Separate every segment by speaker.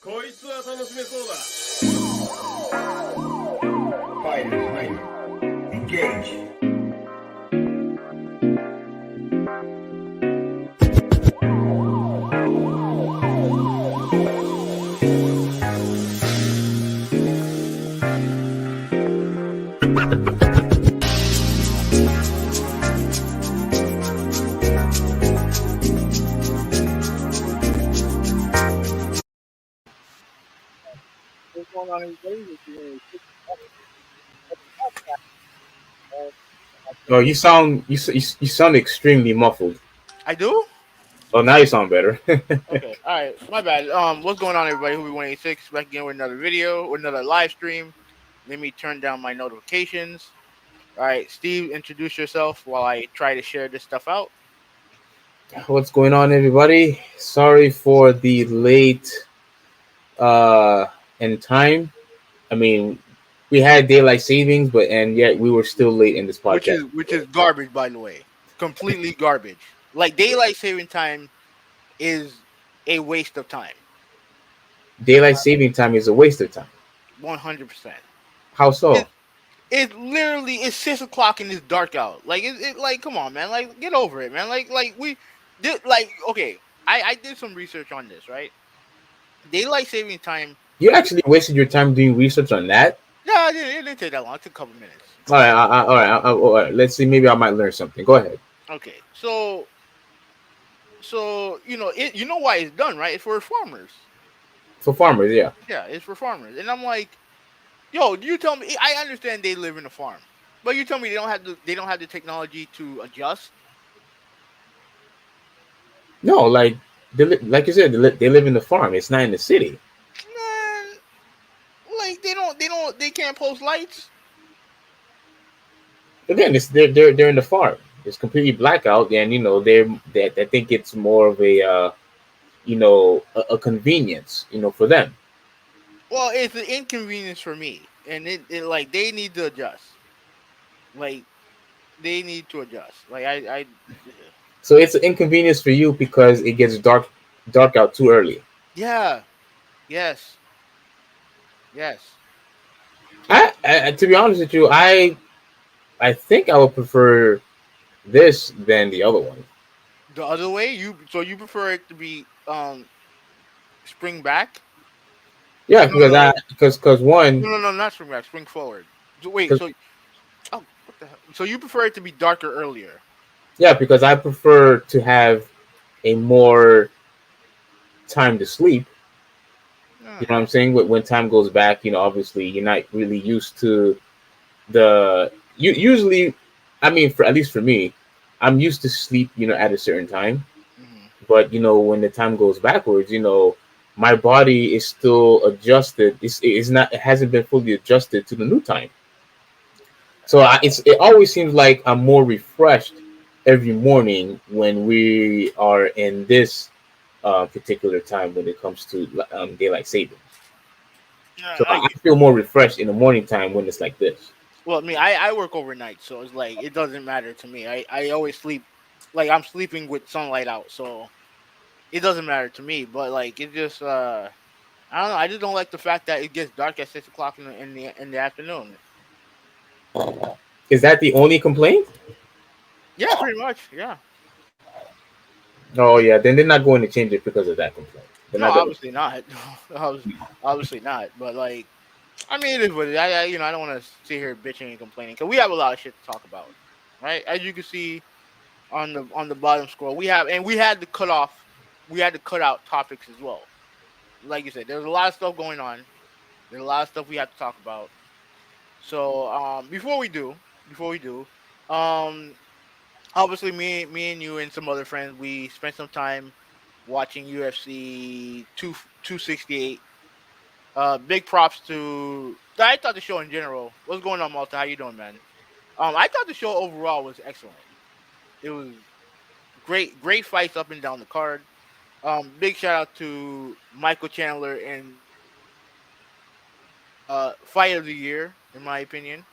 Speaker 1: こいつは楽しめそうだ。
Speaker 2: Fighters ready. Engage.
Speaker 3: What's going on, everybody?
Speaker 4: Oh, you sound extremely muffled.
Speaker 3: I do?
Speaker 4: Oh, now you sound better.
Speaker 3: Okay, all right. My bad. What's going on, everybody? Who 186 back again with another video, with another live stream. Let me turn down my notifications. All right, Steve, introduce yourself while I try to share this stuff out.
Speaker 4: What's going on, everybody? Sorry for the late in time. I mean, we had daylight savings, and yet we were still late in this podcast.
Speaker 3: Which is garbage, by the way. Completely garbage. Like, daylight saving time is a waste of time.
Speaker 4: Daylight saving time is a waste of time.
Speaker 3: 100%.
Speaker 4: How so?
Speaker 3: It's literally, it's 6 o'clock and it's dark out. Like, it like, come on, man. Like, get over it, man. Like we did, like, okay. I did some research on this, right? Daylight saving time.
Speaker 4: You actually wasted your time doing research on that?
Speaker 3: No, it didn't take that long. It took a couple minutes.
Speaker 4: All right. Let's see. Maybe I might learn something. Go ahead.
Speaker 3: Okay, so you know why it's done, right? It's for farmers.
Speaker 4: For farmers, yeah.
Speaker 3: Yeah, it's for farmers. And I'm like, yo, you tell me. I understand they live in a farm, but you tell me they don't have the technology to adjust.
Speaker 4: No, like you said, they live in the farm. It's not in the city.
Speaker 3: Man, like they can't post lights.
Speaker 4: Again, they're in the farm. It's completely blackout, and I think it's more of a a convenience, for them.
Speaker 3: Well, it's an inconvenience for me, and it like they need to adjust. Like they need to adjust. Like I
Speaker 4: So it's an inconvenience for you because it gets dark out too early.
Speaker 3: Yeah. Yes.
Speaker 4: I to be honest with you, I think I would prefer this than the other one.
Speaker 3: The other way, you prefer it to be spring back?
Speaker 4: Yeah, because one.
Speaker 3: No, not spring back. Spring forward. So wait, what the hell? So you prefer it to be darker earlier?
Speaker 4: Yeah, because I prefer to have a more time to sleep. You know what I'm saying? When time goes back, obviously you're not really used to usually, I mean, at least for me, I'm used to sleep, at a certain time.
Speaker 3: Mm-hmm.
Speaker 4: But when the time goes backwards, my body is still adjusted. It hasn't been fully adjusted to the new time. So it always seems like I'm more refreshed every morning when we are in this particular time when it comes to daylight savings. So I feel more refreshed in the morning time when it's like this.
Speaker 3: Well, I mean, I work overnight, so it's like it doesn't matter to me. I always sleep, like I'm sleeping with sunlight out, so it doesn't matter to me. But like it just I don't know. I just don't like the fact that it gets dark at 6 o'clock in the afternoon.
Speaker 4: Is that the only complaint?
Speaker 3: Yeah, pretty much. Yeah.
Speaker 4: Oh yeah, then they're not going to change it because of that complaint.
Speaker 3: No, obviously not. Obviously not. But like, I mean, it is what it is. I don't want to sit here bitching and complaining because we have a lot of shit to talk about, right? As you can see on the bottom scroll, we had to cut out topics as well. Like you said, there's a lot of stuff going on. There's a lot of stuff we have to talk about. So before we do, obviously me and you and some other friends, we spent some time watching UFC 268. Big props to I thought the show in general. What's going on, Malta? How you doing, man? I thought the show overall was excellent. It was great fights up and down the card. Big shout out to Michael Chandler and fight of the year, in my opinion.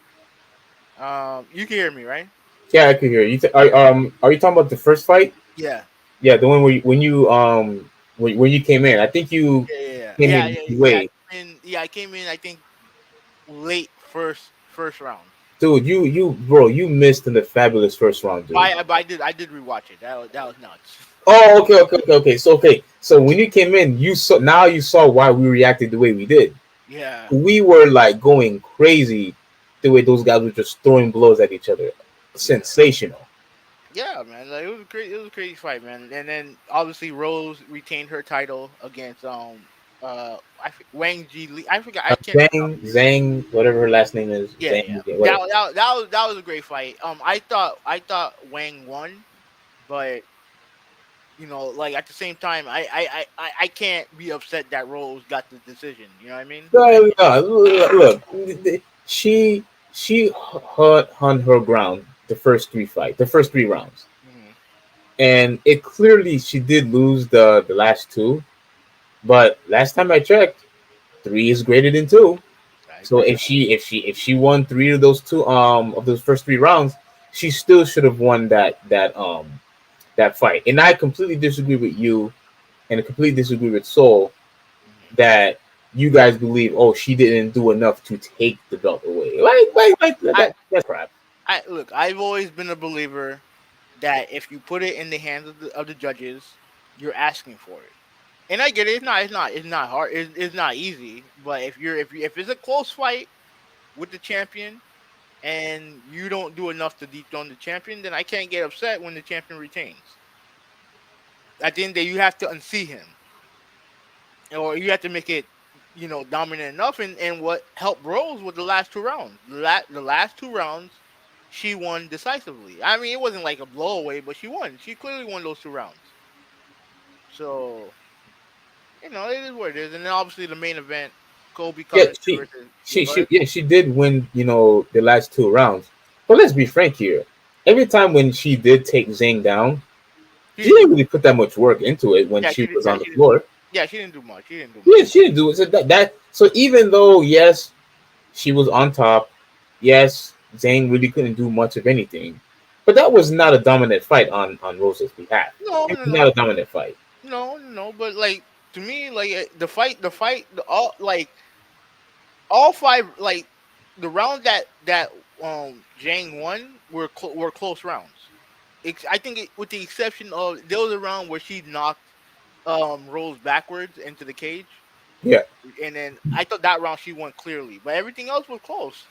Speaker 3: You can hear me, right?
Speaker 4: Yeah, I can hear you. Are you talking about the first fight?
Speaker 3: Yeah.
Speaker 4: Yeah, the one when you came in. I think you.
Speaker 3: Yeah.
Speaker 4: came in way.
Speaker 3: I came in. I think late first round.
Speaker 4: Dude, bro, you missed in the fabulous first round, dude.
Speaker 3: But I did rewatch it. That was nuts.
Speaker 4: Oh, okay. So when you came in, you saw why we reacted the way we did.
Speaker 3: Yeah,
Speaker 4: We were like going crazy the way those guys were just throwing blows at each other.
Speaker 3: yeah,
Speaker 4: Sensational.
Speaker 3: yeah, man. Like it was a crazy fight, man. And then obviously Rose retained her title against Wang Ji Lee. I forgot. I can't pronounce it.
Speaker 4: Zhang, whatever her last name is,
Speaker 3: Yeah,
Speaker 4: Zhang,
Speaker 3: yeah.
Speaker 4: yeah,
Speaker 3: That,
Speaker 4: whatever.
Speaker 3: that that was a great fight. I thought Wang won, but like at the same time, I can't be upset that Rose got the decision. You know what I mean?
Speaker 4: No, no, look, she hung her ground the first three rounds,
Speaker 3: Mhm.
Speaker 4: and it clearly she did lose the last two. But last time I checked, three is greater than two.
Speaker 3: I
Speaker 4: So
Speaker 3: agree.
Speaker 4: if she won three of those two of those first three rounds, she still should have won that fight. And I completely disagree with you, and I completely disagree with Soul
Speaker 3: Mhm.
Speaker 4: that you guys believe, oh, she didn't do enough to take the belt away.
Speaker 3: I
Speaker 4: That's crap.
Speaker 3: I look. I've always been a believer that if you put it in the hands of the judges, you're asking for it. And I get it. It's not hard. It's not easy. But if it's a close fight with the champion and you don't do enough to dethrone the champion, then I can't get upset when the champion retains. At the end of the day, you have to unsee him, or you have to make it, dominant enough. And what helped Rose was the last two rounds. The last two rounds, she won decisively. I mean, it wasn't like a blowaway, but she won. She clearly won those two rounds. So it is what it is. And then obviously the main event, Kobe
Speaker 4: Yeah,
Speaker 3: Covington versus yeah. Go ahead.
Speaker 4: she did win, the last two rounds. But let's be frank here. Every time when she did take Zhang down,
Speaker 3: She
Speaker 4: she
Speaker 3: didn't do.
Speaker 4: didn't really put that much work into it when
Speaker 3: Yeah,
Speaker 4: she
Speaker 3: she did.
Speaker 4: was
Speaker 3: Yeah,
Speaker 4: on the
Speaker 3: she didn't.
Speaker 4: floor.
Speaker 3: Yeah, she didn't do much. She didn't do
Speaker 4: Yeah,
Speaker 3: much.
Speaker 4: she didn't do it. So even though yes, she was on top, yes, Zhang really couldn't do much of anything. But that was not a dominant fight on Rose's behalf.
Speaker 3: No,
Speaker 4: It
Speaker 3: no,
Speaker 4: was not a
Speaker 3: no,
Speaker 4: dominant fight.
Speaker 3: no, no. But like to me, like the fight, all five, like the rounds that Jang won were close rounds. I think with the exception of there was a round where she knocked Rose backwards into the cage,
Speaker 4: Yeah.
Speaker 3: and then I thought that round she won clearly, but everything else was close.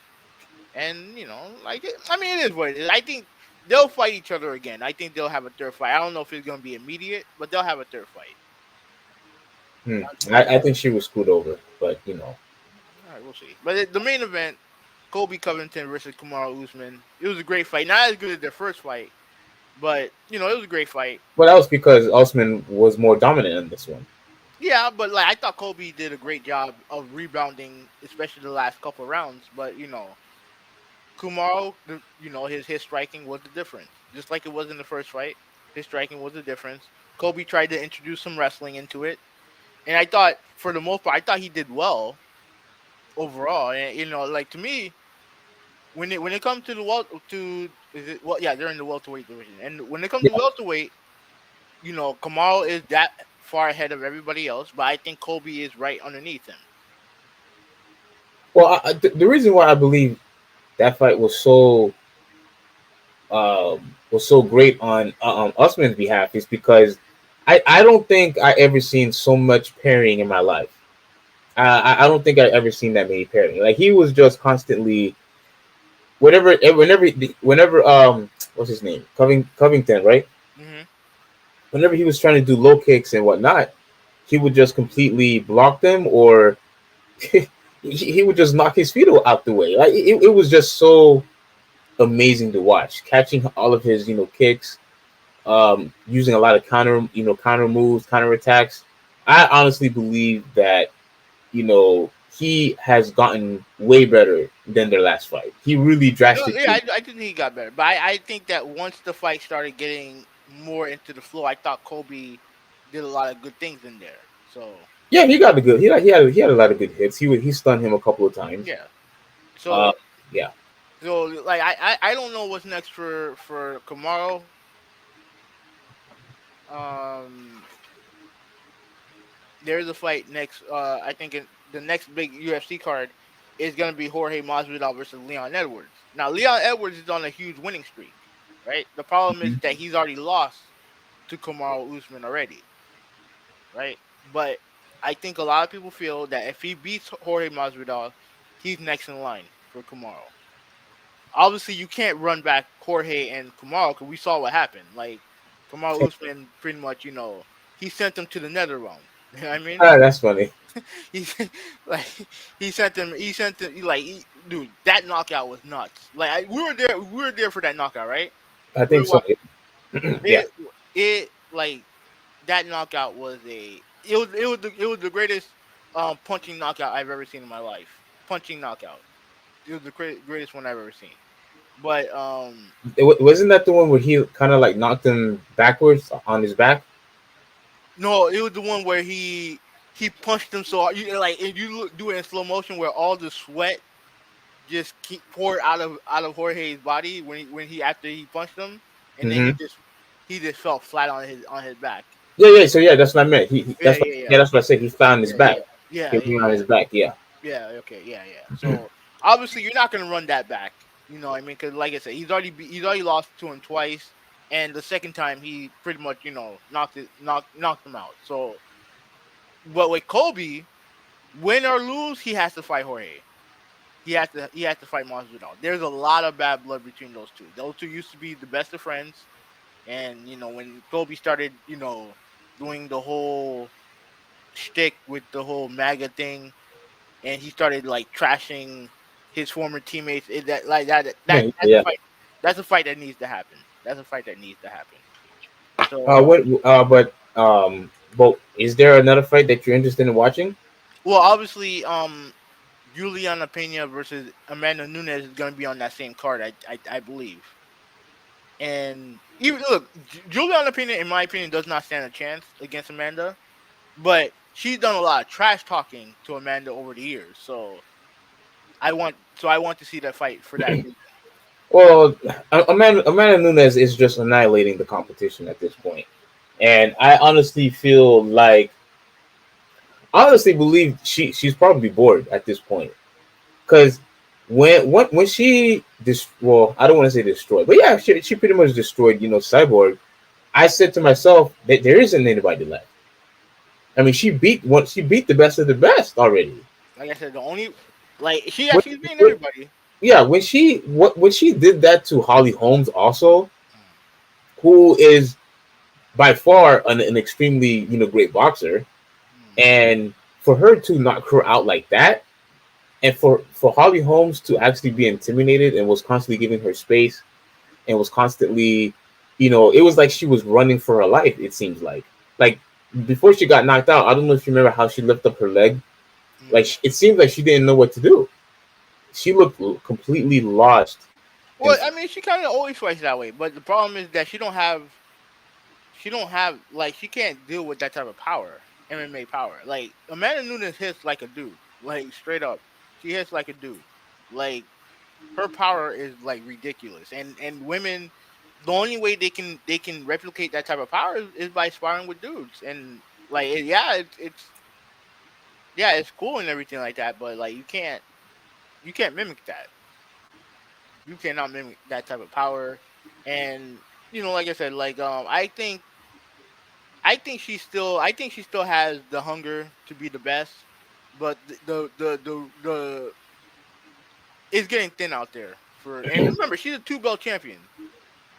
Speaker 3: And I mean, it is what it is. I think they'll fight each other again. I think they'll have a third fight. I don't know if it's gonna be immediate, but they'll have a third fight.
Speaker 4: Hmm.
Speaker 3: That's
Speaker 4: I think she was screwed over, but
Speaker 3: all right. We'll see. But the main event, Kobe Covington versus Kamaru Usman. It was a great fight. Not as good as their first fight, but it was a great fight.
Speaker 4: well, that was because Osman was more dominant in this one.
Speaker 3: Yeah, but like I thought Kobe did a great job of rebounding, especially the last couple rounds. But Kumaro, his striking was the difference. Just like it was in the first fight, his striking was the difference. Kobe tried to introduce some wrestling into it, and I thought for the most part, I thought he did well overall. And like to me, when it comes to the is it well, yeah, they're in the welterweight division, and when it comes to
Speaker 4: Yeah.
Speaker 3: welterweight, Kamaro is that far ahead of everybody else, but I think Kobe is right underneath him.
Speaker 4: Well, the reason why I believe that fight was so great on Usman's behalf is because I don't think I ever seen so much parrying in my life. I don't think I ever seen that many parrying. Like he was just constantly whenever what's his name Covington, right?
Speaker 3: Hmm.
Speaker 4: Whenever he was trying to do low kicks and whatnot, he would just completely block them, or he would just knock his feet out the way. Like it was just so amazing to watch, catching all of his kicks, using a lot of counter moves, counter attacks. I honestly believe that he has gotten way better than their last fight. He really
Speaker 3: No, yeah,
Speaker 4: drastically.
Speaker 3: I think he got better, but I think that once the fight started getting more into the flow, I thought Kobe did a lot of good things in there. So
Speaker 4: Yeah, he got the good. He had a lot of good hits. He stunned him a couple of times.
Speaker 3: yeah,
Speaker 4: Uh,
Speaker 3: so
Speaker 4: yeah.
Speaker 3: like I don't know what's next for Kamaro. Um, there's a fight next. I think the next big UFC card is gonna be Jorge Masvidal versus Leon Edwards. Now Leon Edwards is on a huge winning streak, right? The problem is
Speaker 4: Mhm.
Speaker 3: that he's already lost to Kamaru Usman already, right? But I think a lot of people feel that if he beats Jorge Masvidal, he's next in line for Kamaru. Obviously, you can't run back Jorge and Kamaru because we saw what happened. Like Kamaru Usman, pretty much, he sent them to the nether realm. You know what I mean?
Speaker 4: That's funny.
Speaker 3: He like he sent them. He sent them. Dude, that knockout was nuts. Like we were there. We were there for that knockout, right?
Speaker 4: I
Speaker 3: We
Speaker 4: think
Speaker 3: were
Speaker 4: so.
Speaker 3: watching
Speaker 4: Yeah.
Speaker 3: it. It like that knockout was a. It was the greatest punching knockout I've ever seen in my life. Punching knockout. It was the greatest one I've ever seen. But
Speaker 4: Wasn't that the one where he kind of like knocked him backwards on his back?
Speaker 3: no, it was the one where he punched him so hard. If you do it in slow motion, where all the sweat just keep poured out of Jorge's body when he after he punched him, and then he
Speaker 4: Hmm.
Speaker 3: just fell flat on his back.
Speaker 4: Yeah. So yeah, that's what I meant.
Speaker 3: Yeah, yeah, yeah,
Speaker 4: That's what I said. He fell on his
Speaker 3: yeah, yeah,
Speaker 4: back.
Speaker 3: yeah,
Speaker 4: He
Speaker 3: yeah,
Speaker 4: was on
Speaker 3: yeah,
Speaker 4: his back. Yeah.
Speaker 3: yeah. Okay, yeah, yeah. So obviously you're not gonna run that back. You know what I mean? Because like I said, he's already lost to him twice, and the second time he pretty much knocked him out. So, but with Kobe, win or lose, he has to fight Jorge. He has to fight Masvidal. There's a lot of bad blood between those two. Those two used to be the best of friends, and when Kobe started, doing the whole shtick with the whole MAGA thing, and he started like trashing his former teammates, that's a
Speaker 4: Yeah.
Speaker 3: fight. That's a fight that needs to happen. That's a fight that needs to happen. So,
Speaker 4: What? But is there another fight that you're interested in watching?
Speaker 3: well, obviously, Juliana Pena versus Amanda Nunes is going to be on that same card, I believe. And even look, Juliana Pena, in my opinion, does not stand a chance against Amanda. But she's done a lot of trash talking to Amanda over the years. So I want to see that fight for that reason.
Speaker 4: Well, Amanda Nunes is just annihilating the competition at this point, and I honestly believe she's probably bored at this point because when she well, I don't want to say destroyed, but yeah, she pretty much destroyed Cyborg. I said to myself that there isn't anybody left. I mean, she beat the best of the best already.
Speaker 3: Like I said, the only like
Speaker 4: When,
Speaker 3: she's beating
Speaker 4: when-
Speaker 3: everybody.
Speaker 4: yeah, when she did that to Holly Holmes, also, who is by far an extremely great boxer,
Speaker 3: Mm.
Speaker 4: and for her to knock her out like that, and for Holly Holmes to actually be intimidated and was constantly giving her space and was constantly, it was like she was running for her life. It seems like before she got knocked out. I don't know if you remember how she lifted up her leg. Like
Speaker 3: Mm.
Speaker 4: it seemed like she didn't know what to do. She looked completely lost.
Speaker 3: Well,
Speaker 4: And
Speaker 3: I mean, she kind of always fights that way, but the problem is that she don't have like she can't deal with that type of power, MMA power. Like Amanda Nunes hits like a dude, like straight up, she hits like a dude. Like her power is like ridiculous, and women, the only way they can replicate that type of power is by sparring with dudes, and like yeah, it's cool and everything like that, but like you can't mimic that. You cannot mimic that type of power, and like I said, like I think she still has the hunger to be the best, but the it's getting thin out there for. And remember, she's a two belt champion.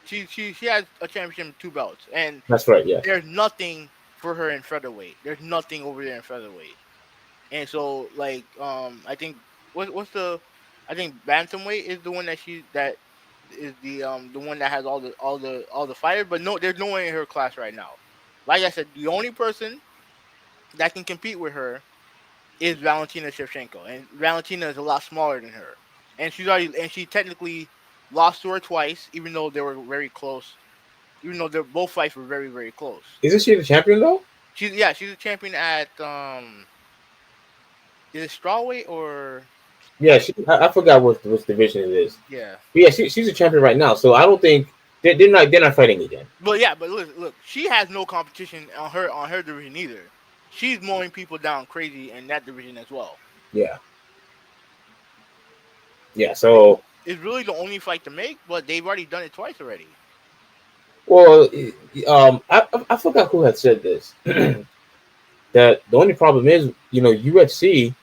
Speaker 3: She has a championship and two belts, and
Speaker 4: that's right. Yeah.
Speaker 3: there's nothing for her in featherweight. There's nothing over there in featherweight, and so like I think what's the I think bantamweight is the one that is the one that has all the fighters, but no, there's no one in her class right now. Like I said, the only person that can compete with her is Valentina Shevchenko, and Valentina is a lot smaller than her, and she technically lost to her twice, even though they were very close. Even though their both fights were very very close.
Speaker 4: Isn't she the champion though?
Speaker 3: She's a champion at is it strawweight or
Speaker 4: Yeah. I forgot what division it is.
Speaker 3: yeah.
Speaker 4: But yeah, she's a champion right now. So I don't think they're not fighting again.
Speaker 3: But yeah, but look, she has no competition on her division either. she's mowing people down crazy in that division as well.
Speaker 4: Yeah, yeah.
Speaker 3: Like,
Speaker 4: So,
Speaker 3: it's really the only fight to make, but they've already done it twice already.
Speaker 4: well, I forgot who had said this. That the only problem is, UFC,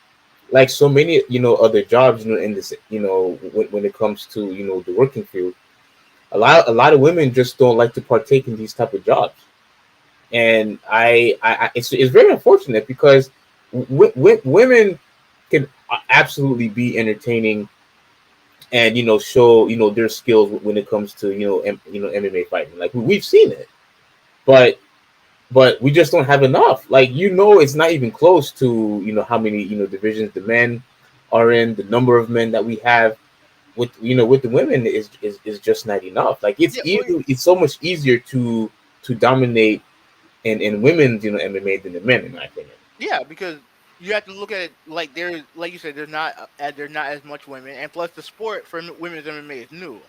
Speaker 4: like so many, other jobs, in this, when it comes to, the working field, a lot of women just don't like to partake in these type of jobs, and it's very unfortunate because women can absolutely be entertaining and show their skills when it comes to MMA fighting. Like we've seen it, but we just don't have enough. Like it's not even close to how many divisions the men are in. The number of men that we have with the women is just not enough. Like
Speaker 3: Yeah, well,
Speaker 4: it's so much easier to dominate in women's MMA than the men, in my opinion.
Speaker 3: yeah, because you have to look at it like there's, like you said, there's not as much women, and plus the sport for women's MMA is new.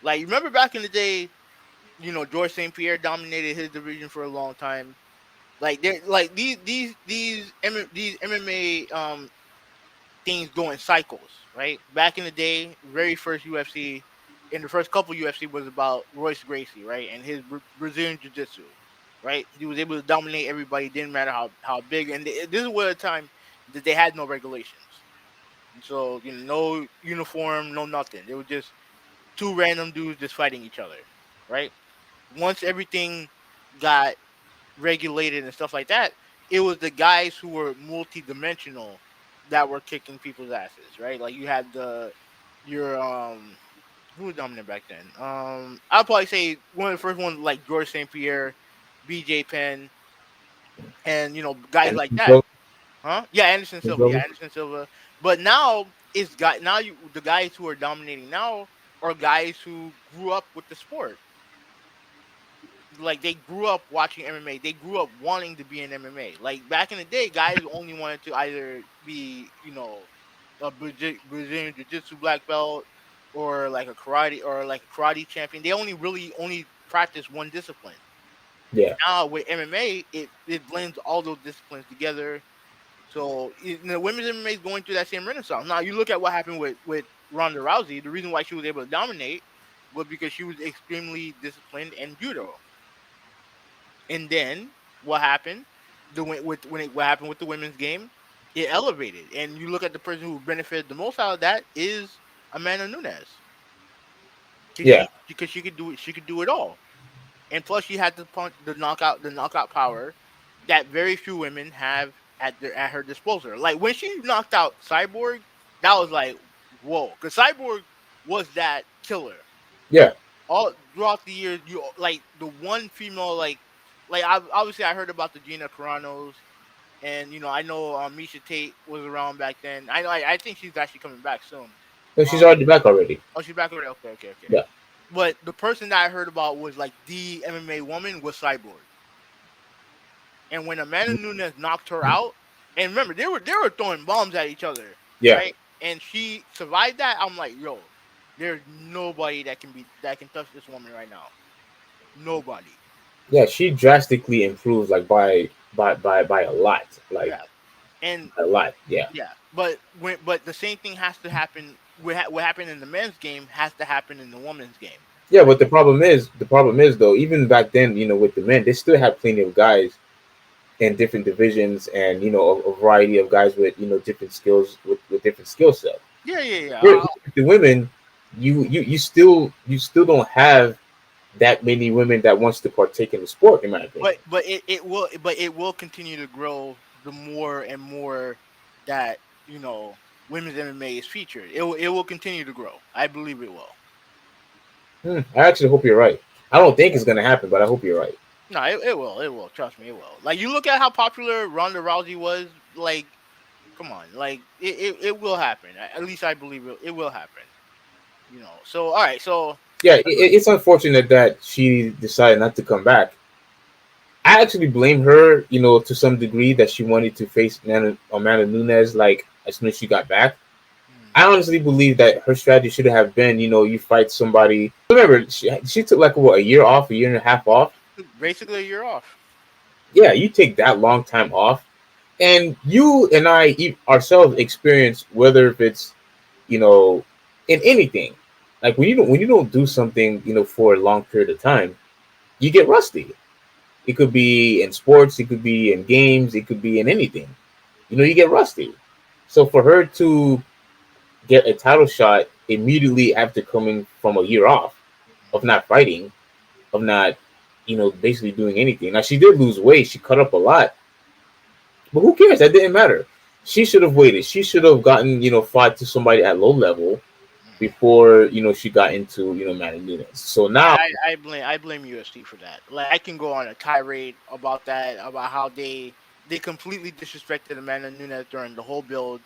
Speaker 3: Like, you remember back in the day, George St. Pierre dominated his division for a long time. Like, they're like these MMA things go in cycles, right? Back in the day, very first UFC, in the first couple UFC was about Royce Gracie, right, and his Brazilian Jiu Jitsu, right? He was able to dominate everybody. Didn't matter how big. And this is where the time that they had no regulations, and so no uniform, no nothing. They were just two random dudes just fighting each other, right? Once everything got regulated and stuff like that, it was the guys who were multi-dimensional that were kicking people's asses, right? Like, you had your who was dominant back then? I'll probably say one of the first ones, like George St. Pierre, BJ Penn, and guys
Speaker 4: And
Speaker 3: like that.
Speaker 4: so,
Speaker 3: Huh? Yeah, Anderson Silva. Yeah, Anderson Silva. But now it's got now you the guys who are dominating now are guys who grew up with the sport. Like, they grew up watching MMA. They grew up wanting to be in MMA. Like, back in the day, guys only wanted to either be, a Brazilian Jiu-Jitsu black belt, or like a karate champion. They only practice one discipline.
Speaker 4: yeah,
Speaker 3: Now with MMA, it blends all those disciplines together. So women's MMA is going through that same renaissance. Now, you look at what happened with Ronda Rousey. The reason why she was able to dominate was because she was extremely disciplined in judo. And then what happened? What happened with the women's game? It elevated, and you look at the person who benefited the most out of that is Amanda Nunes,
Speaker 4: yeah,
Speaker 3: because she could do it. She could do it all, and plus she had the knockout power that very few women have at her disposal. Like, when she knocked out Cyborg, that was like, whoa, because Cyborg was that killer.
Speaker 4: yeah.
Speaker 3: All throughout the years, you like the one female, obviously I heard about the Gina Carano's, and I know Misha Tate was around back then. I think she's actually coming back soon.
Speaker 4: No, she's already back already.
Speaker 3: Oh, she's back already. Okay, okay, okay.
Speaker 4: Yeah.
Speaker 3: But the person that I heard about was like the MMA woman was Cyborg, and when Amanda Nunes knocked her out, and remember they were throwing bombs at each other,
Speaker 4: Yeah,
Speaker 3: right? And she survived that. I'm like, yo, there's nobody that can touch this woman right now. Nobody.
Speaker 4: yeah. She drastically improves, like by a lot, like
Speaker 3: Yeah, and
Speaker 4: a lot. Yeah,
Speaker 3: yeah, but the same thing has to happen. What happened in the men's game has to happen in the women's game,
Speaker 4: yeah.
Speaker 3: right?
Speaker 4: But the problem is though, even back then, with the men, they still have plenty of guys in different divisions, and a variety of guys with different skills with different skill sets.
Speaker 3: Yeah, yeah, yeah.
Speaker 4: With the women, you still don't have that many women that wants to partake in the sport, in my opinion.
Speaker 3: But it will continue to grow the more and more that women's MMA is featured. It will continue to grow. I believe it will.
Speaker 4: I actually hope you're right. I don't think it's gonna happen, but I hope you're right.
Speaker 3: No, it will. It will. Trust me, it will. Like, you look at how popular Ronda Rousey was. Like, come on. Like, it will happen. At least I believe it will happen. So, all right. So,
Speaker 4: Yeah, it's unfortunate that she decided not to come back. I actually blame her, to some degree, that she wanted to face Amanda Nunes like as soon as she got back. I honestly believe that her strategy should have been, you fight somebody. Remember, she took like a year and a half off.
Speaker 3: basically a year off.
Speaker 4: Yeah, you take that long time off, and you and ourselves experience whether if it's you know in anything, like when you don't do something for a long period of time, you get rusty. It could be in sports, it could be in games, it could be in anything. You get rusty. So for her to get a title shot immediately after coming from a year off of not fighting, of not, basically doing anything. Now she did lose weight, she cut up a lot, but who cares? That didn't matter. She should have waited. She should have gotten, fought to somebody at low level before, she got into, Manny Nunes. So now,
Speaker 3: I blame UFC for that. Like I can go on a tirade about that, about how they completely disrespected Amanda Nunes during the whole build,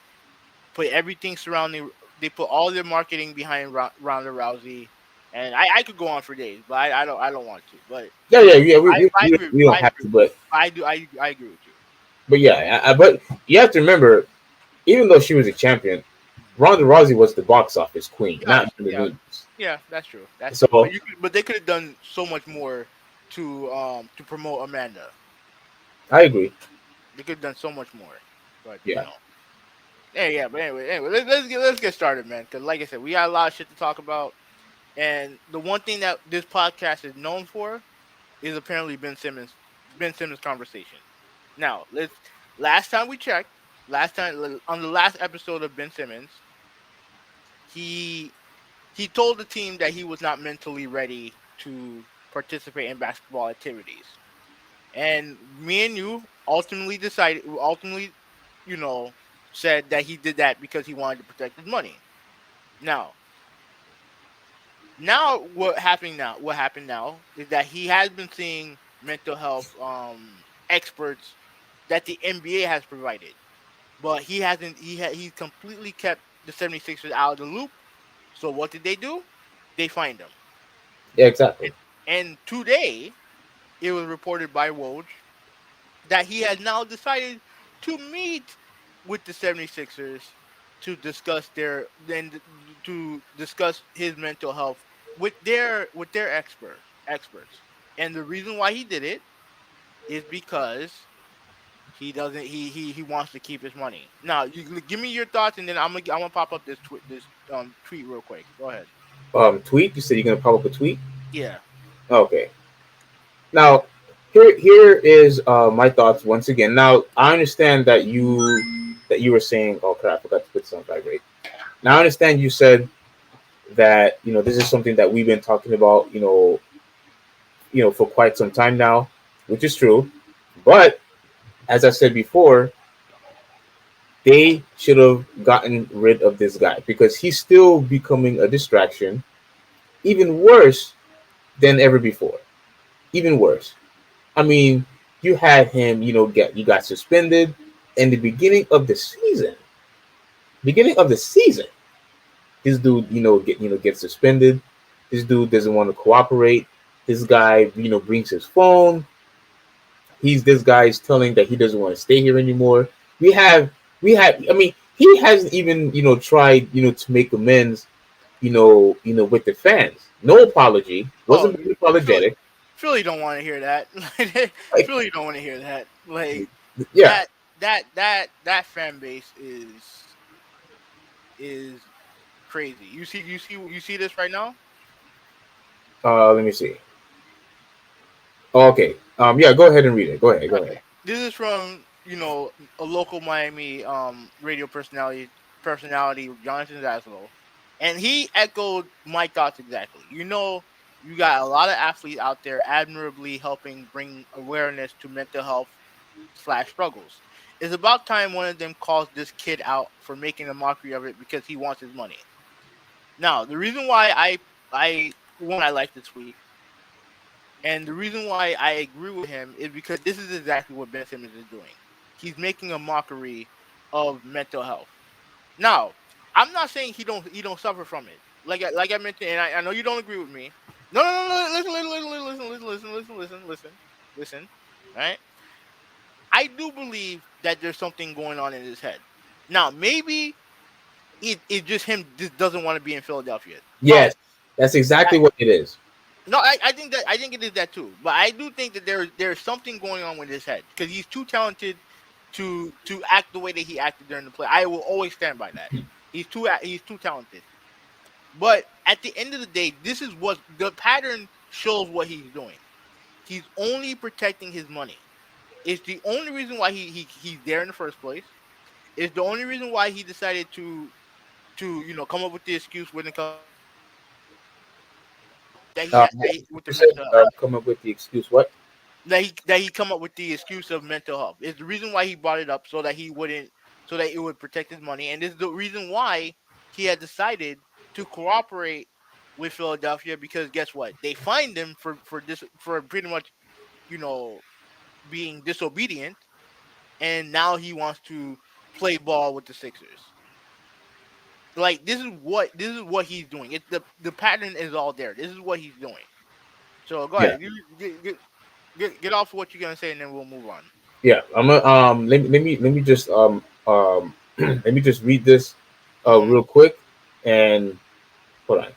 Speaker 3: put everything surrounding. They put all their marketing behind Ronda Rousey, and I could go on for days, but I don't want to. But
Speaker 4: yeah,
Speaker 3: I agree.
Speaker 4: we don't have to, but
Speaker 3: I agree with you.
Speaker 4: yeah, but you have to remember, even though she was a champion, Ronda Rousey was the box office queen,
Speaker 3: Yeah,
Speaker 4: not Amanda
Speaker 3: yeah,
Speaker 4: Nunes.
Speaker 3: yeah. That's true. That's true.
Speaker 4: So
Speaker 3: But they could have done so much more to promote Amanda.
Speaker 4: I agree.
Speaker 3: They could have done so much more. But
Speaker 4: Yeah,
Speaker 3: yeah, yeah. But anyway, let's get started, man. Because like I said, we got a lot of shit to talk about, and the one thing that this podcast is known for is apparently Ben Simmons conversation. Now, let's. Last time we checked, last time on the last episode of Ben Simmons, he he told the team that he was not mentally ready to participate in basketball activities. And me and you ultimately, you know, said that he did that because he wanted to protect his money. Now, what happened now is that he has been seeing mental health experts that the NBA has provided, but he hasn't he completely kept the 76ers out of the loop. So what did they do? They fined him.
Speaker 4: yeah, exactly.
Speaker 3: And today it was reported by Woj that he has now decided to meet with the 76ers to discuss to discuss his mental health with their experts. And the reason why he did it is because he doesn't he wants to keep his money. Now, you give me your thoughts, and then I'm gonna pop up this tweet real quick. Go ahead.
Speaker 4: Tweet. You said you're gonna pop up a tweet.
Speaker 3: Yeah.
Speaker 4: Okay. Now, here is my thoughts once again. Now, I understand that you were saying, oh crap, I forgot to put this on vibrate. Now, I understand you said that this is something that we've been talking about, for quite some time now, which is true. But as I said before, they should have gotten rid of this guy because he's still becoming a distraction, even worse than ever before. Even worse. I mean, you had him, you got suspended in the beginning of the season. Beginning of the season, this dude, gets suspended. This dude doesn't want to cooperate. This guy, brings his phone. This guy is telling that he doesn't want to stay here anymore. We have, I mean, he hasn't even, tried, to make amends, with the fans. No apology.
Speaker 3: Oh,
Speaker 4: Wasn't being
Speaker 3: Philly,
Speaker 4: apologetic.
Speaker 3: Philly don't want to hear that.
Speaker 4: Like,
Speaker 3: Philly don't want to hear that. Like
Speaker 4: yeah.
Speaker 3: that fan base is crazy. You see this right now.
Speaker 4: Let me see. Oh, okay. Yeah. Go ahead and read it. Go ahead. Go ahead.
Speaker 3: Okay, this is from a local Miami radio personality Jonathan Zaslow, and he echoed my thoughts exactly. You got a lot of athletes out there admirably helping bring awareness to mental health slash struggles. It's about time one of them calls this kid out for making a mockery of it because he wants his money. Now, the reason why I like the tweet, and the reason why I agree with him is because this is exactly what Ben Simmons is doing. He's making a mockery of mental health. Now, I'm not saying he don't suffer from it. Like I mentioned, and I know you don't agree with me. No, no, no, no. Listen. All right. I do believe that there's something going on in his head. Now, maybe it just him just doesn't want to be in Philadelphia. But
Speaker 4: Yes, that's exactly
Speaker 3: that
Speaker 4: what it is.
Speaker 3: No, I think it is that too. But I do think that there's something going on with his head because he's too talented to act the way that he acted during the play. I will always stand by that. He's too talented. But at the end of the day, this is what the pattern shows what he's doing. He's only protecting his money. It's the only reason why he's there in the first place. It's the only reason why he decided to come up with the excuse when it comes to with the
Speaker 4: You said
Speaker 3: mental health.
Speaker 4: come up with the excuse. What?
Speaker 3: That he come up with the excuse of mental health. It's the reason why he brought it up so that it would protect his money, and this is the reason why he had decided to cooperate with Philadelphia because guess what? They fined him for pretty much you know being disobedient, and now he wants to play ball with the Sixers. Like this is what he's doing. The pattern is all there. This is what he's doing. So go
Speaker 4: Yeah,
Speaker 3: ahead, you get off what you're gonna say, and then we'll move on.
Speaker 4: yeah. I'm gonna let me just let me just read this
Speaker 3: Hmm.
Speaker 4: real quick and hold on.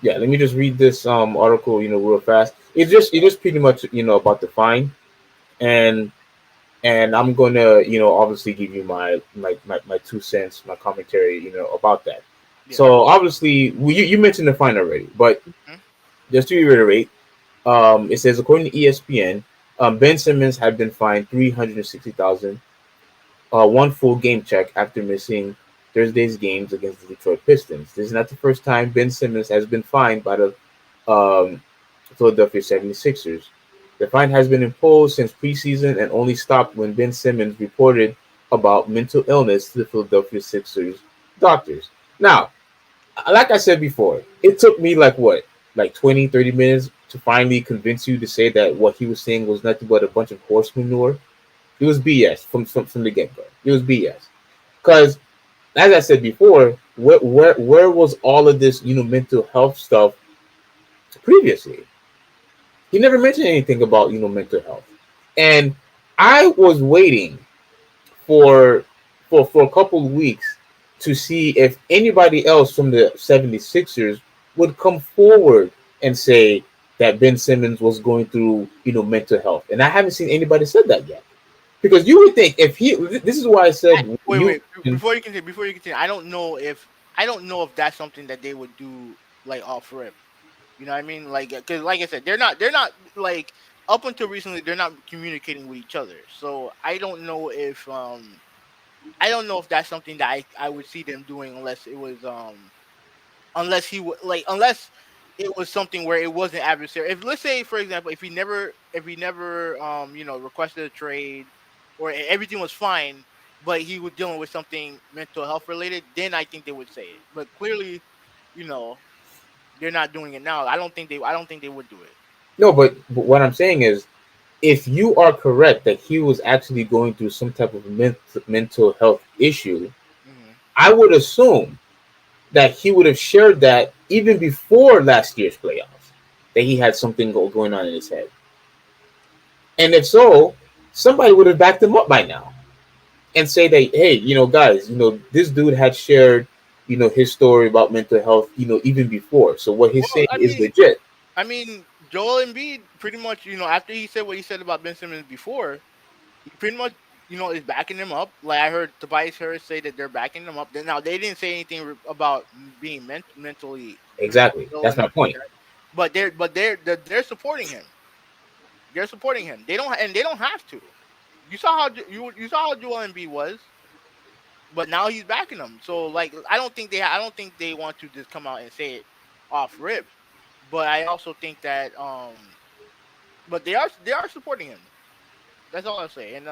Speaker 4: Yeah, let me just read this article, real fast. It's just pretty much about the fine, and I'm gonna obviously give you my 2 cents, my commentary, about that.
Speaker 3: Yeah.
Speaker 4: So obviously, you mentioned the fine already, but
Speaker 3: Mhm.
Speaker 4: just to reiterate, it says according to ESPN, Ben Simmons had been fined 360,000, one full game check after missing Thursday's games against the Detroit Pistons. This is not the first time Ben Simmons has been fined by the um, Philadelphia 76ers. The fine has been imposed since preseason and only stopped when Ben Simmons reported about mental illness to the Philadelphia Sixers doctors. Now, like I said before, it took me like what, like 20, 30 minutes to finally convince you to say that what he was saying was nothing but a bunch of horse manure. It was BS from the get go. It was BS. Because, as I said before, where was all of this, mental health stuff previously? He never mentioned anything about, mental health. And I was waiting for for a couple of weeks to see if anybody else from the 76ers would come forward and say that Ben Simmons was going through, mental health. And I haven't seen anybody said that yet. Because you would think if he this is why I said
Speaker 3: Wait,
Speaker 4: you
Speaker 3: wait. Before you continue, I don't know if that's something that they would do like off rip. You know what I mean? Like, because like I said, they're not like up until recently they're not communicating with each other. So I don't know if that's something that I would see them doing unless he would unless it was something where it wasn't adversary. If let's say for example, if he never requested a trade or everything was fine, but he was dealing with something mental health related, then I think they would say it. But clearly, you know, they're not doing it now. I don't think they would do it.
Speaker 4: no, but what I'm saying is if you are correct that he was actually going through some type of mental health issue,
Speaker 3: Hmm.
Speaker 4: I would assume that he would have shared that even before last year's playoffs, that he had something going on in his head. And if so, somebody would have backed him up by now and say that, hey, guys, this dude had shared, his story about mental health, even before. So what he's
Speaker 3: Well,
Speaker 4: saying is legit.
Speaker 3: I mean, Joel Embiid pretty much, after he said what he said about Ben Simmons before, he pretty much, is backing him up. Like I heard Tobias Harris say that they're backing him up. Now they didn't say anything about being mentally
Speaker 4: Exactly.
Speaker 3: ill or
Speaker 4: That's my
Speaker 3: nothing like
Speaker 4: point.
Speaker 3: that. But they're supporting him. They're supporting him. They don't have to. You saw how Joel Embiid was, but now he's backing him. So like I don't think they want to just come out and say it off rip. But I also think that but they are supporting him. That's all I'll say. And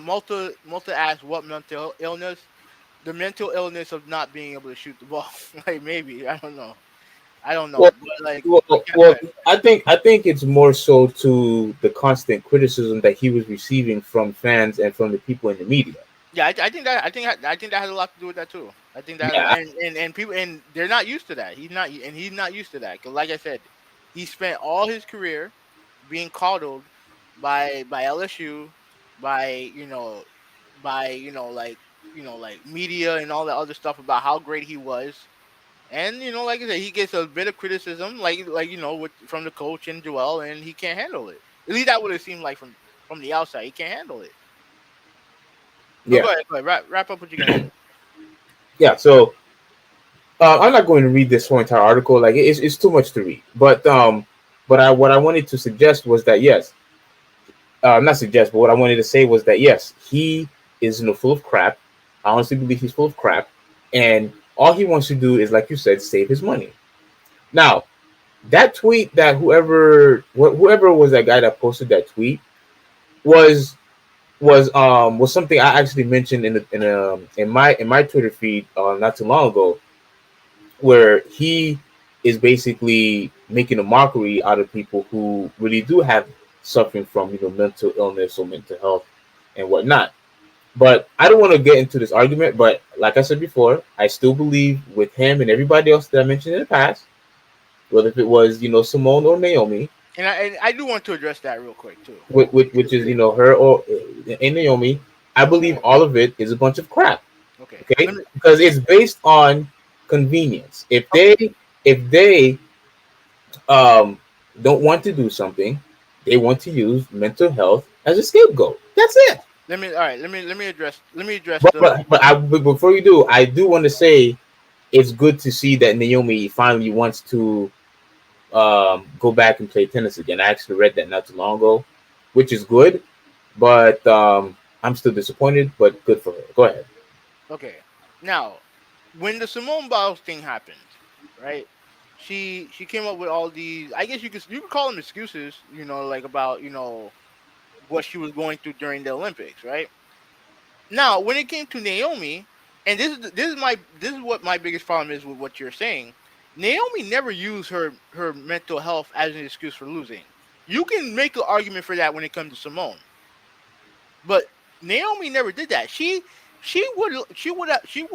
Speaker 3: Malta asked what mental illness. The mental illness of not being able to shoot the ball. Like maybe I don't know. I don't know.
Speaker 4: Well,
Speaker 3: But like yeah, go
Speaker 4: well,
Speaker 3: ahead.
Speaker 4: I think it's more so to the constant criticism that he was receiving from fans and from the people in the media.
Speaker 3: Yeah, I think that has a lot to do with that too. I think that
Speaker 4: Yeah,
Speaker 3: and people and they're not used to that. He's not used to that because, like I said, he spent all his career being coddled by LSU, by by like media and all that other stuff about how great he was, And like I said, he gets a bit of criticism, from the coach and Joel, and he can't handle it. At least that would have seemed like from the outside, he can't handle it. But
Speaker 4: Yeah,
Speaker 3: go ahead, wrap up what you're gonna say.
Speaker 4: yeah. So I'm not going to read this whole entire article. Like it's too much to read. But what I wanted to suggest was that yes, not suggest, but what I wanted to say was that yes, he is full of crap. I honestly believe he's full of crap, and all he wants to do is, like you said, save his money. Now, that tweet that whoever was that guy that posted that tweet was was something I actually mentioned in my Twitter feed not too long ago, where he is basically making a mockery out of people who really do have suffering from mental illness or mental health and whatnot. But I don't want to get into this argument. But like I said before, I still believe with him and everybody else that I mentioned in the past, whether if it was Simone or Naomi,
Speaker 3: And I do want to address that real quick too.
Speaker 4: which is her or and Naomi, I believe all of it is a bunch of crap.
Speaker 3: Okay,
Speaker 4: Okay,
Speaker 3: let me.
Speaker 4: because it's based on convenience. If they um don't want to do something, they want to use mental health as a scapegoat. That's it.
Speaker 3: Let me. All right. Let me address
Speaker 4: But
Speaker 3: the.
Speaker 4: but, but, but before you do, I do want to say it's good to see that Naomi finally wants to go back and play tennis again. I actually read that not too long ago, which is good. But I'm still disappointed. But good for her. Go ahead.
Speaker 3: Okay. Now, when the Simone Biles thing happened, right? She came up with all these. I guess you could call them excuses. Like about what she was going through during the Olympics, right? Now, when it came to Naomi, and this is what my biggest problem is with what you're saying. Naomi never used her mental health as an excuse for losing. You can make an argument for that when it comes to Simone, but Naomi never did that. She would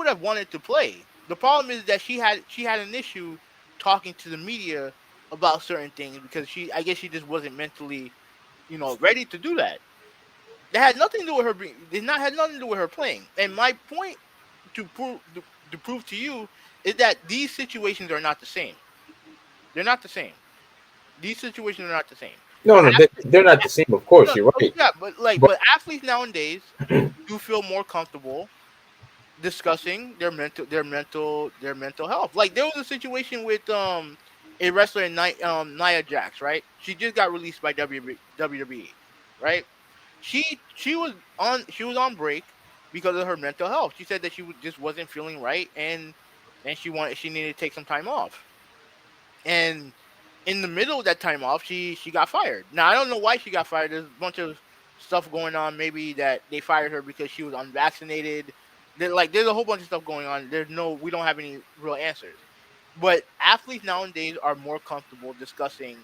Speaker 3: have wanted to play. The problem is that she had an issue talking to the media about certain things because I guess she just wasn't mentally ready to do that. That had nothing to do with her being. Did not had nothing to do with her playing. And my point to prove to you is that these situations are not the same. They're not the same. These situations are not the same.
Speaker 4: No, no,
Speaker 3: Ath-
Speaker 4: they're not the same. Of course,
Speaker 3: no,
Speaker 4: you're
Speaker 3: oh,
Speaker 4: right.
Speaker 3: yeah, but
Speaker 4: But
Speaker 3: athletes nowadays do feel more comfortable discussing their mental health. Like there was a situation with a wrestler in Nia Jax, right? She just got released by WWE, right? She was on break because of her mental health. She said that just wasn't feeling right, and she needed to take some time off. And in the middle of that time off, she got fired. Now I don't know why she got fired. There's a bunch of stuff going on. Maybe that they fired her because she was unvaccinated. There's a whole bunch of stuff going on. We don't have any real answers. But athletes nowadays are more comfortable discussing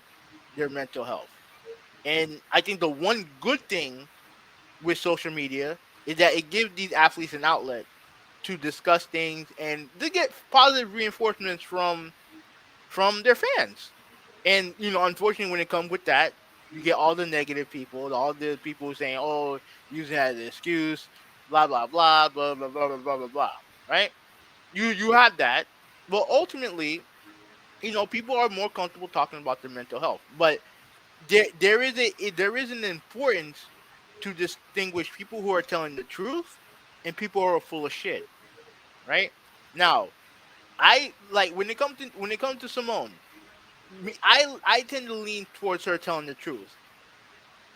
Speaker 3: their mental health. And I think the one good thing with social media is that it gives these athletes an outlet to discuss things and to get positive reinforcements from their fans. And unfortunately, when it comes with that, you get all the negative people, all the people saying, "Oh, using that as an excuse," blah blah blah blah blah blah blah blah blah blah. Right? You have that, but ultimately, people are more comfortable talking about their mental health. But there is an importance to distinguish people who are telling the truth and people who are full of shit. Right? Now, I like when it comes to Simone. I tend to lean towards her telling the truth.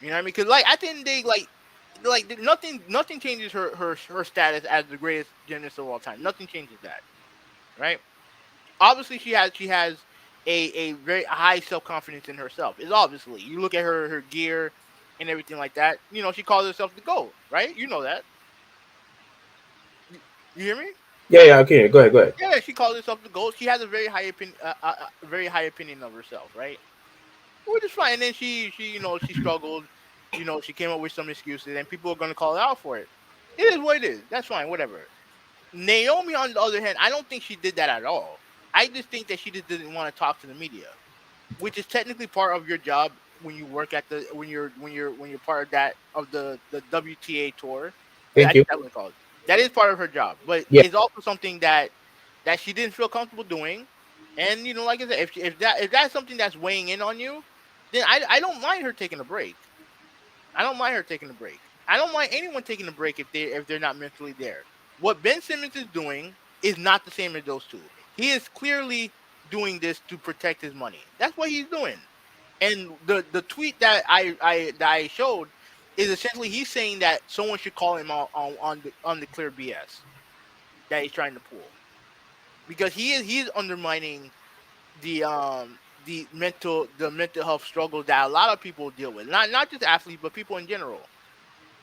Speaker 3: You know what I mean? Because at the end of the day, nothing changes her status as the greatest gymnast of all time. Nothing changes that, right? Obviously, she has a very high self confidence in herself. It's obviously you look at her gear and everything like that. She calls herself the GOAT, right? You know that. You hear me?
Speaker 4: yeah, yeah, okay, go ahead, go ahead.
Speaker 3: Yeah, she calls herself the GOAT. She has a very high opinion of herself, right? Which is fine. And then she struggled. She came up with some excuses, and people are gonna call her out for it. It is what it is. That's fine. Whatever. Naomi, on the other hand, I don't think she did that at all. I just think that she just didn't want to talk to the media, which is technically part of your job when you work at the when you're part of the WTA tour. I
Speaker 4: Thank
Speaker 3: think
Speaker 4: you.
Speaker 3: that's what it's called. That is part of her job, but
Speaker 4: Yeah,
Speaker 3: it's also something that that she didn't feel comfortable doing. And like I said, if that's something that's weighing in on you, then I don't mind her taking a break. I don't mind her taking a break. I don't mind anyone taking a break if they're not mentally there. What Ben Simmons is doing is not the same as those two. He is clearly doing this to protect his money. That's what he's doing. And the tweet that I showed is essentially he's saying that someone should call him out on the clear BS that he's trying to pull, because he's undermining the mental health struggles that a lot of people deal with, not just athletes but people in general.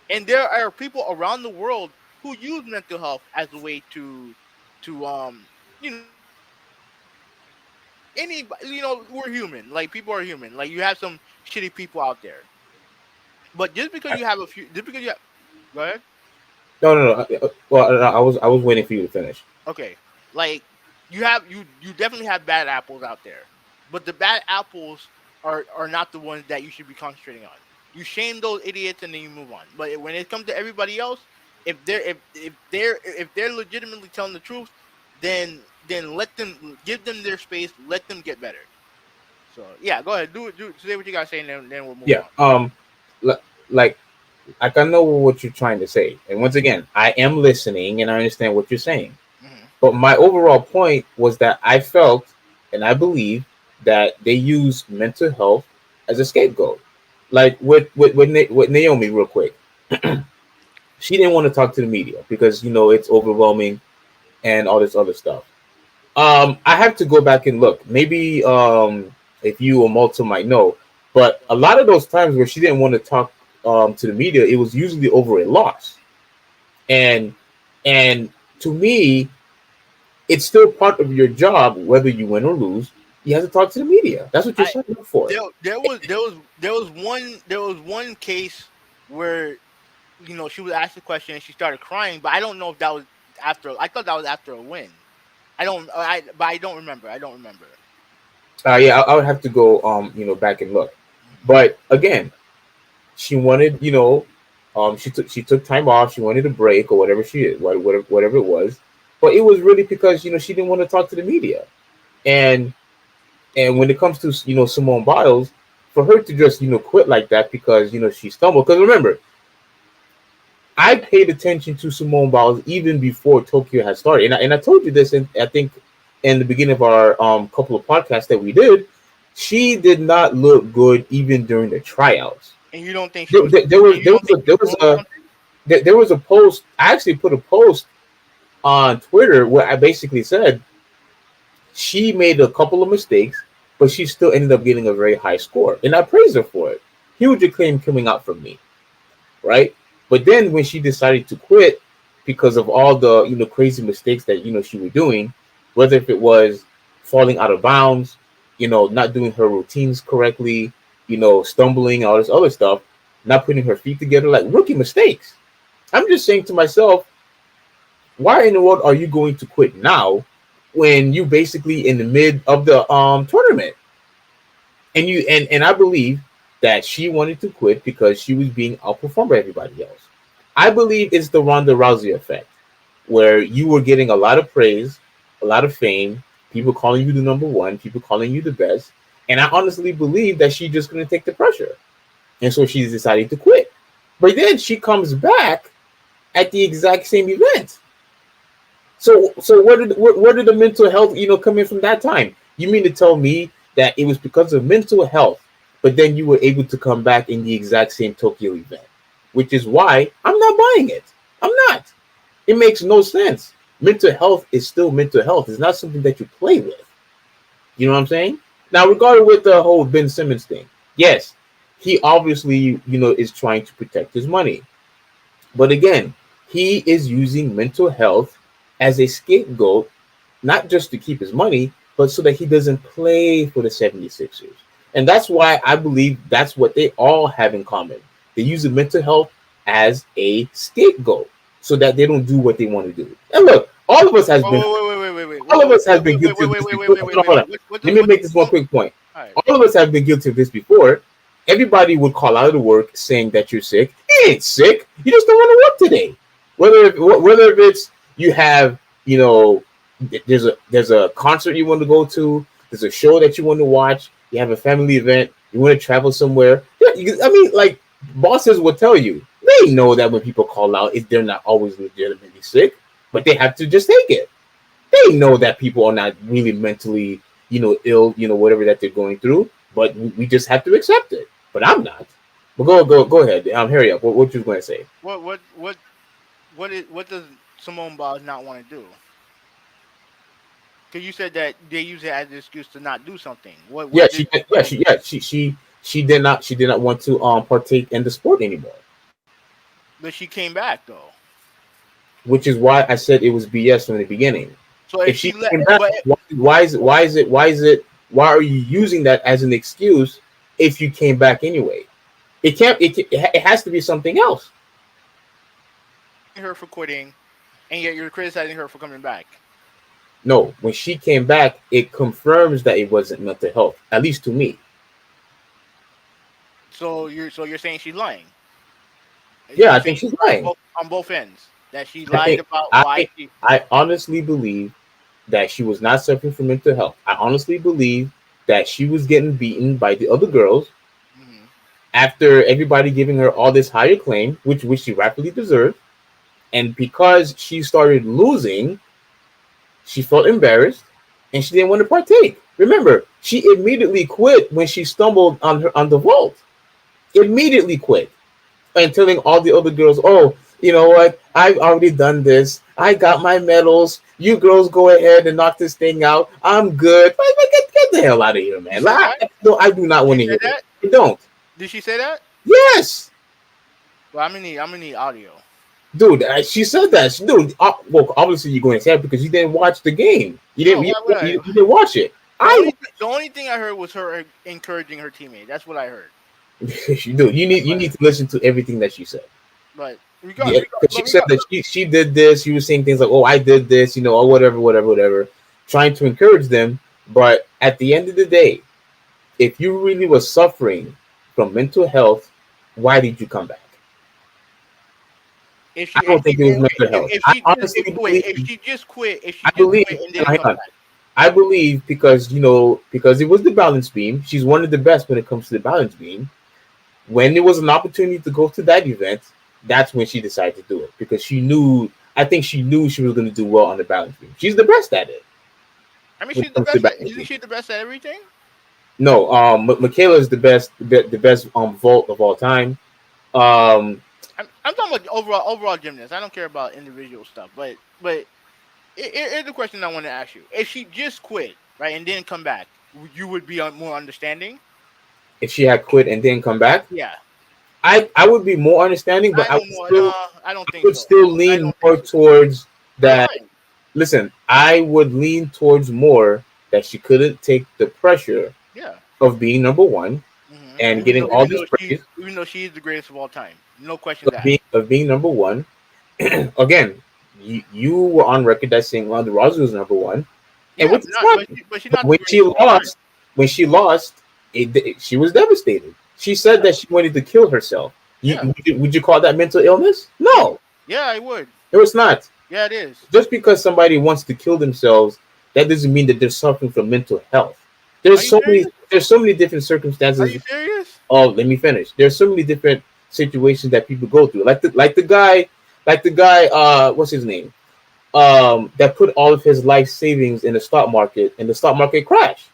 Speaker 3: And there are people around the world who use mental health as a way to any we're human. Like, people are human. Like, you have some shitty people out there, but just because you have a few, just because you have, go ahead.
Speaker 4: No. Well, I was waiting for you to finish.
Speaker 3: Okay, like, you definitely have bad apples out there, but the bad apples are not the ones that you should be concentrating on. You shame those idiots and then you move on. But when it comes to everybody else, if they're legitimately telling the truth, then give them their space, let them get better. So yeah, go ahead, do say what you gotta say, and then we'll move
Speaker 4: Yeah.
Speaker 3: on.
Speaker 4: Like I know what you're trying to say, and once again, I am listening and I understand what you're saying.
Speaker 3: Hmm.
Speaker 4: But my overall point was that I felt and I believe that they use mental health as a scapegoat. Like with Naomi, real quick, she didn't want to talk to the media because it's overwhelming and all this other stuff. I have to go back and look. Maybe if you or Malta might know, but a lot of those times where she didn't want to talk to the media, it was usually over a loss. And and to me, it's still part of your job, whether you win or lose. You have to talk to the media. That's what you're
Speaker 3: I
Speaker 4: signing up for.
Speaker 3: there was one case where she was asked a question and she started crying, but I don't know if that was after. I thought that was after a win. But I don't remember. I don't remember.
Speaker 4: Yeah, I would have to go back and look. But again, she wanted she took time off. She wanted a break or whatever whatever it was. But it was really because she didn't want to talk to the media. And and when it comes to Simone Biles, for her to just quit like that because she stumbled. Because remember, I paid attention to Simone Biles even before Tokyo had started, and I told you this, I think in the beginning of our couple of podcasts that we did. She did not look good even during the tryouts.
Speaker 3: And you don't think she
Speaker 4: There,
Speaker 3: was?
Speaker 4: there, there was
Speaker 3: You
Speaker 4: there
Speaker 3: don't
Speaker 4: was a
Speaker 3: think she
Speaker 4: there
Speaker 3: was
Speaker 4: was
Speaker 3: going
Speaker 4: a
Speaker 3: something?
Speaker 4: there was a post. I actually put a post on Twitter where I basically said she made a couple of mistakes, but she still ended up getting a very high score, and I praised her for it. Huge acclaim coming out from me, right? But then when she decided to quit because of all the crazy mistakes that she was doing, whether if it was falling out of bounds, not doing her routines correctly, stumbling, all this other stuff, not putting her feet together, like rookie mistakes. I'm just saying to myself, why in the world are you going to quit now when you basically in the mid of the tournament? And I believe that she wanted to quit because she was being outperformed by everybody else. I believe it's the Ronda Rousey effect, where you were getting a lot of praise, a lot of fame, people calling you the number one, people calling you the best, and I honestly believe that she's just going to take the pressure, and so she's decided to quit. But then she comes back at the exact same event. So where did the mental health come in from that time? You mean to tell me that it was because of mental health, but then you were able to come back in the exact same Tokyo event, which is why I'm not buying it. I'm not. It makes no sense. Mental health is still mental health. It's not something that you play with. You know what I'm saying? Now, regarding with the whole Ben Simmons thing, yes, he obviously is trying to protect his money. But again, he is using mental health as a scapegoat, not just to keep his money, but so that he doesn't play for the 76ers. And that's why I believe that's what they all have in common. They use the mental health as a scapegoat so that they don't do what they want to do. And look, all of us has been
Speaker 3: Wait,
Speaker 4: all of us has been guilty of this before. Hold on, hold on. Let me make this one quick point.
Speaker 3: All right.
Speaker 4: All of us have been guilty of this before. Everybody would call out of work saying that you're sick. You ain't sick. You just don't want to work today. Whether if it's you have there's a concert you want to go to. There's a show that you want to watch. You have a family event. You want to travel somewhere. Yeah, I mean, like bosses will tell you. They know that when people call out, they're not always legitimately sick, but they have to just take it. They know that people are not really mentally, ill, whatever that they're going through, but we just have to accept it. But I'm not. But go ahead. Hurry up. What you going to say?
Speaker 3: What does Simone Biles not want to do? Because you said that they use it as an excuse to not do something.
Speaker 4: She did not want to partake in the sport anymore.
Speaker 3: But she came back though.
Speaker 4: Which is why I said it was BS from the beginning.
Speaker 3: So if she
Speaker 4: came back, why are you using that as an excuse if you came back anyway? It has to be something else.
Speaker 3: Her for quitting, and yet you're criticizing her for coming back.
Speaker 4: No, when she came back, it confirms that it wasn't mental health, at least to me.
Speaker 3: So you're saying she's lying?
Speaker 4: Yeah, I think she's lying
Speaker 3: on both ends. That she lied about why she.
Speaker 4: I honestly believe that she was not suffering from mental health. I honestly believe that she was getting beaten by the other girls after everybody giving her all this higher claim, which she rightfully deserved, and because she started losing. She felt embarrassed, and she didn't want to partake. Remember, she immediately quit when she stumbled on the vault. Immediately quit, and telling all the other girls, "Oh, you know what? I've already done this. I got my medals. You girls go ahead and knock this thing out. I'm good." Get the hell out of here, man! I do not want to hear that. You don't.
Speaker 3: Did she say that?
Speaker 4: Yes.
Speaker 3: Well, I'm gonna need audio.
Speaker 4: Dude, she said that. Dude, well, obviously you're going to say it because you didn't watch the game. You didn't watch it.
Speaker 3: The only thing I heard was her encouraging her teammate. That's what I heard.
Speaker 4: Dude, you need to listen to everything that she said.
Speaker 3: But
Speaker 4: she said that she did this. She was saying things like, "Oh, I did this," or whatever, trying to encourage them. But at the end of the day, if you really were suffering from mental health, why did you come back? I don't think it was mental health.
Speaker 3: If she just quit and didn't come back.
Speaker 4: I believe because it was the balance beam. She's one of the best when it comes to the balance beam. When there was an opportunity to go to that event, that's when she decided to do it because she knew. I think she knew she was going to do well on the balance beam. She's the best at it.
Speaker 3: I mean, she's the best. Isn't she the best at everything?
Speaker 4: No, Michaela is the best vault of all time.
Speaker 3: I'm talking about overall gymnast. I don't care about individual stuff, but here's the question I want to ask you: if she just quit, right, and didn't come back, you would be more understanding.
Speaker 4: If she had quit and didn't come back,
Speaker 3: yeah,
Speaker 4: I would be more understanding, but I would still lean more towards that. Listen, I would lean towards more that she couldn't take the pressure of being number one and getting all this praise.
Speaker 3: Even though she is the greatest of all time. No question
Speaker 4: of being number one. Again, you were on record as saying Ronda Rousey was number one. And when she lost, she was devastated. She said that she wanted to kill herself. Would you call that mental illness? No.
Speaker 3: Yeah, I would.
Speaker 4: No, it's not.
Speaker 3: Yeah, it is.
Speaker 4: Just because somebody wants to kill themselves, that doesn't mean that they're suffering from mental health. There's so many different circumstances.
Speaker 3: Are you serious?
Speaker 4: Oh, let me finish. There's so many different situations that people go through. Like the guy, what's his name? That put all of his life savings in the stock market, and the stock market crashed.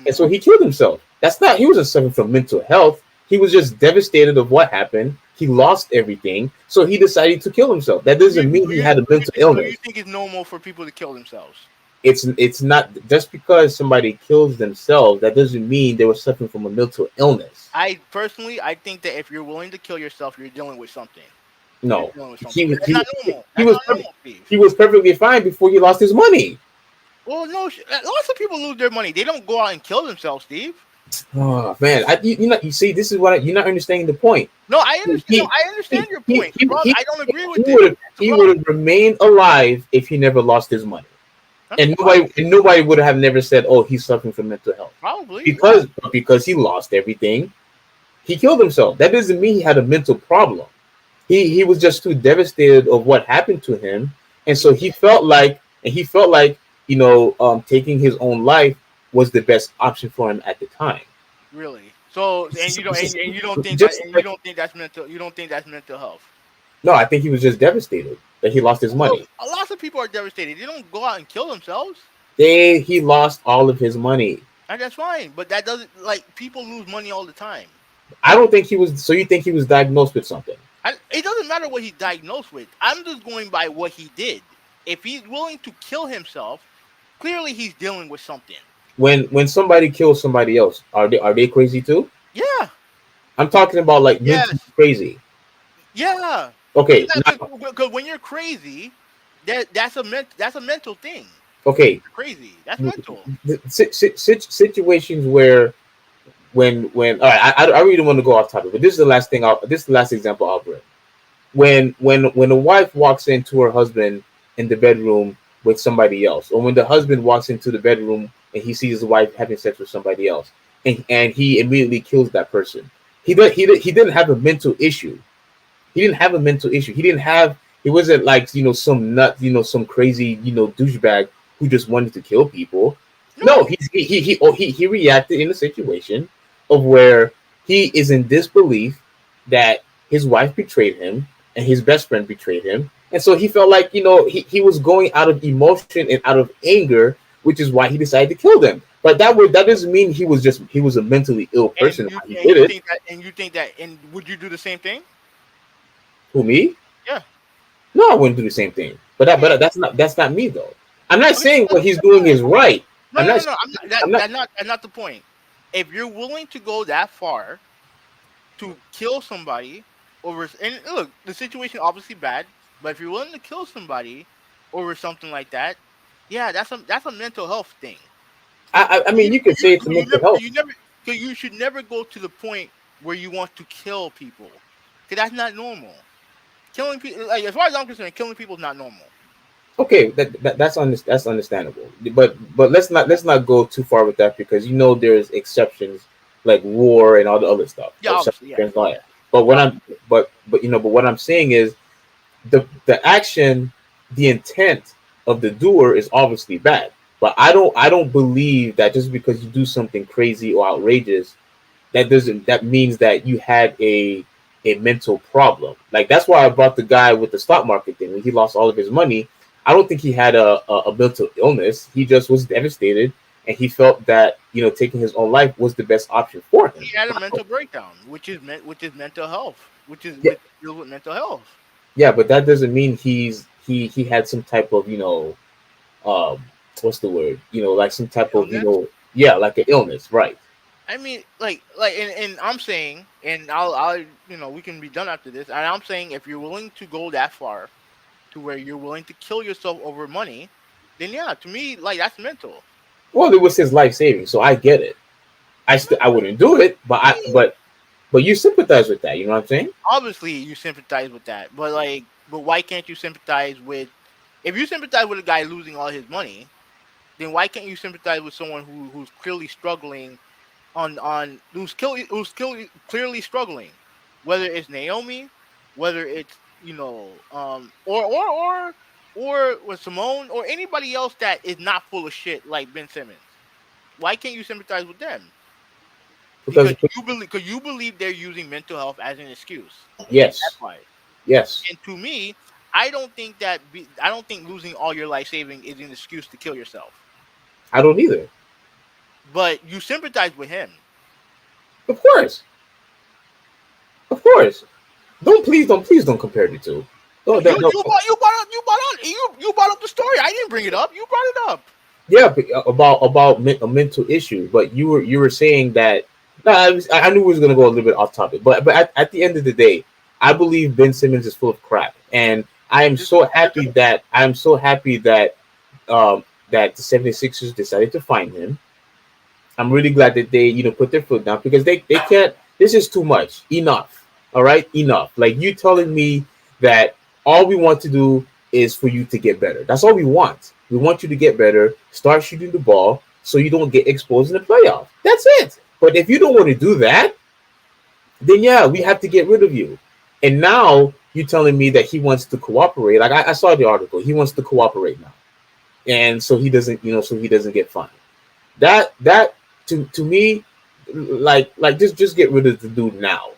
Speaker 4: And so he killed himself. He wasn't suffering from mental health. He was just devastated of what happened. He lost everything, so he decided to kill himself. That doesn't mean he had a mental illness.
Speaker 3: So you think it's normal for people to kill themselves?
Speaker 4: It's not just because somebody kills themselves, that doesn't mean they were suffering from a mental illness.
Speaker 3: I think that if you're willing to kill yourself, you're dealing with something.
Speaker 4: No, he
Speaker 3: was
Speaker 4: was perfectly fine before he lost his money.
Speaker 3: Well, no, lots of people lose their money. They don't go out and kill themselves, Steve.
Speaker 4: Oh man, you see, this is what you're not understanding the point.
Speaker 3: No, I understand. I understand your point. I don't agree with it.
Speaker 4: He would have remained alive if he never lost his money. And nobody would have never said, "Oh, he's suffering from mental health."
Speaker 3: Probably
Speaker 4: because he lost everything, he killed himself. That doesn't mean he had a mental problem. He was just too devastated of what happened to him, and so he felt like taking his own life was the best option for him at the time.
Speaker 3: Really? So, and you don't, and you don't think that,
Speaker 4: Just
Speaker 3: and you
Speaker 4: like,
Speaker 3: don't think that's mental. You don't think that's mental health.
Speaker 4: no, I think he was just devastated that he lost his
Speaker 3: Look,
Speaker 4: money.
Speaker 3: a lot of people are devastated. They don't go out and kill themselves,
Speaker 4: He lost all of his money.
Speaker 3: and that's fine. But that doesn't like people lose money all the time.
Speaker 4: I don't think he was. So you think he was diagnosed with something?
Speaker 3: It doesn't matter what he's diagnosed with. I'm just going by what he did. If he's willing to kill himself, clearly he's dealing with something.
Speaker 4: When somebody kills somebody else, are they crazy too?
Speaker 3: Yeah.
Speaker 4: I'm talking about like
Speaker 3: Yes.
Speaker 4: mentally crazy.
Speaker 3: Yeah.
Speaker 4: Okay,
Speaker 3: Because when you're crazy, that's a mental thing.
Speaker 4: okay.
Speaker 3: You're crazy. That's mental.
Speaker 4: Situations where when all right, I really don't want to go off topic, but this is the last thing. This is the last example I'll bring. When a wife walks into her husband in the bedroom with somebody else, or when the husband walks into the bedroom and he sees his wife having sex with somebody else, and he immediately kills that person, he didn't have a mental issue. He didn't have a mental issue. He wasn't like some nut, some crazy douchebag who just wanted to kill people. No, he reacted in a situation of where he is in disbelief that his wife betrayed him and his best friend betrayed him, and so he felt like he was going out of emotion and out of anger, which is why he decided to kill them. But that doesn't mean he was a mentally ill person.
Speaker 3: And you think that, and would you do the same thing?
Speaker 4: Who, me?
Speaker 3: Yeah.
Speaker 4: No, I wouldn't do the same thing. But that's not me though. I'm not saying what he's doing is right.
Speaker 3: No. That's not the point. If you're willing to go that far to kill somebody over, and look, the situation obviously bad, but if you're willing to kill somebody over something like that, yeah, that's a mental health thing.
Speaker 4: I mean, you could say it's a mental health.
Speaker 3: You should never go to the point where you want to kill people, because that's not normal. Killing people, like, as far as I'm concerned, killing people is not normal.
Speaker 4: Okay, that's understandable. But let's not go too far with that, because there's exceptions like war and all the other stuff.
Speaker 3: Yeah, obviously, yeah.
Speaker 4: But what I'm saying is the action, the intent of the doer is obviously bad. But I don't believe that just because you do something crazy or outrageous, that means that you had a mental problem. Like, that's why I brought the guy with the stock market thing when he lost all of his money. I don't think he had a mental illness. He just was devastated, and he felt that taking his own life was the best option for him.
Speaker 3: He had a mental breakdown, which is mental health, which deals with mental health.
Speaker 4: Yeah, but that doesn't mean he had some type of what's the word? Like some type
Speaker 3: illness?
Speaker 4: of like an illness, right?
Speaker 3: I mean, and I'm saying, and I'll we can be done after this. And I'm saying, if you're willing to go that far, to where you're willing to kill yourself over money, then yeah, to me, like, that's mental.
Speaker 4: Well, it was his life saving, so I get it. I wouldn't do it, but you sympathize with that. You know what I'm saying?
Speaker 3: Obviously, you sympathize with that, but why can't you sympathize with? If you sympathize with a guy losing all his money, then why can't you sympathize with someone who's clearly struggling? Who's clearly struggling, whether it's Naomi, whether it's or with Simone or anybody else that is not full of shit like Ben Simmons. Why can't you sympathize with them? Because you believe they're using mental health as an excuse.
Speaker 4: Yes.
Speaker 3: That's why.
Speaker 4: Yes.
Speaker 3: And to me, I don't think losing all your life saving is an excuse to kill yourself.
Speaker 4: I don't either.
Speaker 3: But you sympathize with him.
Speaker 4: Of course. Of course. Please don't compare the two.
Speaker 3: You brought up the story. I didn't bring it up. You brought it up.
Speaker 4: Yeah, about a mental issue. But you were saying that. No, I knew we was gonna go a little bit off topic. But at the end of the day, I believe Ben Simmons is full of crap, and I am so happy that that the 76ers decided to find him. I'm really glad that they put their foot down, because they can't. This is too much. Enough. All right, enough. Like, you telling me that all we want to do is for you to get better. That's all we want. We want you to get better, start shooting the ball so you don't get exposed in the playoff. That's it. But if you don't want to do that, then yeah, we have to get rid of you. And now you're telling me that he wants to cooperate. Like, I saw the article. He wants to cooperate now. and so he doesn't, so he doesn't get fined. That to me, like just get rid of the dude now.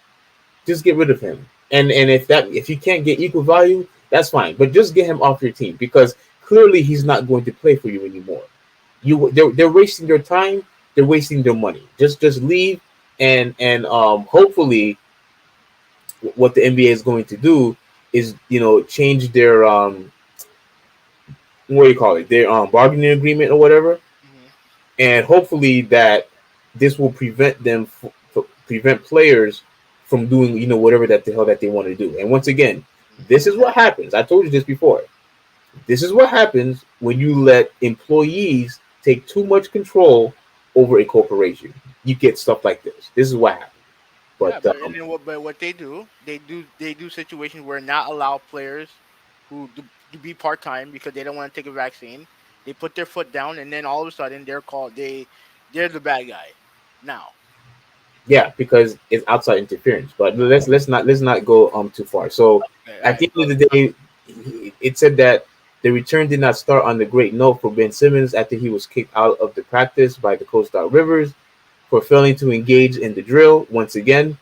Speaker 4: Just get rid of him. And if you can't get equal value, that's fine. But just get him off your team because clearly he's not going to play for you anymore. They're wasting their time. They're wasting their money. Just leave and hopefully what the NBA is going to do is change their what do you call it, their bargaining agreement or whatever,
Speaker 3: Hmm.
Speaker 4: and hopefully that this will prevent prevent players from doing whatever that the hell that they want to do. And once again, this
Speaker 3: Hmm.
Speaker 4: is what happens. I told you this before. This is what happens when you let employees take too much control over a corporation. You get stuff like this. This is what happens.
Speaker 3: Yeah,
Speaker 4: But
Speaker 3: but what they do situations where not allow players to be part time because they don't want to take a vaccine. They put their foot down, and then all of a sudden they're the bad guy now.
Speaker 4: yeah, because it's outside interference. But let's not go too far. So
Speaker 3: Okay, all
Speaker 4: at
Speaker 3: right.
Speaker 4: the end of the day, it said that the return did not start on the great note for Ben Simmons after he was kicked out of the practice by the coach Doc Rivers for failing to engage in the drill once again.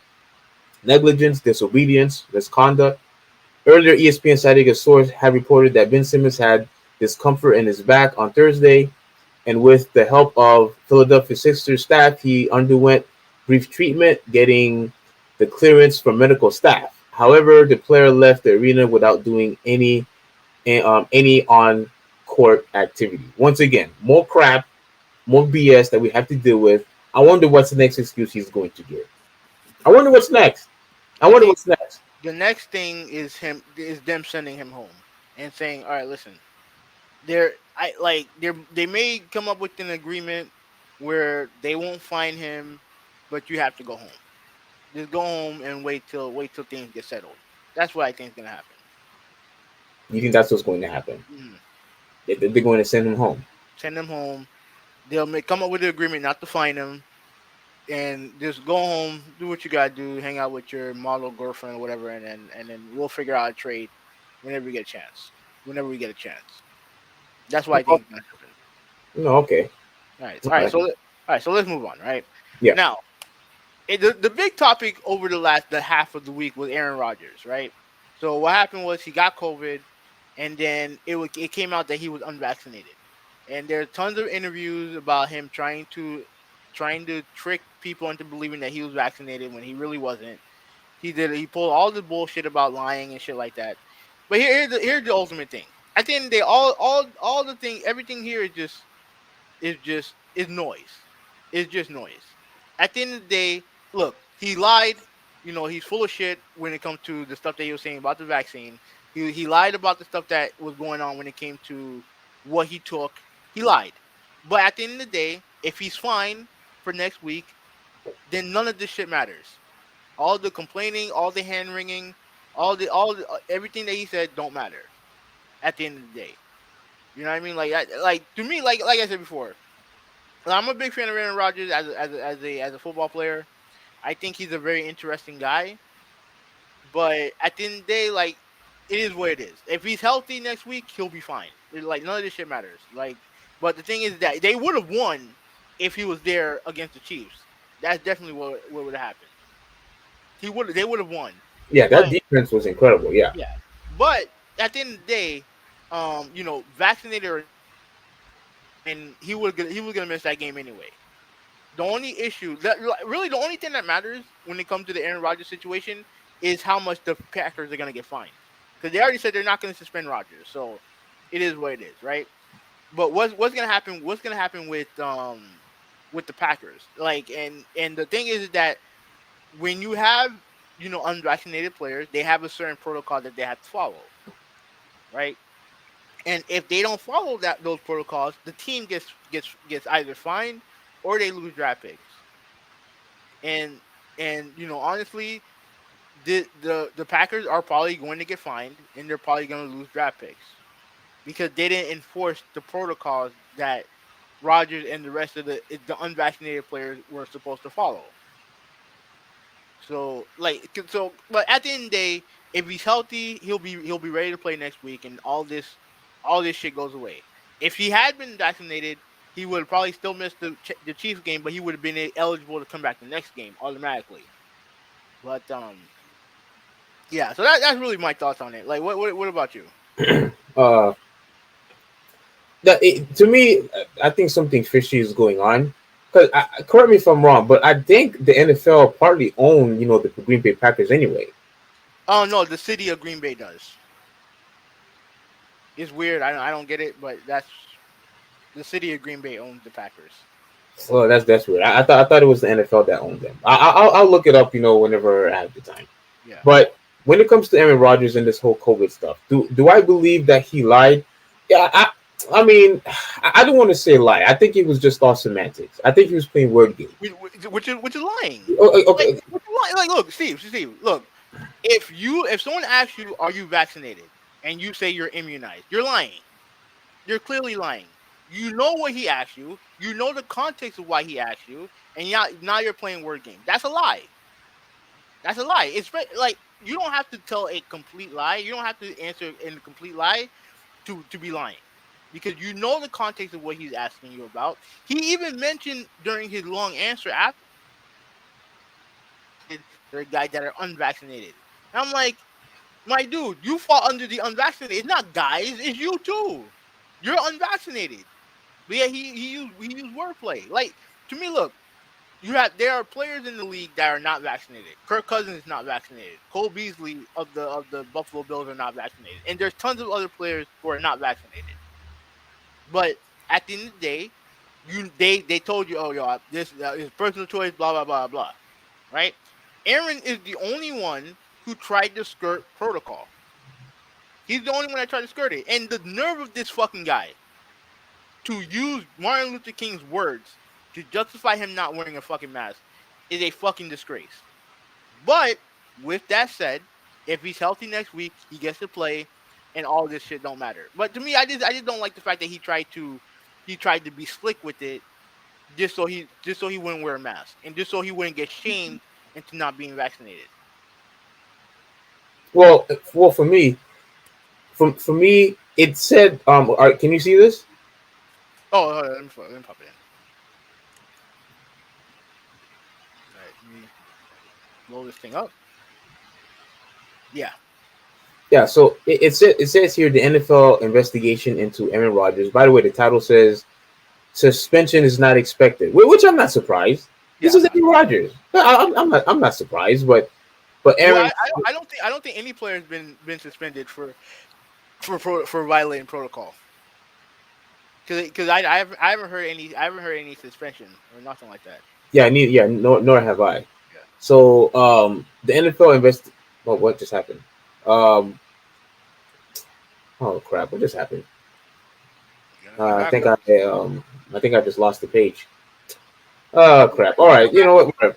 Speaker 4: Negligence, disobedience, misconduct. Earlier, ESPN citing a source had reported that Ben Simmons had discomfort in his back on Thursday, and with the help of Philadelphia Sixers staff, he underwent brief treatment, getting the clearance from medical staff. However, the player left the arena without doing any on court activity. Once again, more crap, more BS that we have to deal with. I wonder what's the next excuse he's going to give. I wonder what's next. I
Speaker 3: I
Speaker 4: wonder
Speaker 3: think
Speaker 4: what's next.
Speaker 3: the next thing is them sending him home and saying, "All right, listen, they may come up with an agreement where they won't fine him, but you have to go home. Just go home and wait till things get settled. That's what I think is gonna happen.
Speaker 4: You think that's what's going to happen?
Speaker 3: Mhm.
Speaker 4: They're going to send him home.
Speaker 3: Send him home. Come up with an agreement not to fine him, and just go home, do what you gotta do, hang out with your model girlfriend or whatever, and then we'll figure out a trade whenever we get a chance. Whenever we get a chance. That's what I think is gonna happen.
Speaker 4: No, okay.
Speaker 3: All right,
Speaker 4: All
Speaker 3: all right.
Speaker 4: right.
Speaker 3: So let's move on. Right
Speaker 4: Yeah.
Speaker 3: now, the big topic over the half of the week was Aaron Rodgers, right? So what happened was he got COVID, and then it came out that he was unvaccinated, and there are tons of interviews about him trying to trick people into believing that he was vaccinated when he really wasn't. He pulled all the bullshit about lying and shit like that. But here's the ultimate thing. At the end of the day, all the thing everything here is noise. It's just noise. At the end of the day, look, he lied. He's full of shit when it comes to the stuff that he was saying about the vaccine. He lied about the stuff that was going on when it came to what he took. He lied. But at the end of the day, if he's fine for next week, then none of this shit matters. All the complaining, all the hand wringing, everything that he said don't matter at the end of the day. You know what I mean? Like to me, like I said before, I'm a big fan of Aaron Rodgers as a football player. I think he's a very interesting guy. But at the end of the day, like it is what it is. If he's healthy next week, he'll be fine. Like none of this shit matters. But the thing is that they would have won if he was there against the Chiefs. That's definitely what would have happened. They would have won.
Speaker 4: Yeah, that
Speaker 3: But
Speaker 4: defense was incredible. Yeah.
Speaker 3: yeah, but at the end of the day, vaccinated or and he was gonna miss that game anyway. The only issue that really the only thing that matters when it comes to the Aaron Rodgers situation is how much the Packers are gonna get fined because they already said they're not gonna suspend Rodgers, so it is what it is, right? But what's gonna happen? What's gonna happen with the Packers? And the thing is that when you have unvaccinated players, they have a certain protocol that they have to follow, right? And if they don't follow those protocols, the team gets either fined or they lose draft picks. And honestly, the Packers are probably going to get fined and they're probably going to lose draft picks because they didn't enforce the protocols that Rodgers and the rest of the unvaccinated players were supposed to follow. But at the end of the day, if he's healthy, he'll be ready to play next week, and all this shit goes away. If he had been vaccinated, he would have probably still missed the Chiefs game, but he would have been eligible to come back the next game automatically. But yeah. So that's really my thoughts on it. Like, what about you?
Speaker 4: uh, to me, I think something fishy is going on. Because correct me if I'm wrong, but I think the NFL partly own the Green Bay Packers anyway.
Speaker 3: Oh no, the city of Green Bay does. It's weird. I don't get it, but that's the city of Green Bay owns the Packers.
Speaker 4: Well, that's weird. I thought it was the NFL that owned them. I'll look it up, whenever I have the time.
Speaker 3: Yeah.
Speaker 4: But when it comes to Aaron Rodgers and this whole COVID stuff, do I believe that he lied? Yeah, I mean, I don't want to say lie. I think it was just all semantics. I think he was playing word games.
Speaker 3: Which is lying.
Speaker 4: Okay.
Speaker 3: Like, look, Steve, look. If someone asks you, "Are you vaccinated?" and you say you're immunized, you're lying. You're clearly lying. You know what he asked you. You know the context of why he asked you, and now you're playing word games. That's a lie. That's a lie. It's like you don't have to tell a complete lie. You don't have to answer in a complete lie to be lying, because you know the context of what he's asking you about. He even mentioned during his long answer after there are guys that are unvaccinated. And I'm like, my dude, you fall under the unvaccinated. It's not guys, it's you too. You're unvaccinated. But yeah, he used wordplay. Like, to me, look, there are players in the league that are not vaccinated. Kirk Cousins is not vaccinated. Cole Beasley of the Buffalo Bills are not vaccinated. And there's tons of other players who are not vaccinated. But at the end of the day, they told you, oh, yo, this is personal choice, blah blah blah blah, right? Aaron is the only one who tried to skirt protocol. He's the only one that tried to skirt it. And the nerve of this fucking guy to use Martin Luther King's words to justify him not wearing a fucking mask is a fucking disgrace. But with that said, if he's healthy next week, he gets to play, and all this shit don't matter. But to me, I just don't like the fact that he tried to be slick with it just so he wouldn't wear a mask and just so he wouldn't get shamed into not being vaccinated.
Speaker 4: Well, for me, it said, all right, can you see this?
Speaker 3: Oh, hold on, let me pop it in. All right, let me blow this thing up. Yeah.
Speaker 4: Yeah, so it says here the NFL investigation into Aaron Rodgers. By the way, the title says suspension is not expected, which I'm not surprised. This is Aaron Rodgers. I'm not surprised, but Aaron.
Speaker 3: Well, I don't think any player has been suspended for violating protocol. Because I haven't heard any suspension or nothing like that.
Speaker 4: Yeah, nor have I.
Speaker 3: Yeah.
Speaker 4: So the NFL well, what just happened? Oh crap! What just happened? I think I just lost the page. Oh crap! All right, you know what? Whatever.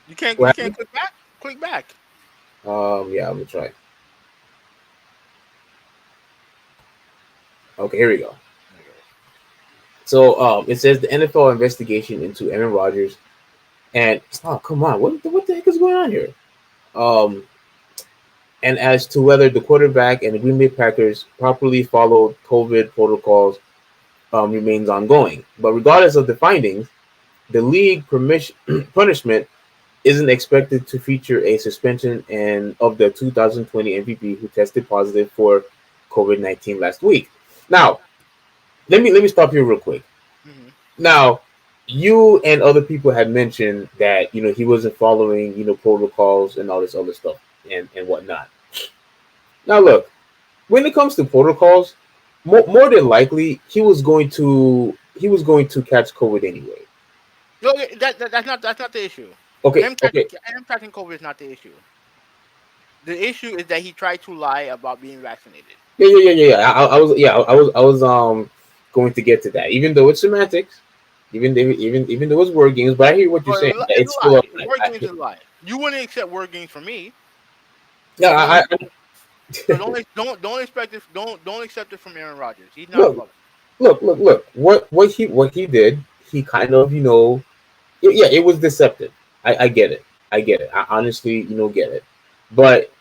Speaker 3: You can't click back. Click back.
Speaker 4: Yeah, I'm gonna try. Okay, here we go. So it says the NFL investigation into Aaron Rodgers, and come on, what the heck is going on here? And as to whether the quarterback and the Green Bay Packers properly followed COVID protocols remains ongoing. But regardless of the findings, the league punishment isn't expected to feature a suspension of the 2020 MVP who tested positive for COVID-19 last week. Now, let me stop here real quick.
Speaker 3: Mm-hmm.
Speaker 4: Now, you and other people had mentioned that he wasn't following protocols and all this other stuff and whatnot. Now, look, when it comes to protocols, more than likely he was going to catch COVID anyway.
Speaker 3: No, that's not the issue.
Speaker 4: Okay.
Speaker 3: Him catching COVID is not the issue. The issue is that he tried to lie about being vaccinated.
Speaker 4: Yeah. I was going to get to that, even though it's semantics, even though it's word games. But I hear what you're saying. It's still
Speaker 3: word games is a lie. You wouldn't accept word games from me.
Speaker 4: Yeah,
Speaker 3: So don't expect it. Don't accept it from Aaron Rodgers. He's not.
Speaker 4: Look. What he did, he kind of it was deceptive. I get it. I honestly get it. But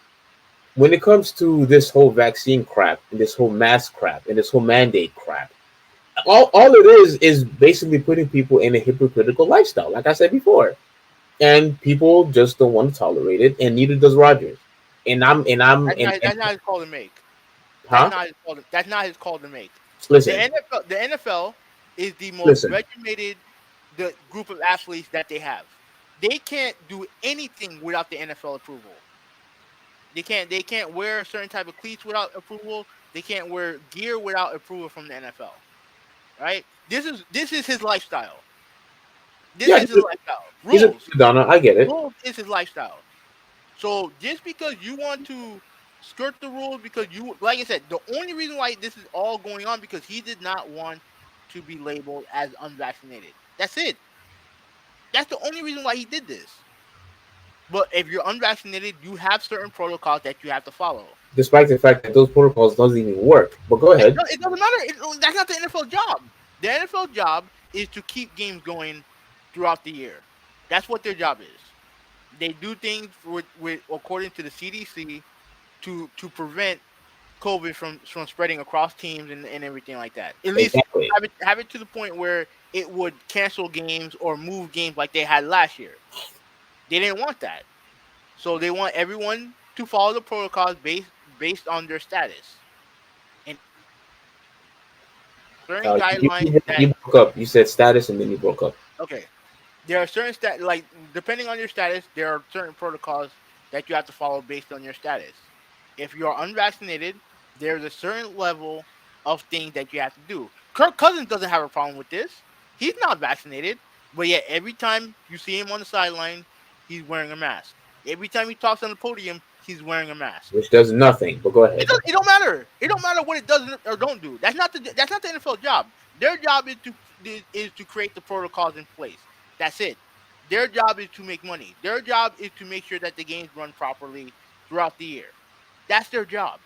Speaker 4: when it comes to this whole vaccine crap and this whole mask crap and this whole mandate crap, all it is basically putting people in a hypocritical lifestyle, like I said before, and people just don't want to tolerate it, and neither does Rogers. And
Speaker 3: That's not his call to make. That's
Speaker 4: huh?
Speaker 3: not his call. That's not his call to make.
Speaker 4: Listen,
Speaker 3: The NFL is the most
Speaker 4: listen.
Speaker 3: regimented the group of athletes that they have. They can't do anything without the NFL approval. They can't wear a certain type of cleats without approval. They can't wear gear without approval from the NFL. Right? This is his lifestyle. This
Speaker 4: Yeah,
Speaker 3: is his lifestyle.
Speaker 4: he's a
Speaker 3: Rules.
Speaker 4: Madonna. I get it.
Speaker 3: Rules is his lifestyle. So just because you want to skirt the rules, because you, like I said, the only reason why this is all going on because he did not want to be labeled as unvaccinated. That's it. That's the only reason why he did this. But if you're unvaccinated, you have certain protocols that you have to follow.
Speaker 4: Despite the fact that those protocols doesn't even work. But go
Speaker 3: It,
Speaker 4: ahead.
Speaker 3: it doesn't matter. That's not the NFL job. The NFL job is to keep games going throughout the year. That's what their job is. They do things with according to the CDC to prevent COVID from spreading across teams and everything like that. At least
Speaker 4: Exactly.
Speaker 3: have it to the point where it would cancel games or move games like they had last year. They didn't want that, so they want everyone to follow the protocols based on their status and certain guidelines that
Speaker 4: You broke up. You said status, and then you broke up.
Speaker 3: okay. There are certain like depending on your status, there are certain protocols that you have to follow based on your status. If you are unvaccinated, there's a certain level of things that you have to do. Kirk Cousins doesn't have a problem with this. He's not vaccinated, but yet every time you see him on the sideline, he's wearing a mask. Every time he talks on the podium, he's wearing a mask.
Speaker 4: Which does nothing. But go ahead.
Speaker 3: It don't matter. It don't matter what it does or don't do. That's not the NFL job. Their job is to create the protocols in place. That's it. Their job is to make money. Their job is to make sure that the games run properly throughout the year. That's their job.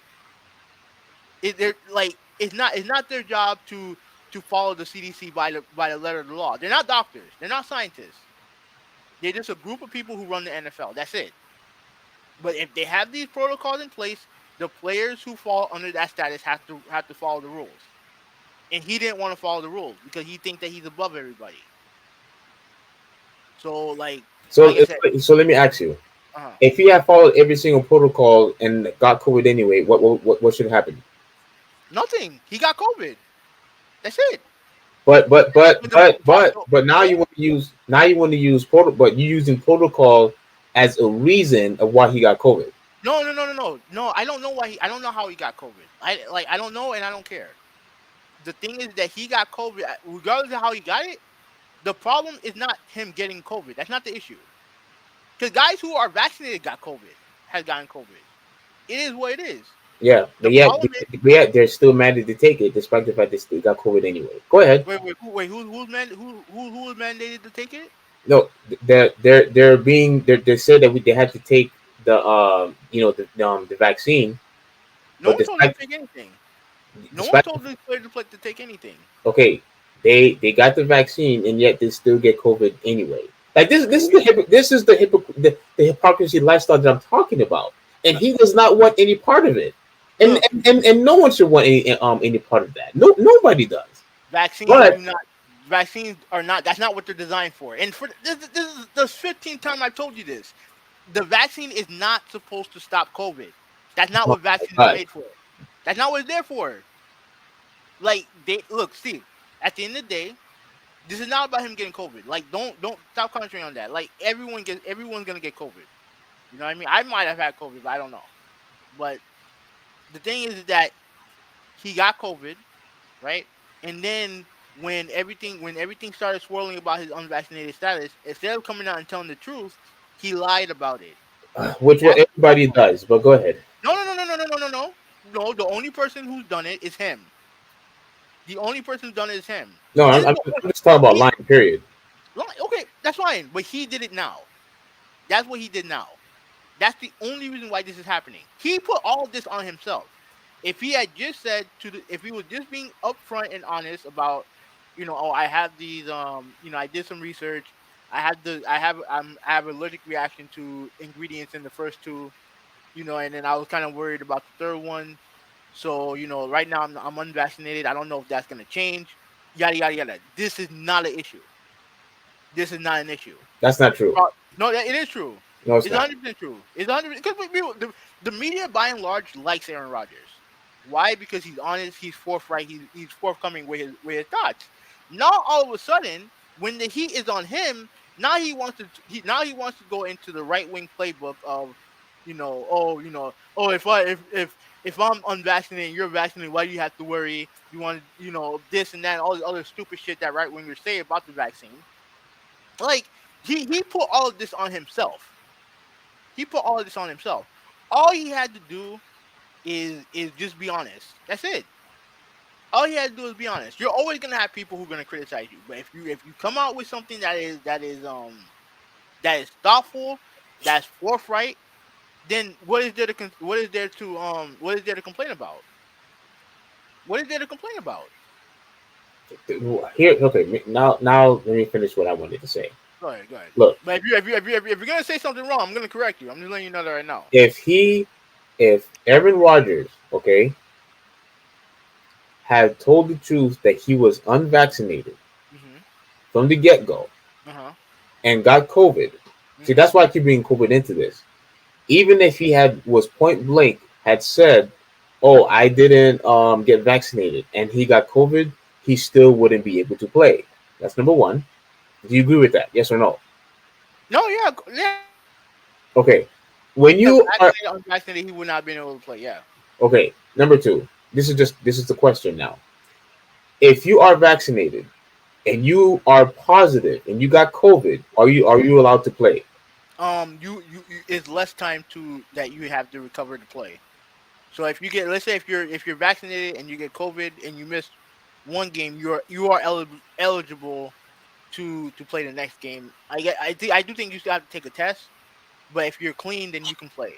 Speaker 3: They're like it's not their job to follow the CDC by the letter of the law. They're not doctors. They're not scientists. They're just a group of people who run the NFL. That's it. But if they have these protocols in place, the players who fall under that status have to follow the rules. And he didn't want to follow the rules because he thinks that he's above everybody. So like I said,
Speaker 4: So let me ask you:
Speaker 3: uh
Speaker 4: if he had followed every single protocol and got COVID anyway, what should happen?
Speaker 3: nothing. He got COVID. That's it. But
Speaker 4: But now you want to use but you using protocol as a reason of why he got COVID.
Speaker 3: no. I don't know why I don't know how he got COVID. I don't know and I don't care. The thing is that he got COVID regardless of how he got it. The problem is not him getting COVID. That's not the issue. Because guys who are vaccinated got COVID, has gotten COVID. It is what it is.
Speaker 4: Yeah,
Speaker 3: The problem is
Speaker 4: they're still mandated to take it, despite the fact they still got COVID anyway. Go ahead.
Speaker 3: who was mandated to take it?
Speaker 4: No, they said that they had to take the vaccine,
Speaker 3: No
Speaker 4: but
Speaker 3: one told them
Speaker 4: despite
Speaker 3: to take anything. No one
Speaker 4: despite
Speaker 3: told the player to take anything.
Speaker 4: okay, they got the vaccine and yet they still get COVID anyway. Like the hypocrisy lifestyle that I'm talking about, and he does not want any part of it, and
Speaker 3: Look,
Speaker 4: and no one should want any part of that. No, nobody does.
Speaker 3: vaccines
Speaker 4: But
Speaker 3: do not. Vaccines are not. That's not what they're designed for. And for this is the 15th time I've told you this. The vaccine is not supposed to stop COVID. That's not what vaccines are
Speaker 4: but
Speaker 3: made for. That's not what it's there for. Like they look, Steve. At the end of the day, this is not about him getting COVID. Like don't stop concentrating on that. Like everyone's gonna get COVID. You know what I mean? I might have had COVID, but I don't know. But the thing is that he got COVID, right? And then when everything started swirling about his unvaccinated status, instead of coming out and telling the truth, he lied about it.
Speaker 4: which what
Speaker 3: That's the
Speaker 4: everybody
Speaker 3: problem.
Speaker 4: does. But go ahead.
Speaker 3: No. No, the only person who's done it is him. The only person who's done it is him.
Speaker 4: No,
Speaker 3: This is
Speaker 4: I'm
Speaker 3: the
Speaker 4: just talking about
Speaker 3: he
Speaker 4: lying. Period.
Speaker 3: okay, that's fine. But he did it now. That's what he did now. That's the only reason why this is happening. He put all of this on himself. If he had just said if he was just being upfront and honest about, oh, I have these, I did some research. I have allergic reaction to ingredients in the first two, and then I was kind of worried about the third one. So, right now I'm unvaccinated. I don't know if that's gonna change. yada yada yada. This is not an issue. This is not an issue.
Speaker 4: That's not true.
Speaker 3: No, it is true.
Speaker 4: No, it's
Speaker 3: It's
Speaker 4: not.
Speaker 3: 100% true. It's 100 because the media by and large likes Aaron Rodgers. Why? Because he's honest, he's forthright, he's forthcoming with his thoughts. Now all of a sudden, when the heat is on him, now he wants to go into the right wing playbook of, if I'm unvaccinated and you're vaccinated, why do you have to worry? You want this and that, and all the other stupid shit that right wingers say about the vaccine. Like he put all of this on himself. He put all of this on himself. All he had to do is just be honest. That's it. All he had to do is be honest. You're always gonna have people who are gonna criticize you, but if you come out with something that is thoughtful, that's forthright, then what is there to complain about? What is there to complain about?
Speaker 4: Here, okay. Now let me finish what I wanted to say.
Speaker 3: Go ahead, go ahead.
Speaker 4: Look,
Speaker 3: but if you're gonna say something wrong, I'm gonna correct you. I'm just letting you know that right now.
Speaker 4: If Aaron Rodgers, okay, had told the truth that he was unvaccinated from the get-go and got COVID, see, that's why I keep bringing COVID into this. Even if he was point blank had said, "Oh, I didn't get vaccinated," and he got COVID, he still wouldn't be able to play. That's number one. Do you agree with that? Yes or no?
Speaker 3: No, yeah.
Speaker 4: Okay. When you are
Speaker 3: unvaccinated, he would not have been able to play. Yeah.
Speaker 4: Okay. Number two. This is the question now. If you are vaccinated and you are positive and you got COVID, are you allowed to play?
Speaker 3: You it's less time that you have to recover to play. So if you get, let's say if you're vaccinated and you get COVID and you miss one game, you are eligible to play the next game. I do think you still have to take a test, but if you're clean, then you can play.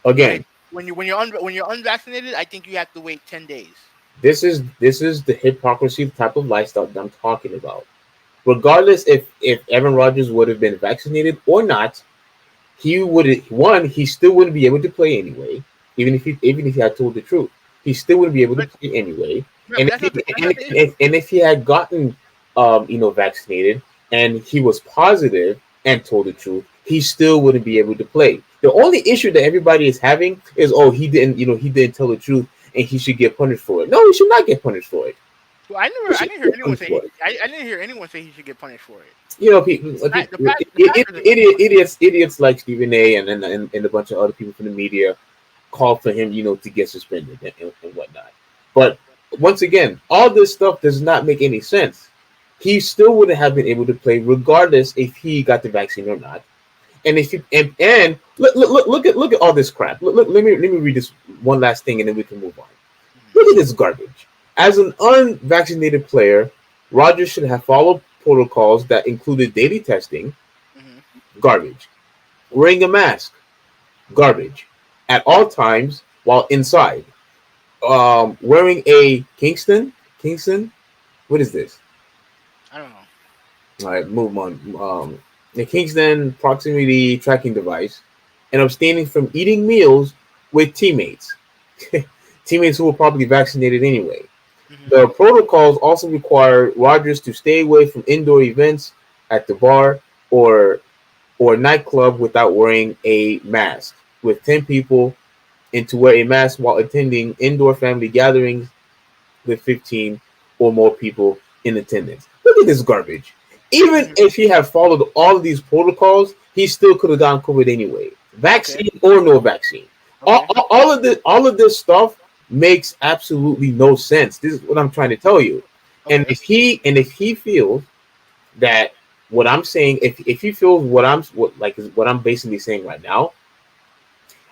Speaker 4: Again,
Speaker 3: when you're unvaccinated, I think you have to wait 10 days.
Speaker 4: This is the hypocrisy type of lifestyle that I'm talking about. Regardless if Aaron Rodgers would have been vaccinated or not, he still wouldn't be able to play anyway. Even if he had told the truth, he still wouldn't be able to play anyway. And if he had gotten vaccinated and he was positive and told the truth, he still wouldn't be able to play. The only issue that everybody is having is, oh, he didn't tell the truth and he should get punished for it. No, he should not get punished for it.
Speaker 3: Well, I didn't hear anyone say I didn't hear anyone say he should get punished for it.
Speaker 4: You know, people, idiots like Stephen A. and a bunch of other people from the media called for him, to get suspended and whatnot. But once again, all this stuff does not make any sense. He still wouldn't have been able to play regardless if he got the vaccine or not. And if you and look at all this crap. Let me read this one last thing and then we can move on. Look at this garbage. As an unvaccinated player, Rodgers should have followed protocols that included daily testing, garbage, wearing a mask, garbage, at all times while inside, wearing a Kingston, what is this?
Speaker 3: I don't know.
Speaker 4: All right, move on. The Kingston proximity tracking device, and abstaining from eating meals with teammates who were probably vaccinated anyway. The protocols also require Rodgers to stay away from indoor events at the bar or nightclub without wearing a mask with 10 people, and to wear a mask while attending indoor family gatherings with 15 or more people in attendance. Look at this garbage. Even if he had followed all of these protocols, he still could have gotten COVID anyway. Vaccine or no vaccine. Okay. All of this stuff makes absolutely no sense. This is what I'm trying to tell you. Okay. And if he feels that what I'm saying, if he feels what I'm basically saying right now,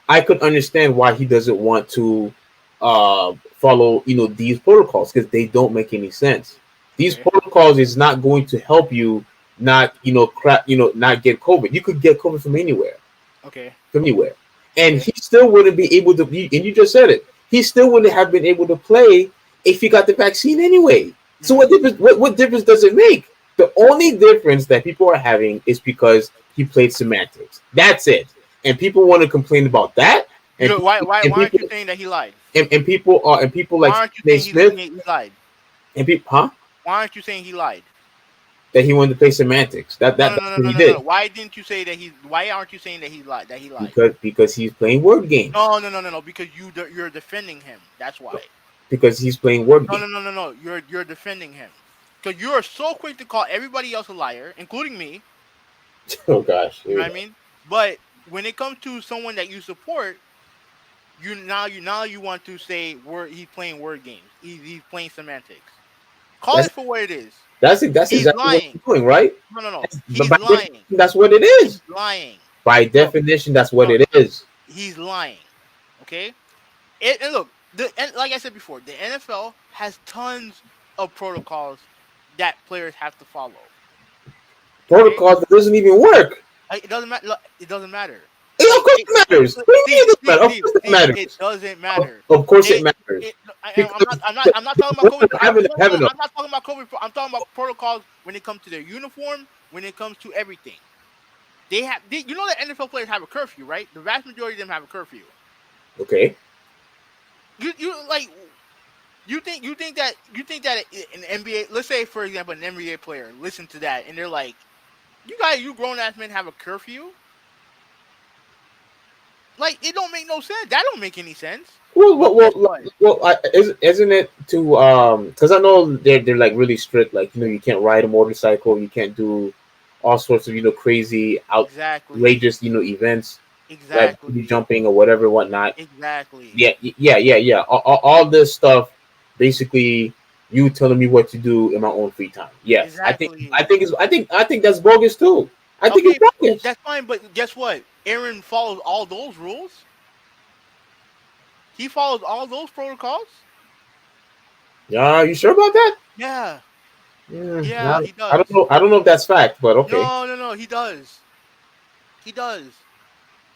Speaker 4: I could understand why he doesn't want to follow these protocols, because they don't make any sense. These protocols is not going to help you not get COVID. You could get COVID from anywhere. Okay. From anywhere. And he still wouldn't be able to be, and you just said it, he still wouldn't have been able to play if he got the vaccine anyway. So what difference does it make? The only difference that people are having is because he played semantics. That's it. And people want to complain about that. And
Speaker 3: why aren't you saying that he lied?
Speaker 4: And people like
Speaker 3: Smith. He lied?
Speaker 4: And people, huh?
Speaker 3: Why aren't you saying he lied?
Speaker 4: That he wanted to play semantics. That's what he did.
Speaker 3: No. Why didn't you say that he? Why aren't you saying that he lied? That he lied?
Speaker 4: Because he's playing word games.
Speaker 3: No. Because you're defending him. That's why.
Speaker 4: Because he's playing word games.
Speaker 3: No. You're defending him. Because you are so quick to call everybody else a liar, including me.
Speaker 4: Oh gosh.
Speaker 3: You know what I mean? But when it comes to someone that you support, you want to say he's playing word games. He's playing semantics. Call it for what it is.
Speaker 4: That's
Speaker 3: He's
Speaker 4: exactly
Speaker 3: lying.
Speaker 4: what he's doing, right?
Speaker 3: No. He's
Speaker 4: By
Speaker 3: lying.
Speaker 4: that's what it is.
Speaker 3: He's lying.
Speaker 4: By definition, that's what it is.
Speaker 3: He's lying. Okay? And look, like I said before, the NFL has tons of protocols that players have to follow.
Speaker 4: Protocols that doesn't even work.
Speaker 3: It doesn't matter. It doesn't matter.
Speaker 4: Of course it matters. What do you mean it matters? Of course it matters.
Speaker 3: It doesn't matter.
Speaker 4: Of course it matters.
Speaker 3: I'm not talking about COVID. I'm not talking about COVID. I'm talking about protocols when it comes to their uniform, when it comes to everything. You know that NFL players have a curfew, right? The vast majority of them have a curfew.
Speaker 4: Okay.
Speaker 3: You think that an NBA, let's say for example an NBA player listen to that and they're like, you grown ass men have a curfew? Like, it don't make no sense. That don't make any sense.
Speaker 4: Isn't it to because I know they're like really strict, like, you know, you can't ride a motorcycle, you can't do all sorts of, you know, crazy outrageous, you know, events.
Speaker 3: Exactly.
Speaker 4: Like jumping or whatever, whatnot.
Speaker 3: Exactly.
Speaker 4: Yeah. All this stuff, basically, you telling me what to do in my own free time. Yes,
Speaker 3: exactly.
Speaker 4: I think that's bogus too. I think it's bogus.
Speaker 3: That's fine, but guess what? Aaron follows all those rules. He follows all those protocols.
Speaker 4: Yeah, you sure about that?
Speaker 3: Yeah.
Speaker 4: Yeah,
Speaker 3: he does.
Speaker 4: I don't know if that's fact, but okay.
Speaker 3: No, he does. He does.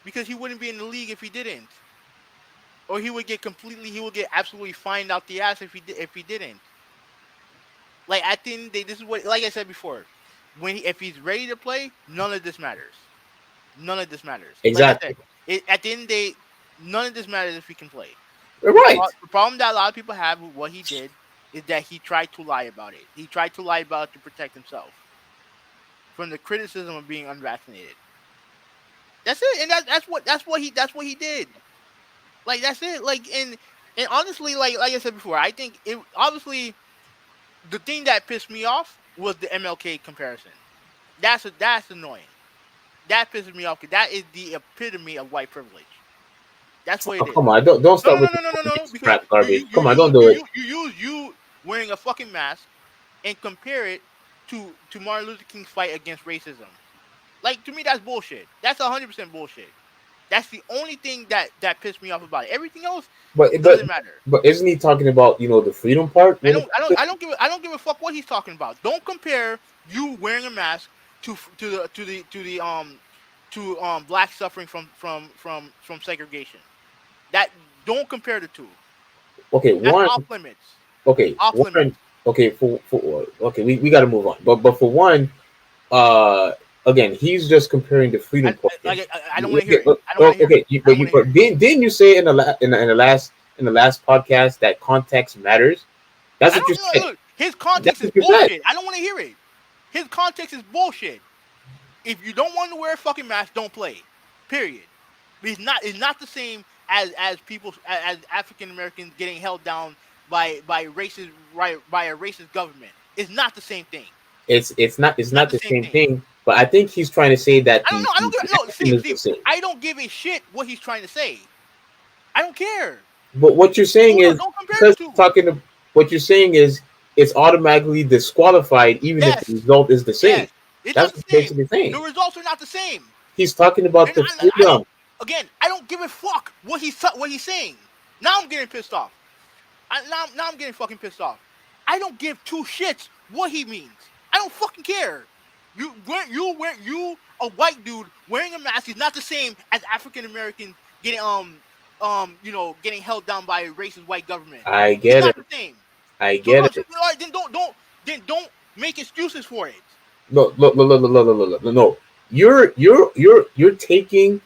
Speaker 3: Because he wouldn't be in the league if he didn't. Or he would get absolutely fined out the ass if he didn't. Like, at the end of the day, this is what, like I said before, if he's ready to play, none of this matters. None of this matters.
Speaker 4: Exactly.
Speaker 3: Like at the end of the day, none of this matters if he can play.
Speaker 4: Right.
Speaker 3: The problem that a lot of people have with what he did is that he tried to lie about it. He tried to lie about it to protect himself from the criticism of being unvaccinated. That's it, and that's what he did. Like, that's it. Like, and honestly, like I said before, I think it obviously the thing that pissed me off was the MLK comparison. That's annoying. That pisses me off because that is the epitome of white privilege. That's what it is.
Speaker 4: Come on, don't start with crap garbage. Come on, don't do it.
Speaker 3: You use you wearing a fucking mask and compare it to Martin Luther King's fight against racism. Like, to me, that's bullshit. That's 100% bullshit. That's the only thing that pissed me off about it. Everything else doesn't matter.
Speaker 4: But isn't he talking about, you know, the freedom part?
Speaker 3: I don't give a fuck what he's talking about. Don't compare you wearing a mask to black suffering from segregation. That don't compare the two.
Speaker 4: Okay,
Speaker 3: that's off limits.
Speaker 4: Okay,
Speaker 3: off limits.
Speaker 4: Okay, we got to move on. But for one, again, he's just comparing the freedom part.
Speaker 3: I don't want to hear it.
Speaker 4: But didn't you say in the last podcast that context matters? That's what you said.
Speaker 3: Look, his context is bullshit. I don't want to hear it. His context is bullshit. If you don't want to wear a fucking mask, don't play. Period. It's not the same as African Americans getting held down by a racist government. It's not the same thing.
Speaker 4: It's not the same thing. But I think he's trying to say that.
Speaker 3: I don't give a shit what he's trying to say. I don't care.
Speaker 4: But what you're saying is what you're saying is it's automatically disqualified even if the result is the same.
Speaker 3: Yes.
Speaker 4: That's basically saying.
Speaker 3: The results are not the same.
Speaker 4: He's talking about the freedom.
Speaker 3: I don't give a fuck what he's saying. Now I'm getting pissed off. Now I'm getting fucking pissed off. I don't give two shits what he means. I don't fucking care. You a white dude wearing a mask is not the same as African Americans getting getting held down by a racist white government.
Speaker 4: I get it.
Speaker 3: Not the same.
Speaker 4: I get it.
Speaker 3: Then don't make excuses for it.
Speaker 4: No. You're taking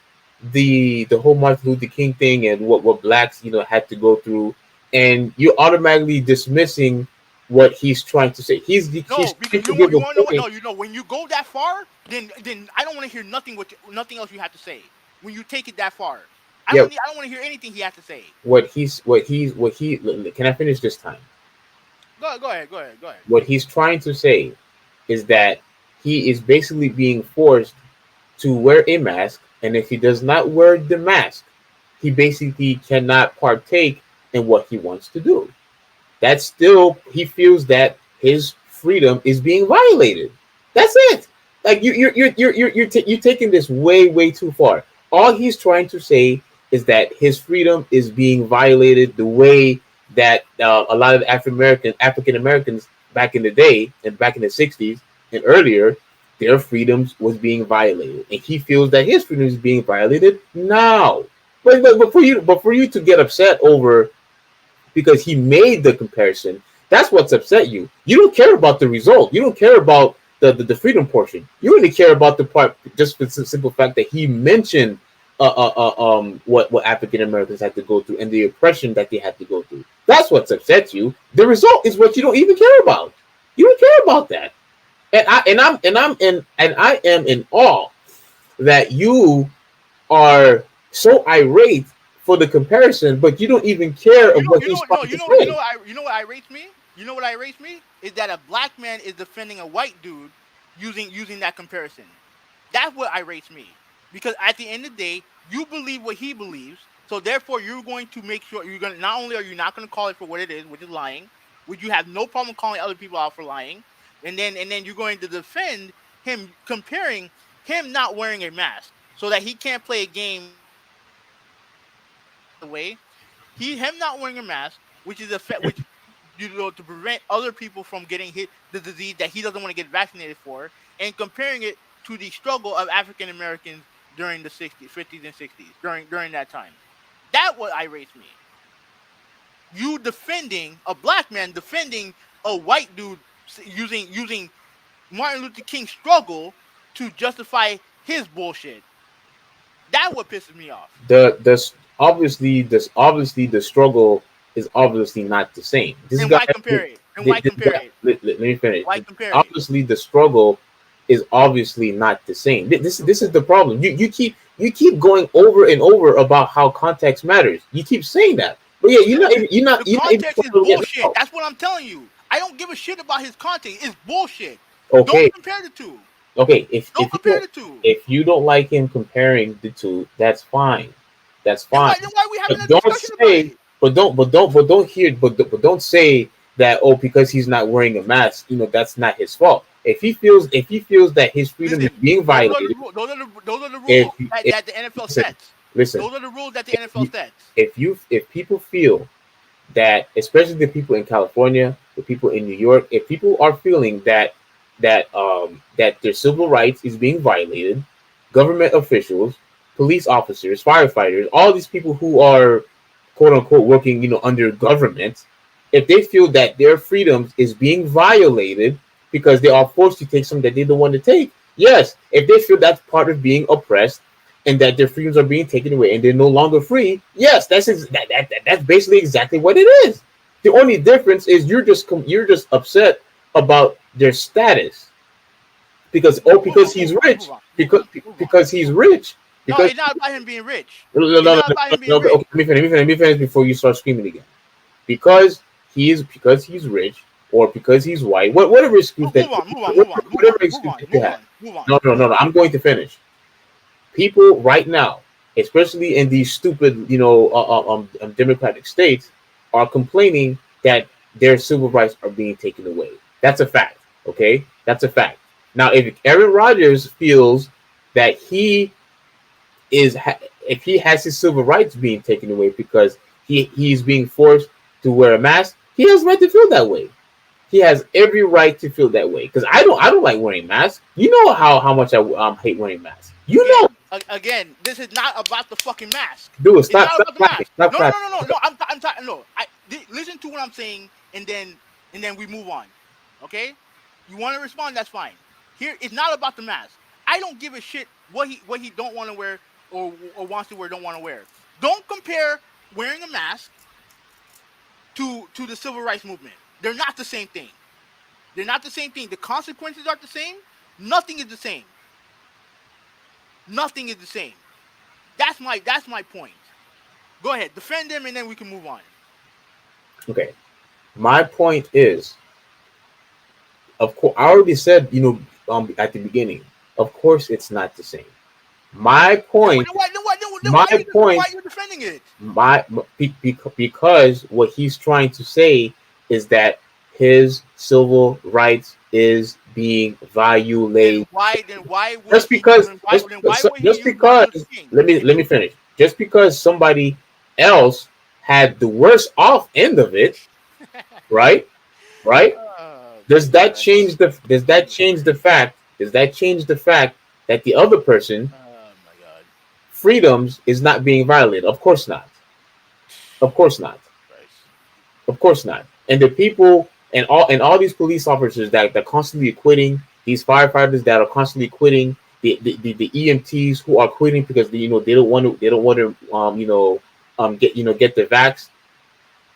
Speaker 4: the whole Martin Luther King thing and what blacks had to go through, and you're automatically dismissing what he's trying to say. He's
Speaker 3: No,
Speaker 4: trying
Speaker 3: because
Speaker 4: to give
Speaker 3: you
Speaker 4: a
Speaker 3: want to know what?
Speaker 4: point.
Speaker 3: No, when you go that far, then I don't want to hear nothing else you have to say. When you take it that far,
Speaker 4: Yeah,
Speaker 3: I don't want to hear anything he has to say.
Speaker 4: what he. Can I finish this time?
Speaker 3: Go ahead, go ahead, go ahead.
Speaker 4: What he's trying to say is that he is basically being forced to wear a mask, and if he does not wear the mask, he basically cannot partake in what he wants to do. That's still, he feels that his freedom is being violated. That's it. Like you're taking this way too far. All he's trying to say is that his freedom is being violated the way that a lot of African Americans back in the day and back in the '60s and earlier, their freedoms was being violated, and he feels that his freedom is being violated now. But for you to get upset over because he made the comparison. That's what's upset you. You don't care about the result. You don't care about the freedom portion. You only care about the part just for the simple fact that he mentioned what African Americans had to go through and the oppression that they had to go through. That's what's upset you. The result is what you don't even care about. You don't care about that. And I am in awe that you are so irate for the comparison, but you don't even care of what he's trying to say.
Speaker 3: You know what irates me? You know what irates me is that a black man is defending a white dude using that comparison. That's what irates me. Because at the end of the day, you believe what he believes, so therefore you're going to make sure you're going to not only are you not going to call it for what it is, which is lying, which you have no problem calling other people out for lying, and then you're going to defend him comparing him not wearing a mask so that he can't play a game the way him not wearing a mask, which is which to prevent other people from getting hit the disease that he doesn't want to get vaccinated for, and comparing it to the struggle of African Americans during the 60s, 50s, and 60s during that time. That what irates me. You defending a black man defending a white dude using Martin Luther King's struggle to justify his bullshit. That what pisses me off.
Speaker 4: Obviously the struggle is obviously not the same. This
Speaker 3: And
Speaker 4: guy,
Speaker 3: why compare it? And why compare it?
Speaker 4: let me finish.
Speaker 3: Why compare it?
Speaker 4: Obviously the struggle is obviously not the same. This is the problem. You keep going over and over about how context matters. You keep saying that, but yeah,
Speaker 3: The context is bullshit. That's what I'm telling you. I don't give a shit about his content. It's bullshit.
Speaker 4: Okay.
Speaker 3: Don't compare the two.
Speaker 4: Okay,
Speaker 3: Don't compare the two.
Speaker 4: if you don't like him comparing the two, that's fine. That's fine.
Speaker 3: Then why are we having a
Speaker 4: But don't
Speaker 3: discussion about
Speaker 4: say,
Speaker 3: it?
Speaker 4: but don't say that, oh, because he's not wearing a mask, that's not his fault. If he feels that his freedom is being violated,
Speaker 3: Those are the rules
Speaker 4: if
Speaker 3: that the NFL sets.
Speaker 4: listen,
Speaker 3: Those are the rules that the NFL sets.
Speaker 4: if people feel that, especially the people in California, the people in New York, if people are feeling that their civil rights is being violated, government officials, police officers, firefighters, all these people who are quote unquote working, under government, if they feel that their freedoms is being violated because they are forced to take something that they don't want to take, yes, if they feel that's part of being oppressed and that their freedoms are being taken away and they're no longer free, yes, that's basically exactly what it is. The only difference is you're just upset about their status because he's rich, because he's rich.
Speaker 3: No,
Speaker 4: Because
Speaker 3: it's not about him being rich.
Speaker 4: no,
Speaker 3: It's not about him being rich.
Speaker 4: okay, let me finish before you start screaming again. Because he's rich or because he's white, whatever excuse that, whatever excuse that you have.
Speaker 3: Move on.
Speaker 4: No, I'm going to finish. People right now, especially in these stupid, democratic states, are complaining that their civil rights are being taken away. That's a fact. Okay, that's a fact. Now, if Aaron Rodgers feels that if he has his civil rights being taken away because he's being forced to wear a mask, he has the right to feel that way. He has every right to feel that way. Because I don't like wearing masks. You know how much I hate wearing masks.
Speaker 3: Again, this is not about the fucking mask.
Speaker 4: Dude, stop clapping.
Speaker 3: No. I'm talking. No, listen to what I'm saying, and then we move on. Okay? You want to respond? That's fine. Here, it's not about the mask. I don't give a shit what he don't want to wear or wants to wear, don't want to wear. Don't compare wearing a mask to the civil rights movement. They're not the same thing. They're not the same thing. The consequences aren't the same. Nothing is the same. Nothing is the same. That's my point. Go ahead, defend them, and then we can move on.
Speaker 4: Okay. My point is, of course, I already said, at the beginning, of course, it's not the same. My point.
Speaker 3: Why are you defending it?
Speaker 4: Because what he's trying to say is that his civil rights is being violated.
Speaker 3: Then why
Speaker 4: just because let me finish. Just because somebody else had the worst off end of it, right? Does that change the fact that the other person freedoms is not being violated? Of course not. Of course not. Of course not. And the people and all these police officers that are constantly quitting, these firefighters that are constantly quitting, the EMTs who are quitting because they don't want to get the vax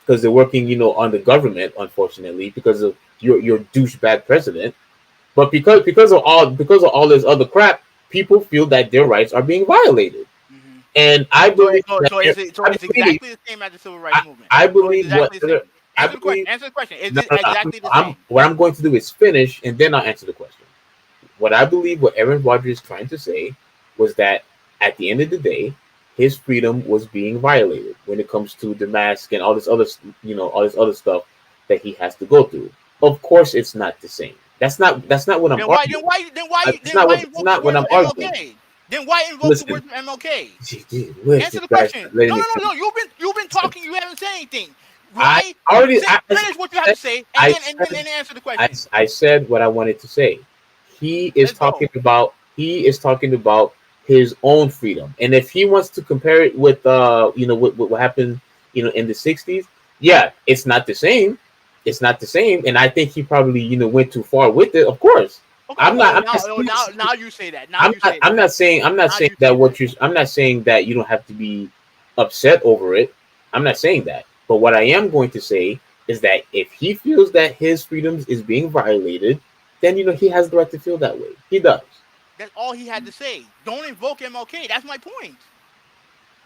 Speaker 4: because they're working on the government, unfortunately, because of your douchebag president. But because of all this other crap, people feel that their rights are being violated. Mm-hmm. And I believe
Speaker 3: it's exactly the same as the civil rights movement.
Speaker 4: I believe
Speaker 3: Answer the question. Is it exactly the same?
Speaker 4: What I'm going to do is finish, and then I'll answer the question. What I believe what Aaron Rodgers is trying to say was that at the end of the day, his freedom was being violated when it comes to the mask and all this other stuff that he has to go through. Of course, it's not the same. That's not what I'm arguing.
Speaker 3: Then why invoke the word MLK? Answer the question. No. You've been talking. You haven't said anything. Right? Finish what you have to say, and then answer the question.
Speaker 4: I said what I wanted to say. He is talking about his own freedom, and if he wants to compare it with what happened in the 60s, yeah, it's not the same. It's not the same, and I think he probably went too far with it. Of course,
Speaker 3: okay, now you say that.
Speaker 4: I'm not saying that you don't have to be upset over it. I'm not saying that. But what I am going to say is that if he feels that his freedoms is being violated, then he has the right to feel that way. He does.
Speaker 3: That's all he had to say. Don't invoke MLK. That's my point.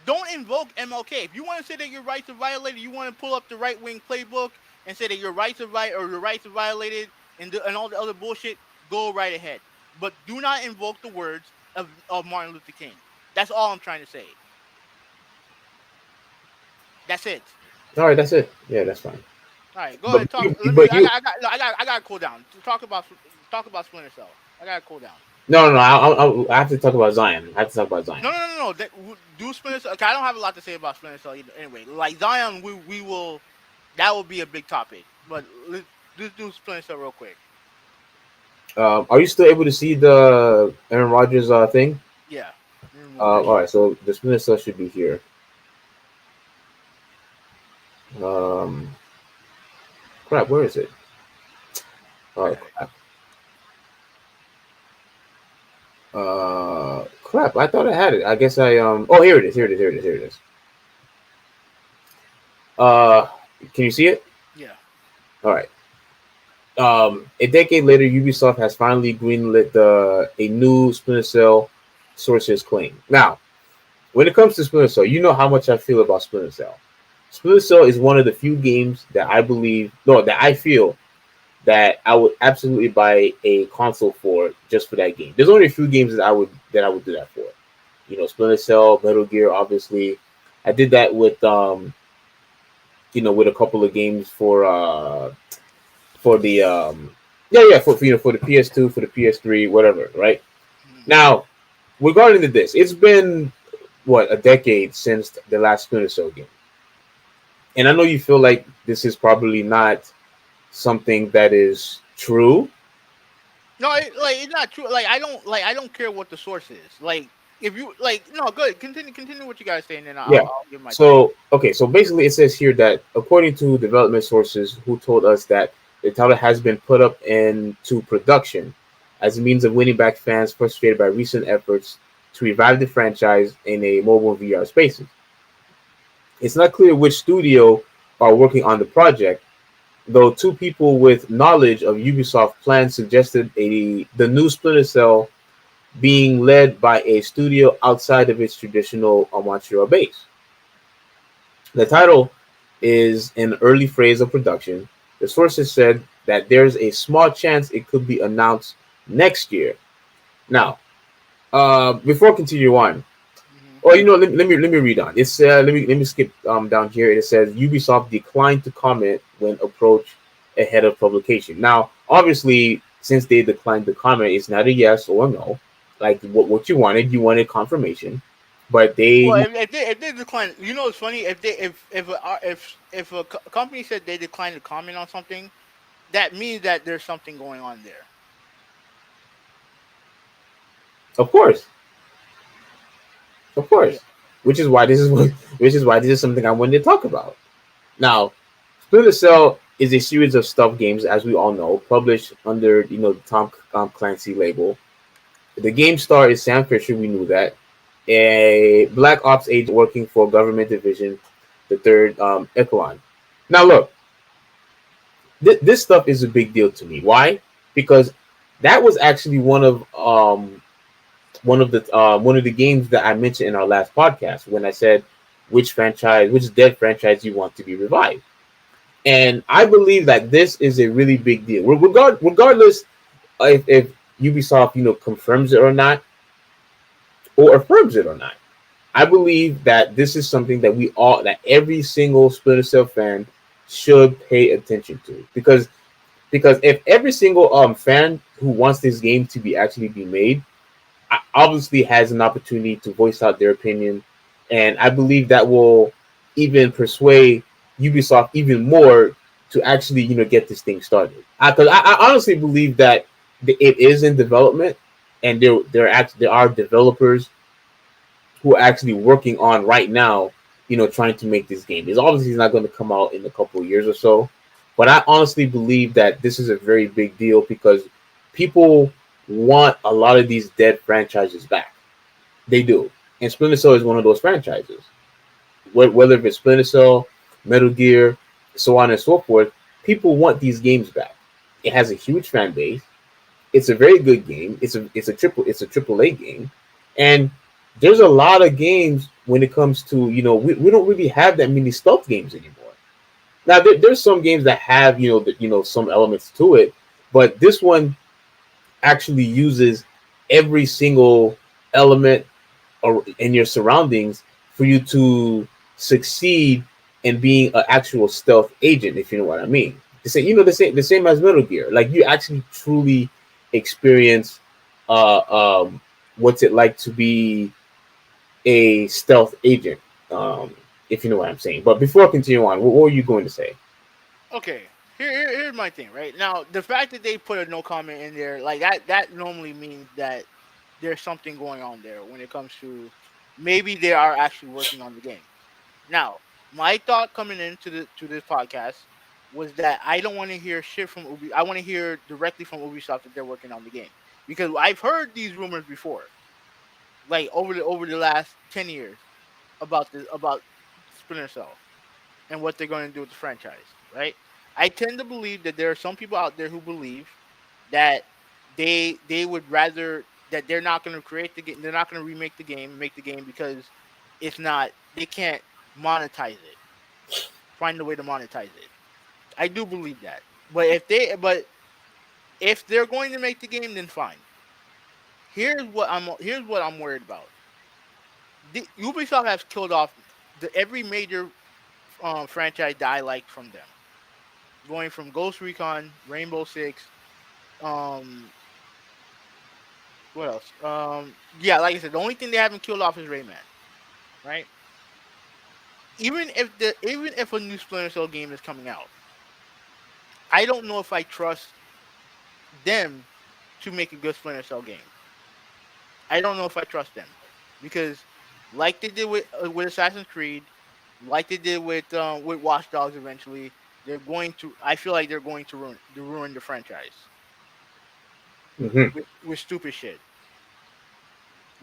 Speaker 3: Don't invoke MLK. If you want to say that your rights are violated, you want to pull up the right-wing playbook and say that your rights are violated and all the other bullshit, go right ahead. But do not invoke the words of Martin Luther King. That's all I'm trying to say. That's it.
Speaker 4: All right, that's it. Yeah, that's fine.
Speaker 3: All right, go ahead. Talk. I got to cool down. Talk about Splinter Cell. I got to cool down.
Speaker 4: No. I have to talk about Zion.
Speaker 3: No. Do Splinter Cell. Okay, I don't have a lot to say about Splinter Cell either. Anyway, like Zion, we will. That will be a big topic. But let's do Splinter Cell real quick.
Speaker 4: Are you still able to see the Aaron Rodgers thing?
Speaker 3: Yeah.
Speaker 4: All right, so the Splinter Cell should be here. Crap, where is it? Oh, crap, I thought I had it. I guess I oh, here it is. Can you see it?
Speaker 3: Yeah.
Speaker 4: All right. A decade later, Ubisoft has finally greenlit a new Splinter Cell sources claim. Now, when it comes to Splinter Cell, you know how much I feel about Splinter Cell. Splinter Cell is one of the few games that I feel that I would absolutely buy a console for just for that game. There's only a few games that I would do that for. Splinter Cell, Metal Gear, obviously. I did that with with a couple of games for the for the PS2, for the PS3, whatever, right? Now, regarding to this, it's been a decade since the last Splinter Cell game. And I know you feel like this is probably not something that is true.
Speaker 3: No, it's not true. I don't care what the source is. If you no, good. Continue what you guys saying, and then I'll give my.
Speaker 4: So basically, it says here that according to development sources who told us that the title has been put up into production as a means of winning back fans frustrated by recent efforts to revive the franchise in a mobile VR spaces. It's not clear which studio are working on the project, though two people with knowledge of Ubisoft plans suggested the new Splinter Cell being led by a studio outside of its traditional Montreal base. The title is in early phase of production. The sources said that there's a small chance it could be announced next year. Now, before I continue on,
Speaker 3: Hmm.
Speaker 4: oh, let me read on. It's let me skip down here. It says Ubisoft declined to comment when approached ahead of publication. Now, obviously, since they declined to comment, it's not a yes or a no. Like what you wanted confirmation, but
Speaker 3: Well,
Speaker 4: they
Speaker 3: if they decline, it's funny if a company said they declined to comment on something, that means that there's something going on there.
Speaker 4: of course, of
Speaker 3: Yeah.
Speaker 4: course, which is why this is which is why this is something I wanted to talk about. Now, Splinter Cell is a series of stealth games, as we all know, published under the Tom Clancy label. The game star is Sam Fisher. We knew that. A Black Ops agent working for government division, the third Echelon. Now, look, this stuff is a big deal to me. Why? Because that was actually one of the games that I mentioned in our last podcast when I said which dead franchise you want to be revived. And I believe that this is a really big deal. Regardless if Ubisoft confirms it or not, or affirms it or not. I believe that this is something that every single Splinter Cell fan should pay attention to, because if every single fan who wants this game to be made obviously has an opportunity to voice out their opinion, and I believe that will even persuade Ubisoft even more to actually get this thing started. Because I honestly believe that it is in development, and there are developers who are actually working on right now, trying to make this game. It's obviously not going to come out in a couple of years or so, but I honestly believe that this is a very big deal because people want a lot of these dead franchises back. They do, and Splinter Cell is one of those franchises. Whether it's Splinter Cell, Metal Gear, so on and so forth, people want these games back. It has a huge fan base. It's a very good game. It's a triple A game, and there's a lot of games when it comes to we don't really have that many stealth games anymore. Now there's some games that have some elements to it, but this one actually uses every single element in your surroundings for you to succeed in being an actual stealth agent, if you know what I mean. The same as Metal Gear. Like you actually truly experience what's it like to be a stealth agent, if you know what I'm saying. But before I continue on, what were you going to say?
Speaker 3: Okay. Here's my thing. Right now, the fact that they put a no comment in there, like that normally means that there's something going on there when it comes to maybe they are actually working on the game. Now, my thought coming into this podcast was that I don't want to hear shit from Ubi. I want to hear directly from Ubisoft that they're working on the game because I've heard these rumors before, like over the last 10 years about Splinter Cell and what they're going to do with the franchise. Right? I tend to believe that there are some people out there who believe that they would rather that they're not going to create the game. They're not going to remake the game, make the game because it's not. They can't monetize it. Find a way to monetize it. I do believe that. But if they're going to make the game, then fine. Here's what I'm worried about. Ubisoft has killed off every major franchise that I liked from them, going from Ghost Recon, Rainbow Six. Um, what else? Yeah, like I said, the only thing they haven't killed off is Rayman. Right? Even if a new Splinter Cell game is coming out, I don't know if I trust them to make a good Splinter Cell game. I don't know if I trust them because, like they did with Assassin's Creed, like they did with Watch Dogs, eventually they're going to. I feel like they're going to ruin the franchise
Speaker 4: Hmm.
Speaker 3: with stupid shit.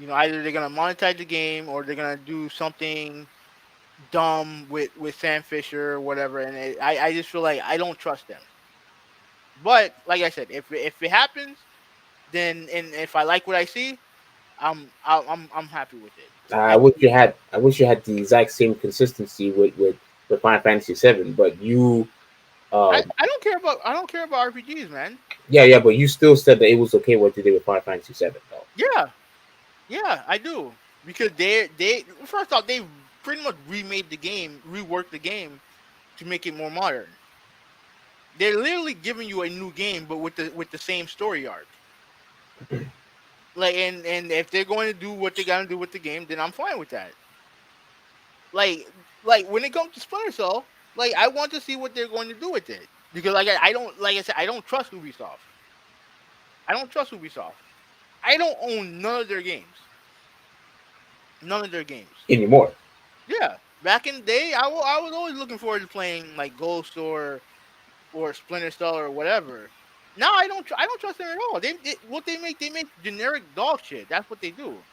Speaker 3: Either they're gonna monetize the game or they're gonna do something dumb with Sam Fisher or whatever, and I just feel like I don't trust them. But like I said, if it happens, then and if I like what I see, I'm happy with it.
Speaker 4: I
Speaker 3: I
Speaker 4: wish you had. I wish you had the exact same consistency with Final Fantasy VII, but you, um,
Speaker 3: I don't care about RPGs, man.
Speaker 4: yeah, yeah, but you still said that it was okay what they did with Final Fantasy VII, though.
Speaker 3: Yeah, yeah, I do because they first off they pretty much remade the game, reworked the game to make it more modern. They're literally giving you a new game, but with the same story arc. Like and if they're going to do what they got to do with the game, then I'm fine with that. Like like when it comes to Splinter Cell, like I want to see what they're going to do with it because I don't like I said I don't trust Ubisoft. I don't trust Ubisoft. I don't own none of their games. None of their games.
Speaker 4: Anymore.
Speaker 3: Yeah, back in the day, I was always looking forward to playing like Ghost or Splinter Cell or whatever. Now I don't trust them at all. What they make generic dog shit. That's what they do.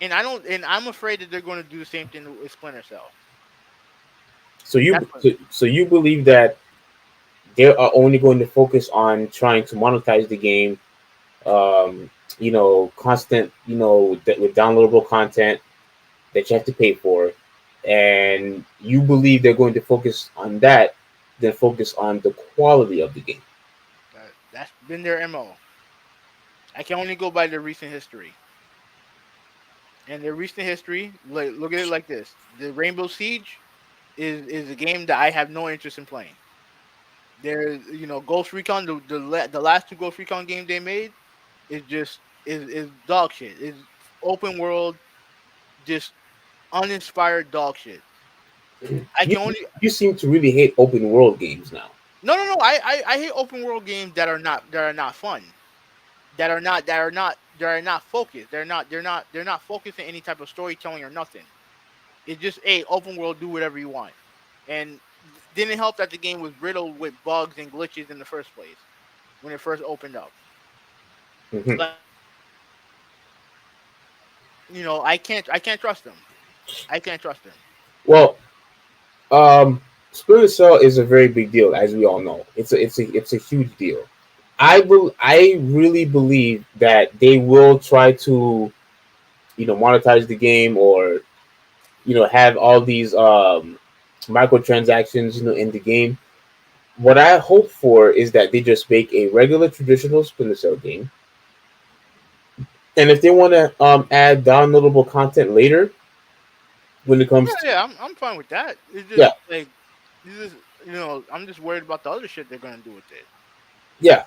Speaker 3: And I don't and I'm afraid that they're going to do the same thing with Splinter Cell.
Speaker 4: So
Speaker 3: That's
Speaker 4: you,
Speaker 3: what,
Speaker 4: so you believe that they are only going to focus on trying to monetize the game, um, constant, with downloadable content that you have to pay for, and you believe they're going to focus on that, then focus on the quality of the game.
Speaker 3: that's been their MO. I can only go by their recent history. And their recent history, like look at it like this: the Rainbow Siege is a game that I have no interest in playing. There's Ghost Recon, the last two Ghost Recon games they made is just is dog shit. Is open world, just uninspired dog shit. I
Speaker 4: You
Speaker 3: can only
Speaker 4: you seem to really hate open world games now.
Speaker 3: no. I hate open world games that are not fun. That are not focused. They're not focused on any type of storytelling or nothing. It's just a open world, do whatever you want. And didn't help that the game was riddled with bugs and glitches in the first place when it first opened up.
Speaker 4: Mhm.
Speaker 3: Like I can't trust them. I can't trust them.
Speaker 4: Well, Splinter Cell is a very big deal, as we all know. It's a huge deal. I really believe that they will try to monetize the game, or have all these microtransactions in the game. What I hope for is that they just make a regular traditional Splinter Cell game, and if they want to add downloadable content later, when it
Speaker 3: Yeah,
Speaker 4: comes to,
Speaker 3: yeah, I'm fine with that. It's just
Speaker 4: yeah,
Speaker 3: like this is I'm just worried about the other shit they're gonna do with it.
Speaker 4: yeah,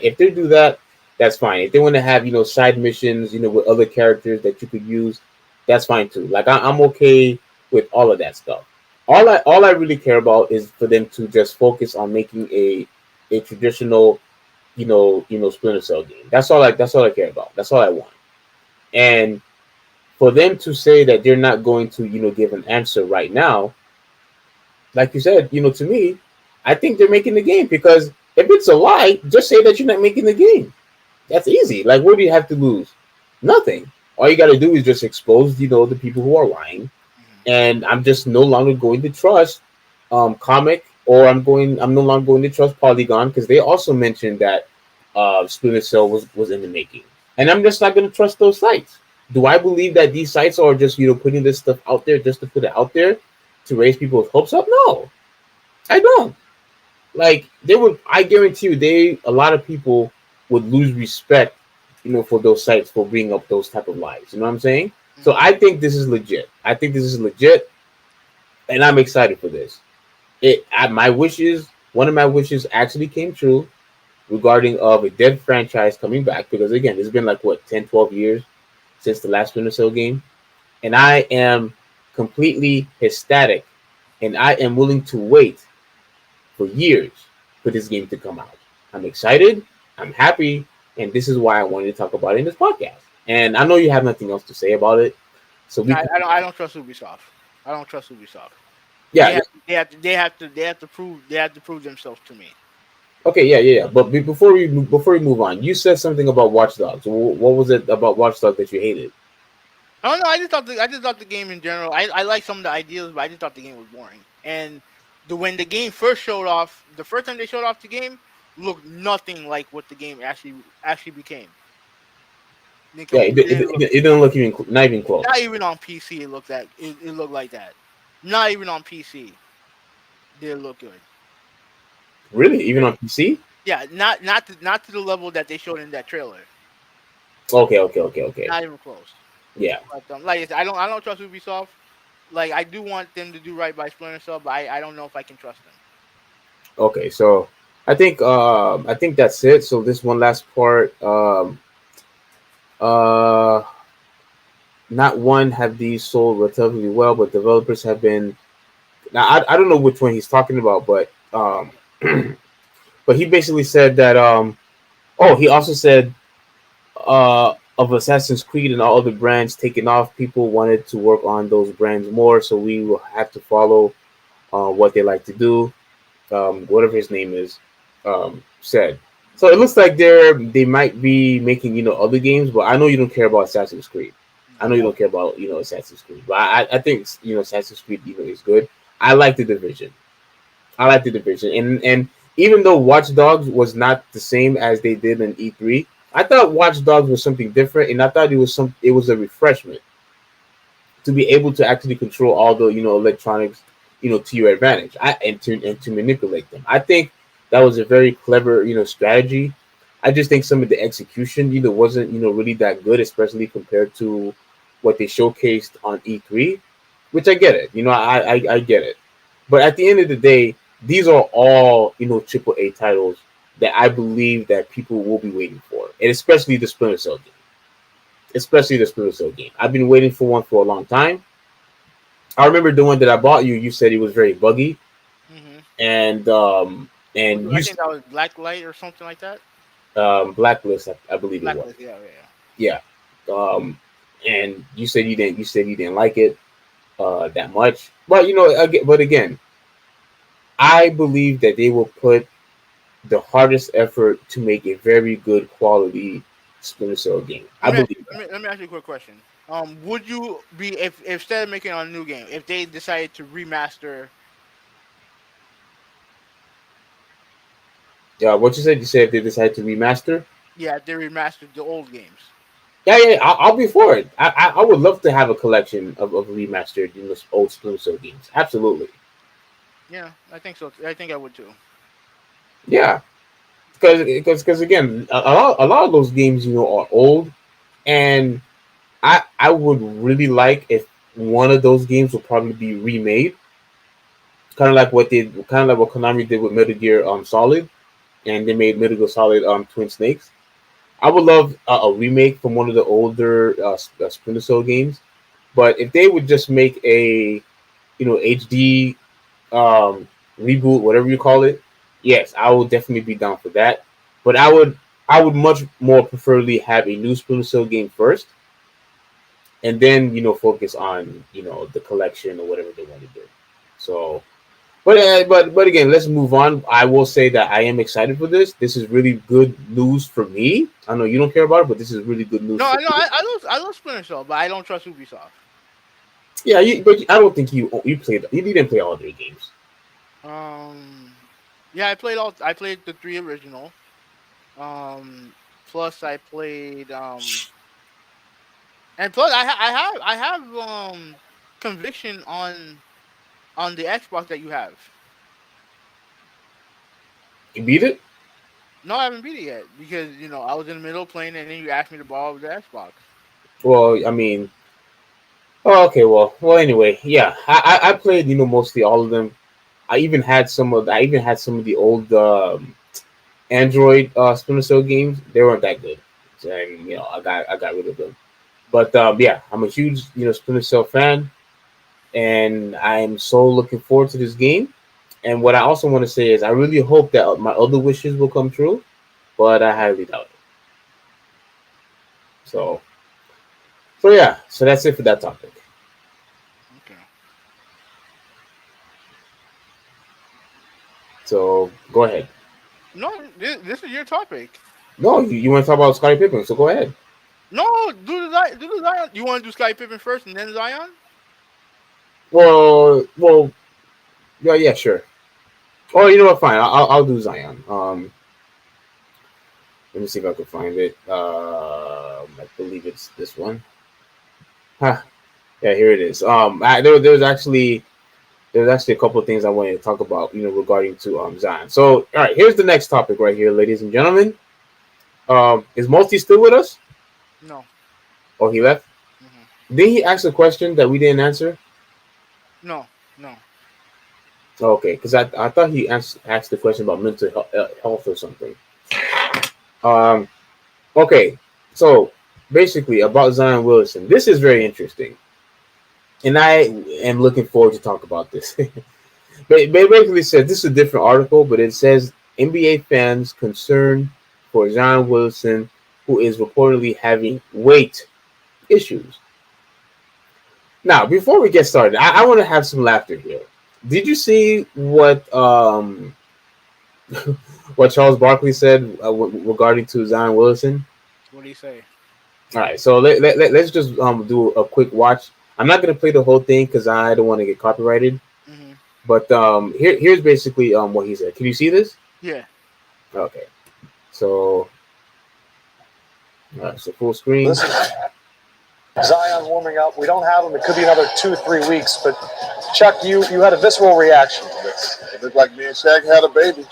Speaker 4: if they do that, that's fine. If they want to have side missions, with other characters that you could use, that's fine too. Like I'm okay with all of that stuff. All I really care about is for them to just focus on making a traditional Splinter Cell game. That's all I care about. That's all I want. And for them to say that they're not going to give an answer right now, like you said, to me, I think they're making the game, because if it's a lie, just say that you're not making the game. That's easy. Like, what do you have to lose? Nothing. All you got to do is just expose, the people who are lying.
Speaker 3: Mhm.
Speaker 4: And I'm just no longer going to trust Comic, or I'm no longer going to trust Polygon, because they also mentioned that Splinter Cell was in the making. And I'm just not going to trust those sites. Do I believe that these sites are just putting this stuff out there just to put it out there to raise people's hopes up? No, I don't. Like, they would, I guarantee you, a lot of people would lose respect, for those sites for bringing up those type of lies. You know what I'm saying? So
Speaker 3: Mhm.
Speaker 4: I think this is legit. I think this is legit, and I'm excited for this. My wishes, one of my wishes actually came true, regarding of a dead franchise coming back, because again, it's been like what, 10, 12 years since the last Splinter Cell game, and I am completely ecstatic, and I am willing to wait for years for this game to come out. I'm excited, I'm happy, and this is why I wanted to talk about it in this podcast. And I know you have nothing else to say about it, so
Speaker 3: No,
Speaker 4: we can,
Speaker 3: I don't trust Ubisoft. I don't trust Ubisoft.
Speaker 4: yeah,
Speaker 3: They have to prove themselves to me.
Speaker 4: okay, yeah, yeah, yeah. But before we move on, you said something about Watch Dogs. What was it about Watch Dogs that you hated?
Speaker 3: I don't know. I just thought the game in general. I like some of the ideas, but I just thought the game was boring. And when the game first showed off, the first time they showed off the game looked nothing like what the game actually became.
Speaker 4: Yeah,
Speaker 3: It didn't look.
Speaker 4: it didn't look even not even close.
Speaker 3: Not even on PC, it looked like that. Not even on PC did it look good.
Speaker 4: Really, even on PC?
Speaker 3: Yeah, not to the level that they showed in that trailer.
Speaker 4: Okay, okay, okay, okay.
Speaker 3: Not even close.
Speaker 4: Yeah.
Speaker 3: But like I said, I don't trust Ubisoft. Like I do want them to do right by Splinter Cell, but I don't know if I can trust them.
Speaker 4: Okay, so I think that's it. So this one last part. Uh, Not one have these sold relatively well, but developers have been. Now I don't know which one he's talking about, but but he basically said that oh, he also said of Assassin's Creed and all other brands taking off, people wanted to work on those brands more, so we will have to follow what they like to do. Whatever his name is, said. So it looks like they might be making other games, but I know you don't care about Assassin's Creed. I know you don't care about Assassin's Creed, but I think Assassin's Creed is good. I like the Division. I like the Division, and even though Watch Dogs was not the same as they did in E3, I thought Watch Dogs was something different, and I thought it was a refreshment to be able to actually control all the electronics to your advantage and to manipulate them. I think that was a very clever strategy. I just think some of the execution wasn't really that good, especially compared to what they showcased on E3, which I get it. I get it. But at the end of the day, these are all AAA titles that I believe that people will be waiting for, and especially the Splinter Cell game. Especially the Splinter Cell game. I've been waiting for one for a long time. I remember the one that I bought you. You said it was very buggy,
Speaker 3: Hmm.
Speaker 4: and
Speaker 3: I think that was Blacklight or something like that.
Speaker 4: Blacklist, I believe it was.
Speaker 3: Blacklist, yeah, yeah.
Speaker 4: Yeah, um, and you said you didn't. You said you didn't like it that much, but again, I believe that they will put the hardest effort to make a very good quality Splinter Cell game. I believe that.
Speaker 3: Let me ask you a quick question. Would you be if instead of making a new game, if they decided to remaster?
Speaker 4: Yeah, what you said? You said if they decide to remaster.
Speaker 3: Yeah, if they remastered the old games.
Speaker 4: Yeah, yeah, I'll be for it. I would love to have a collection of remastered old Splinter Cell games. Absolutely.
Speaker 3: Yeah, I think so. I think I would too.
Speaker 4: Yeah, because again, a lot of those games are old, and I would really like if one of those games will probably be remade, kind of like what Konami did with Metal Gear Solid, and they made Metal Gear Solid Twin Snakes. I would love a remake from one of the older Splinter Cell games, but if they would just make a HD um, reboot, whatever you call it, yes, I would definitely be down for that. But I would much more preferably have a new Splinter Cell game first, and then focus on the collection or whatever they want to do. So, but again, let's move on. I will say that I am excited for this. This is really good news for me. I know you don't care about it, but this is really good news
Speaker 3: No, I
Speaker 4: for
Speaker 3: know.
Speaker 4: me.
Speaker 3: I love Splinter Cell, but I don't trust Ubisoft.
Speaker 4: Yeah, but I don't think you didn't play all their games.
Speaker 3: Um, yeah, I played the three original. Plus I played and plus I have conviction on the Xbox that you have.
Speaker 4: You beat it.
Speaker 3: No, I haven't beat it yet because I was in the middle of playing and then you asked me to borrow the Xbox.
Speaker 4: Well, I mean, oh, okay. Anyway, yeah, I played mostly all of them. I even had some of the old Android Splinter Cell games. They weren't that good, and I got rid of them. But yeah, I'm a huge Splinter Cell fan, and I'm so looking forward to this game. And what I also want to say is I really hope that my other wishes will come true, but I highly doubt it. So yeah, so that's it for that topic.
Speaker 3: Okay.
Speaker 4: So go ahead.
Speaker 3: No, this is your topic.
Speaker 4: No, you want to talk about Scottie Pippen, so go ahead.
Speaker 3: No, do the Zion. You want to do Scottie Pippen first and then Zion?
Speaker 4: Well, yeah, sure. Oh, you know what? Fine, I'll do Zion. Let me see if I can find it. I believe it's this one. Huh. Yeah, here it is. There's actually a couple of things I wanted to talk about, regarding to Zion. So, all right, here's the next topic right here, ladies and gentlemen. Is Multi still with us?
Speaker 3: No.
Speaker 4: Oh, he left.
Speaker 3: Mm-hmm.
Speaker 4: Did he ask a question that we didn't answer?
Speaker 3: No.
Speaker 4: Okay, because I thought he asked the question about mental health or something. Okay, so basically about Zion Williamson, this is very interesting, and I am looking forward to talk about this. But it basically says this is a different article, but it says NBA fans concerned for Zion Williamson, who is reportedly having weight issues. Now, before we get started, I want to have some laughter here. Did you see what what Charles Barkley said regarding to Zion Williamson?
Speaker 3: What do you say?
Speaker 4: All right, so let's just do a quick watch. I'm not going to play the whole thing because I don't want to get copyrighted.
Speaker 3: Mm-hmm.
Speaker 4: But here's basically what he said. Can you see this?
Speaker 3: Yeah.
Speaker 4: Okay. So, so full screen.
Speaker 1: Listen, Zion warming up. We don't have him. It could be another 2-3 weeks. But Chuck, you had a visceral reaction to this.
Speaker 5: It looked like me and Shaq had a baby.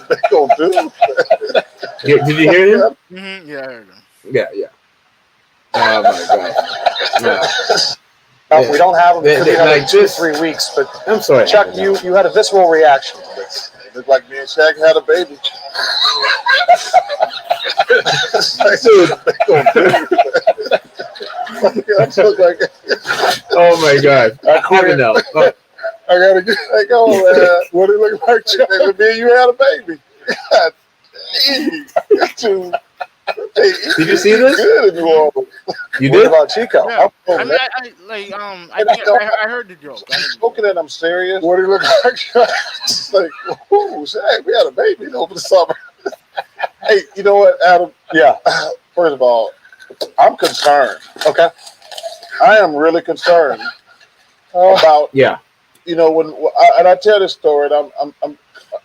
Speaker 5: They gonna do.
Speaker 4: Did you hear him?
Speaker 3: Mm-hmm. Yeah, I heard him.
Speaker 4: Yeah. Oh my god. Yeah.
Speaker 1: We don't have him. It could be another
Speaker 4: like
Speaker 1: 2-3 weeks. But
Speaker 4: I'm sorry,
Speaker 1: Chuck, you had a visceral reaction to this.
Speaker 5: It looked like me and Shaq had a baby.
Speaker 4: Oh my god! Heaven help! Oh.
Speaker 5: I gotta get back on, man. What it look like? Chuck, me and you had a baby. God,
Speaker 4: did you see this?
Speaker 5: Good in New Orleans.
Speaker 4: You
Speaker 1: What
Speaker 4: did?
Speaker 1: about Chico?
Speaker 3: Yeah. I mean, I heard the joke.
Speaker 5: Looking at him serious. What it look like? It's like, ooh, Shaq, we had a baby over the summer. Hey, you know what, Adam?
Speaker 1: Yeah.
Speaker 5: First of all, I'm concerned.
Speaker 1: Okay.
Speaker 5: I am really concerned about.
Speaker 4: Yeah.
Speaker 5: When I tell this story, and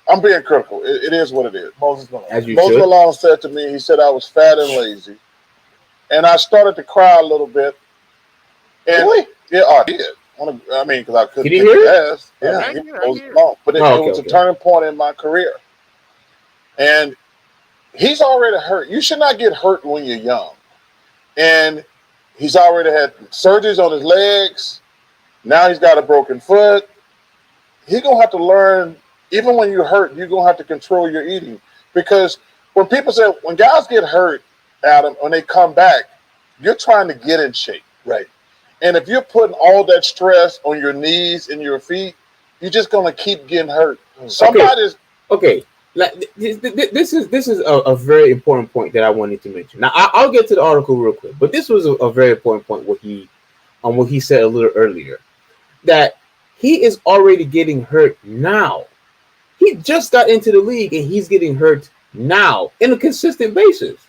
Speaker 5: I'm being critical. It is what it is.
Speaker 1: Moses Malone.
Speaker 4: As you
Speaker 5: Moses
Speaker 4: should.
Speaker 5: Malone said to me, he said I was fat and lazy, and I started to cry a little bit. And
Speaker 1: Really?
Speaker 5: Yeah, I did. Because I couldn't
Speaker 4: Did you
Speaker 5: kick
Speaker 4: hear
Speaker 5: his ass.
Speaker 3: Yeah,
Speaker 5: Yeah,
Speaker 3: I
Speaker 5: he
Speaker 3: hear it, I
Speaker 5: was
Speaker 3: hear it.
Speaker 5: long. But it
Speaker 4: Okay,
Speaker 5: was
Speaker 4: okay.
Speaker 5: a turning point in my career. And he's already hurt. You should not get hurt when you're young. And he's already had surgeries on his legs. Now he's got a broken foot. He's going to have to learn, even when you're hurt, you're going to have to control your eating. Because when guys get hurt, Adam, when they come back, you're trying to get in shape.
Speaker 1: Right.
Speaker 5: And if you're putting all that stress on your knees and your feet, you're just going to keep getting hurt. Somebody's
Speaker 4: Okay. This is a very important point that I wanted to mention. Now I'll get to the article real quick, but this was a very important point what he said a little earlier, that he is already getting hurt now. He just got into the league and he's getting hurt now in a consistent basis,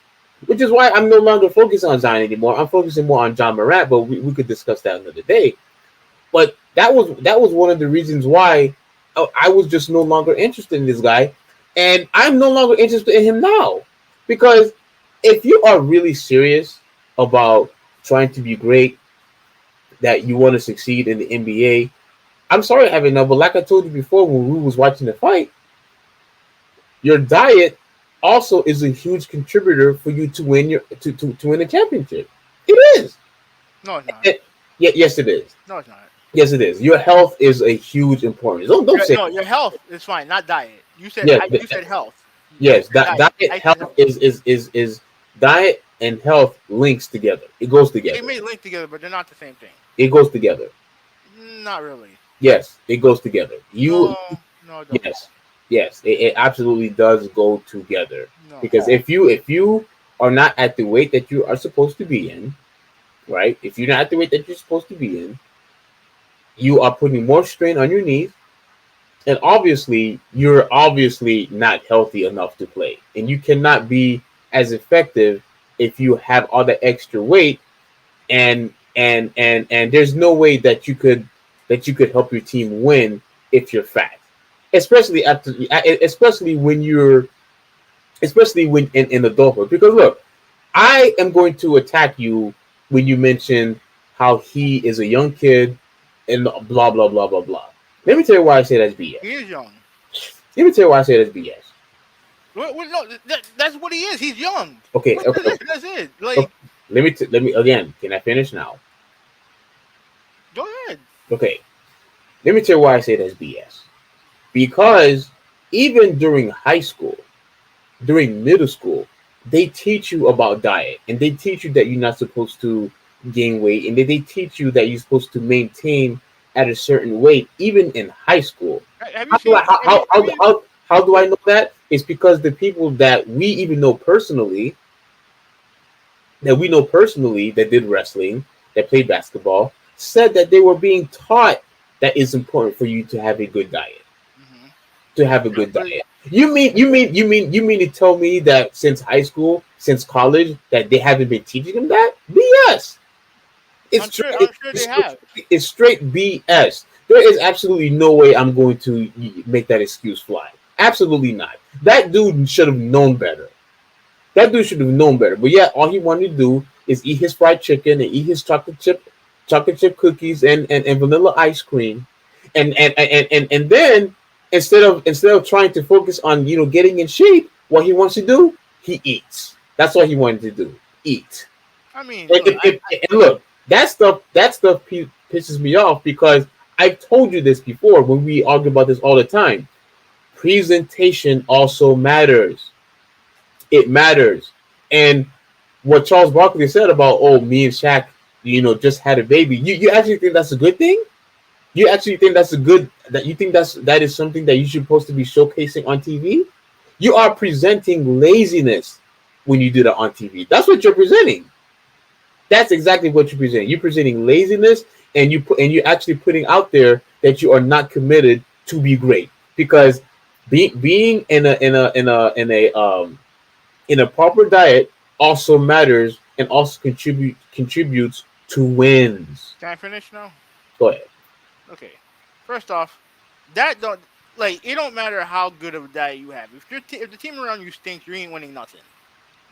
Speaker 4: which is why I'm no longer focused on Zion anymore. I'm focusing more on John Morant, but we could discuss that another day. But that was one of the reasons why I was just no longer interested in this guy. And I'm no longer interested in him now, because if you are really serious about trying to be great, that you want to succeed in the NBA, I'm sorry, Evan, but like I told you before when we was watching the fight, your diet also is a huge contributor for you to win to win a championship. It is.
Speaker 3: No, it's not.
Speaker 4: Yes, it is.
Speaker 3: No, it's not.
Speaker 4: Yes, it is. Your health is a huge importance. Don't say
Speaker 3: No, your health is fine, not diet. You said you said health.
Speaker 4: Yes,
Speaker 3: Diet.
Speaker 4: diet health is diet and health links together. It goes together.
Speaker 3: They may link together, but they're not the same thing.
Speaker 4: It goes together.
Speaker 3: Not really.
Speaker 4: Yes, it goes together.
Speaker 3: No, it don't.
Speaker 4: Yes, it absolutely does go together.
Speaker 3: No.
Speaker 4: Because if you are not at the weight that you are supposed to be in, right? If you're not at the weight that you're supposed to be in, you are putting more strain on your knees, And obviously, you're obviously not healthy enough to play, and you cannot be as effective if you have all the extra weight. And there's no way that you could help your team win if you're fat, especially especially when you're especially when in adulthood. Because look, I am going to attack you when you mention how he is a young kid and blah blah blah blah blah. Let me tell you why I say that's BS.
Speaker 3: He is young.
Speaker 4: Let me tell you why I say that's BS.
Speaker 3: No, that's what he is. He's young.
Speaker 4: Okay, okay,
Speaker 3: That's it.
Speaker 4: okay.
Speaker 3: Like,
Speaker 4: Let me again. Can I finish now?
Speaker 3: go ahead.
Speaker 4: Okay. Let me tell you why I say that's BS. Because even during high school, during middle school, they teach you about diet and they teach you that you're not supposed to gain weight and they teach you that you're supposed to maintain at a certain weight, even in high school.
Speaker 3: Have you
Speaker 4: How do
Speaker 3: seen?
Speaker 4: I, how do I know that? It's because the people that we even know personally, that did wrestling, that played basketball, said that they were being taught that it's important for you to have a good diet.
Speaker 3: Mhm.
Speaker 4: To have a
Speaker 3: Yeah,
Speaker 4: good diet. You mean to tell me that since high school, since college, that they haven't been teaching them that? BS. It's
Speaker 3: I'm sure they
Speaker 4: it's,
Speaker 3: have.
Speaker 4: it's straight BS. There is absolutely no way I'm going to make that excuse fly. Absolutely not. That dude should have known better. That dude should have known better. But yeah, all he wanted to do is eat his fried chicken and eat his chocolate chip cookies and vanilla ice cream. And then instead of trying to focus on getting in shape, what he wants to do, he eats. That's what he wanted to do. Eat.
Speaker 3: I mean,
Speaker 4: And,
Speaker 3: look,
Speaker 4: and look, that stuff pisses me off because I've told you this before when we argue about this all the time. Presentation also matters. It matters. And what Charles Barkley said about, oh, me and Shaq, just had a baby. You actually think that's a good thing? You actually think that is something that you should supposed to be showcasing on TV? You are presenting laziness when you do that on TV. That's what you're presenting. That's exactly what you're presenting. You're presenting laziness, and you're actually putting out there that you are not committed to be great. Because being in a proper diet also matters and also contributes to wins.
Speaker 3: can I finish now?
Speaker 4: Go ahead.
Speaker 3: Okay. First off, that don't like it don't matter how good of a diet you have. If the team around you stinks, you ain't winning nothing.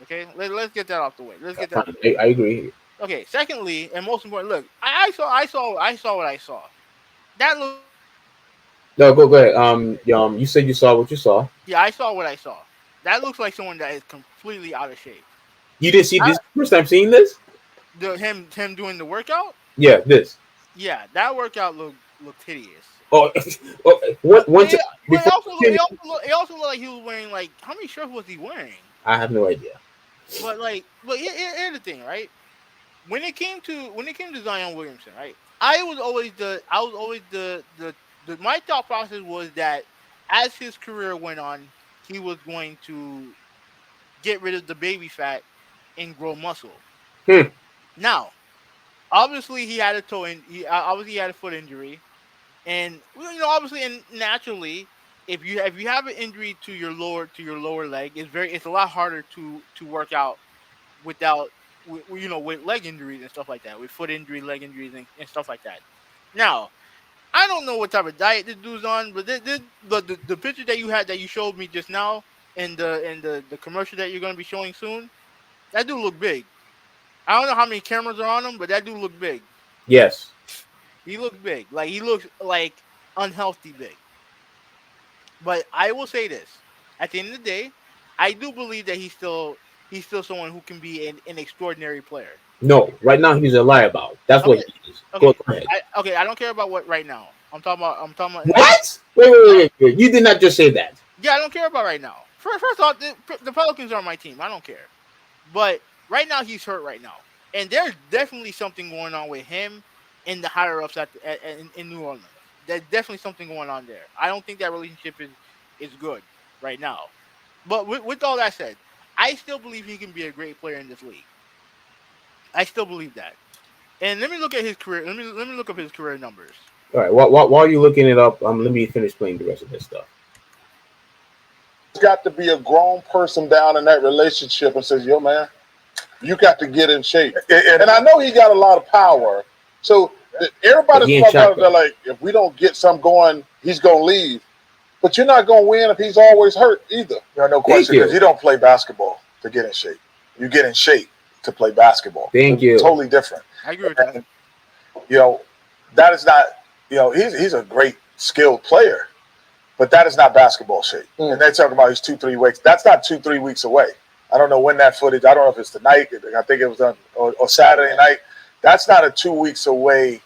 Speaker 3: Okay, let's get that off the way. Let's get that out
Speaker 4: Fine.
Speaker 3: the way.
Speaker 4: I agree.
Speaker 3: Okay. Secondly, and most important, look, I saw what I saw. That looked like someone that is
Speaker 4: No, go
Speaker 3: completely
Speaker 4: ahead. You said you saw what you saw.
Speaker 3: yeah, I saw what I saw. That looks like someone that is completely out of shape.
Speaker 4: You didn't see
Speaker 3: I,
Speaker 4: this first time seeing this?
Speaker 3: him doing the workout.
Speaker 4: Yeah, this.
Speaker 3: Yeah, that workout looked hideous.
Speaker 4: Oh, what
Speaker 3: But
Speaker 4: once before
Speaker 3: it also looked like he was wearing like how many shirts was he wearing?
Speaker 4: I have no idea.
Speaker 3: But here's the thing, right? When it came to Zion Williamson, right? I was always the my thought process was that as his career went on, he was going to get rid of the baby fat and grow muscle.
Speaker 4: Hmm.
Speaker 3: Now, obviously he had a obviously he had a foot injury, and obviously and naturally, if you have an injury to your lower leg, it's a lot harder to work out without with leg injuries and stuff like that, with foot injury, leg injuries, and stuff like that. Now, I don't know what type of diet this dude's on, but the picture that you showed me just now, and the commercial that you're gonna be showing soon, that dude look big. I don't know how many cameras are on him, but that dude look big.
Speaker 4: Yes.
Speaker 3: He looks big. Like he looks like unhealthy big. But I will say this: at the end of the day, I do believe that he's still someone who can be an extraordinary player.
Speaker 4: No. Right now he's a liability. That's what
Speaker 3: Okay,
Speaker 4: he is. Go
Speaker 3: okay,
Speaker 4: ahead.
Speaker 3: I don't care about what right now. I'm talking about in the future.
Speaker 4: What? Wait. You did not just say that.
Speaker 3: Yeah, I don't care about right now. First off, the Pelicans are my team. I don't care. But right now he's hurt right now, and there's definitely something going on with him and the higher ups in New Orleans. There's definitely something going on there. I don't think that relationship is good right now. But with all that said, I still believe he can be a great player in this league. I still believe that. And let me look at his career. Let me look up his career numbers.
Speaker 4: All right. While you're looking it up, let me finish playing the rest of this stuff.
Speaker 5: There's got to be a grown person down in that relationship and says, "Yo, man, you got to get in shape." And I know he got a lot of power, so everybody's
Speaker 4: He ain't
Speaker 5: talking about
Speaker 4: shot,
Speaker 5: it. They're like, if we don't get some going, he's gonna leave. But you're not gonna win if he's always hurt either.
Speaker 1: No question, because you don't play basketball to get in shape. You get in shape to play basketball.
Speaker 4: Thank you.
Speaker 1: Totally different.
Speaker 3: I agree with that.
Speaker 1: And, you know, that is not, he's a great skilled player, but that is not basketball shape. And they're talking about his 2-3 weeks. That's not 2-3 weeks away. I don't know when that footage, I don't know if it's tonight. I think it was on or Saturday night. That's not a 2 weeks away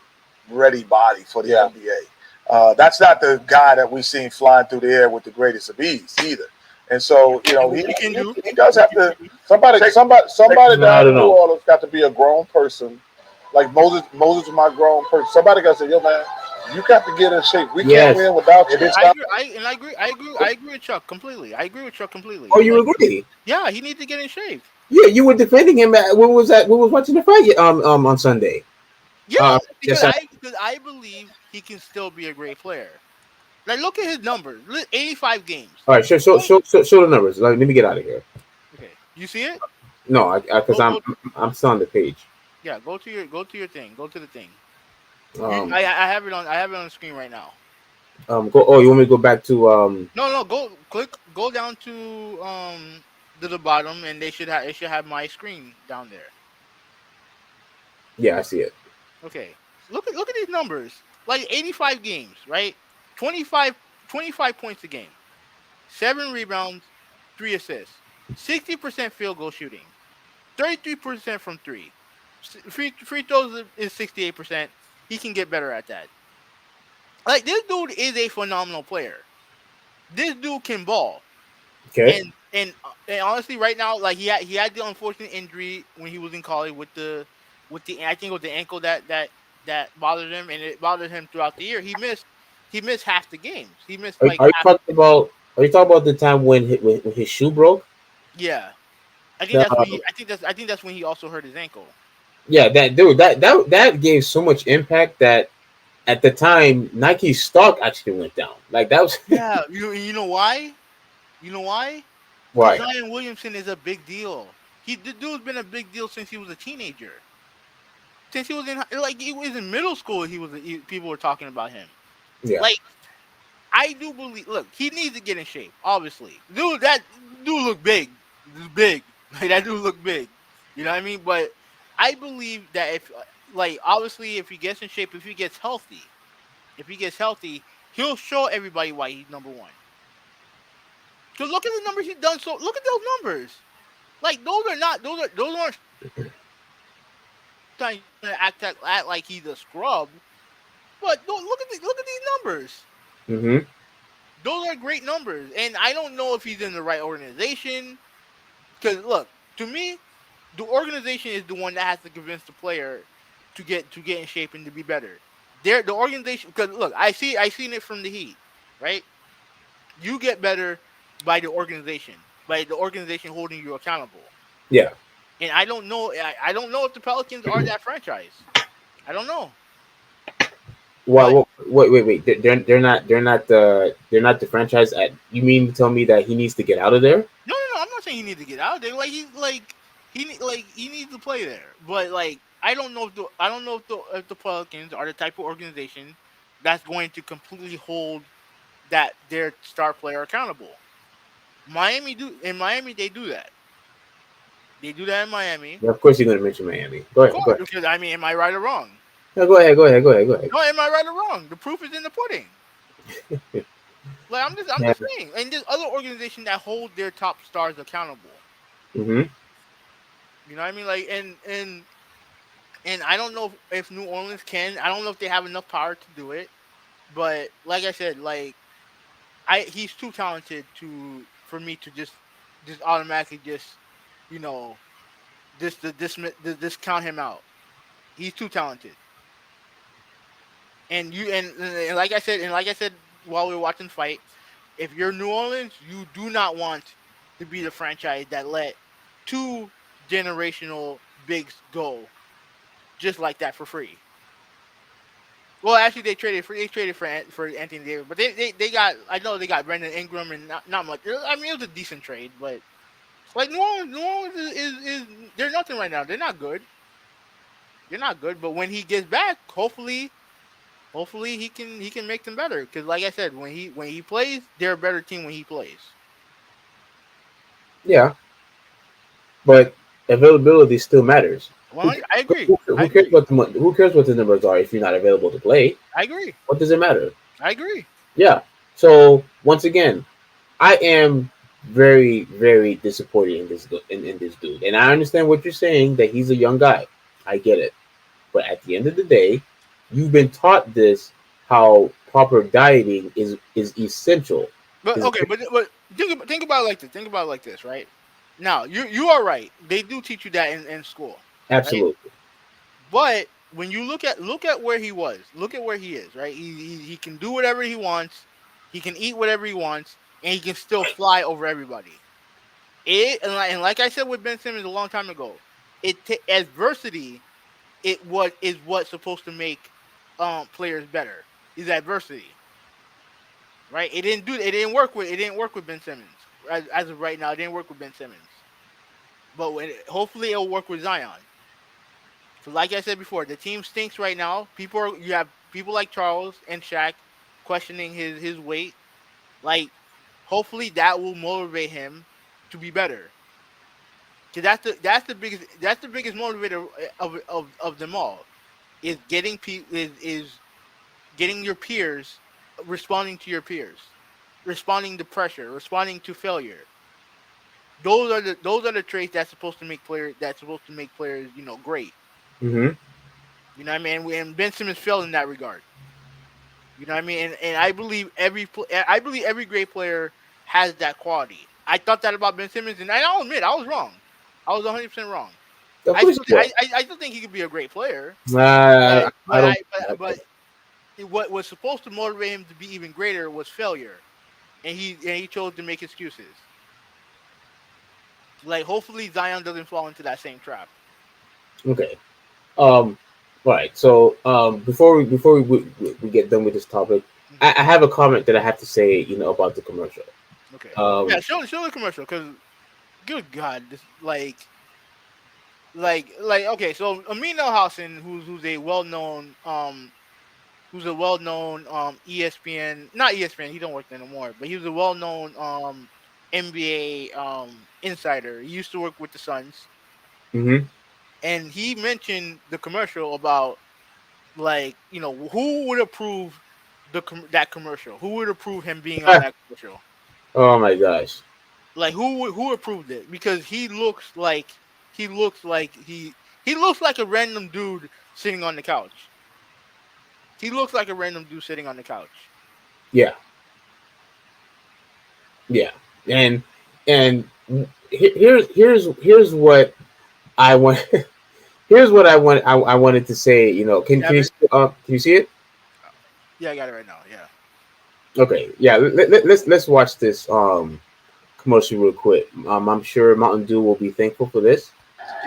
Speaker 1: ready body for the NBA. That's not the guy that we've seen flying through the air with the greatest of ease either. And so, he does have to.
Speaker 5: Somebody down in New
Speaker 4: know.
Speaker 5: Orleans got to be a grown person. Like Moses is my grown person. Somebody got to say, "Yo, man, you got to get in shape. We can't win without you."
Speaker 3: I agree with Chuck completely.
Speaker 4: Oh, you agree?
Speaker 3: Yeah, he needs to get in shape.
Speaker 4: Yeah, you were defending him. When was that? We was watching the fight on Sunday.
Speaker 3: Yeah, because I believe he can still be a great player. Like, look at his numbers. 85 games.
Speaker 4: All right, show the numbers. Let me get out of here.
Speaker 3: Okay, you see it?
Speaker 4: No, because I'm still on the page.
Speaker 3: Yeah, go to your thing. Go to the thing.
Speaker 4: I
Speaker 3: have it on the screen right now.
Speaker 4: Go. Oh, you want me to go back to
Speaker 3: No. Go down to the bottom, and it should have my screen down there.
Speaker 4: Yeah, I see it.
Speaker 3: Okay. Look at these numbers. Like 85 games, right? 25 points a game. 7 rebounds, 3 assists. 60% field goal shooting. 33% from 3. Free throws is 68%. He can get better at that. Like, this dude is a phenomenal player. This dude can ball.
Speaker 4: Okay.
Speaker 3: And honestly, right now, like, he had the unfortunate injury when he was in college with the I think it was the ankle that bothered him, and it bothered him throughout the year. He missed half the games. He missed
Speaker 4: Are you talking about the time when his shoe broke?
Speaker 3: Yeah, I think that's when he also hurt his ankle.
Speaker 4: Yeah, that gave so much impact that at the time Nike's stock actually went down. Like, that was
Speaker 3: Yeah, you know why? You know why?
Speaker 4: why.
Speaker 3: Zion Williamson is a big deal. The dude's been a big deal since he was a teenager. Since he was in middle school, people were talking about him.
Speaker 4: Yeah.
Speaker 3: Like, I do believe. Look, he needs to get in shape. Obviously, that dude look big. He's big. Like, that dude look big. You know what I mean? But I believe that obviously, if he gets in shape, if he gets healthy, he'll show everybody why he's number one. Because look at the numbers he's done. So look at those numbers. Like, those aren't trying to act like he's a scrub. But look at these numbers.
Speaker 4: Mm-hmm.
Speaker 3: Those are great numbers, and I don't know if he's in the right organization. Because look, to me, the organization is the one that has to convince the player to get in shape and to be better. The organization, because look, I seen it from the Heat, right? You get better by the organization holding you accountable.
Speaker 4: Yeah.
Speaker 3: And I don't know if the Pelicans are that franchise. I don't know.
Speaker 4: Well, wait. They're not the franchise. You mean to tell me that he needs to get out of there?
Speaker 3: No. I'm not saying he needs to get out there. Like, he needs to play there. But, like, I don't know if the Pelicans are the type of organization that's going to completely hold their star player accountable. In Miami they do that. They do that in Miami.
Speaker 4: Yeah, of course you're going to mention Miami. Go ahead.
Speaker 3: Because, I mean, am I right or wrong?
Speaker 4: No, go ahead.
Speaker 3: No, am I right or wrong? The proof is in the pudding. Like, I'm just saying. And there's other organizations that hold their top stars accountable.
Speaker 4: Mm-hmm.
Speaker 3: You know what I mean? Like, and I don't know if New Orleans can. I don't know if they have enough power to do it. But like I said, like, he's too talented for me to just automatically discount him out. He's too talented. And like I said while we were watching the fight, if you're New Orleans, you do not want to be the franchise that let 2 generational bigs go just like that for free. Well, actually, they traded for Anthony Davis, but they got, I know they got Brandon Ingram and not much. I mean, it was a decent trade, but like New Orleans is they're nothing right now. They're not good. They're not good. But when he gets back, hopefully he can make them better. Because like I said, when he plays, they're a better team when he plays.
Speaker 4: Yeah, but availability still matters.
Speaker 3: Well, I agree.
Speaker 4: Who cares who cares what the numbers are if you're not available to play?
Speaker 3: I agree.
Speaker 4: What does it matter?
Speaker 3: I agree.
Speaker 4: Yeah. So once again, I am very, very disappointed in this dude, and I understand what you're saying that he's a young guy. I get it, but at the end of the day, you've been taught this how proper dieting is essential.
Speaker 3: But okay, but think about it like this. Think about it like this, right? Now you are right. They do teach you that in school.
Speaker 4: Absolutely.
Speaker 3: Right? But when you look at where he was, look at where he is, right? He can do whatever he wants, he can eat whatever he wants, and he can still fly over everybody. And like I said with Ben Simmons a long time ago, adversity is what's supposed to make players better. Is adversity, right? It didn't work with Ben Simmons as of right now. It didn't work with Ben Simmons, but hopefully it'll work with Zion. So like I said before, the team stinks right now. You have people like Charles and Shaq questioning his weight. Like, hopefully that will motivate him to be better. Cause that's the biggest motivator of them all, is getting getting your peers, responding to your peers, responding to pressure, responding to failure. Those are the traits that's supposed to make players great.
Speaker 4: Mm-hmm.
Speaker 3: You know what I mean? And Ben Simmons failed in that regard. You know what I mean? And I believe every great player has that quality. I thought that about Ben Simmons, and I'll admit I was wrong. I was 100% wrong. I still think he could be a great player.
Speaker 4: But
Speaker 3: what was supposed to motivate him to be even greater was failure, and he chose to make excuses. Like, hopefully Zion doesn't fall into that same trap.
Speaker 4: Okay. All right. So before we get done with this topic, I have a comment that I have to say, about the commercial.
Speaker 3: Okay. Yeah, show the commercial, because good God, this like okay. So Amin Elhassan, who's a well-known ESPN, not ESPN, he don't work there anymore, but he was a well-known NBA insider. He used to work with the Suns.
Speaker 4: Mm-hmm.
Speaker 3: And he mentioned the commercial about, who would approve that commercial? Who would approve him being on that commercial?
Speaker 4: Oh my gosh!
Speaker 3: Like, who approved it? Because he looks like a random dude sitting on the couch. He looks like a random dude sitting on the couch.
Speaker 4: Yeah. Yeah, and here's what I want. Here's what I wanted to say. Can you see it?
Speaker 3: Yeah, I got it right now. Yeah.
Speaker 4: Okay. Yeah. Let's watch this commercial real quick. I'm sure Mountain Dew will be thankful for this.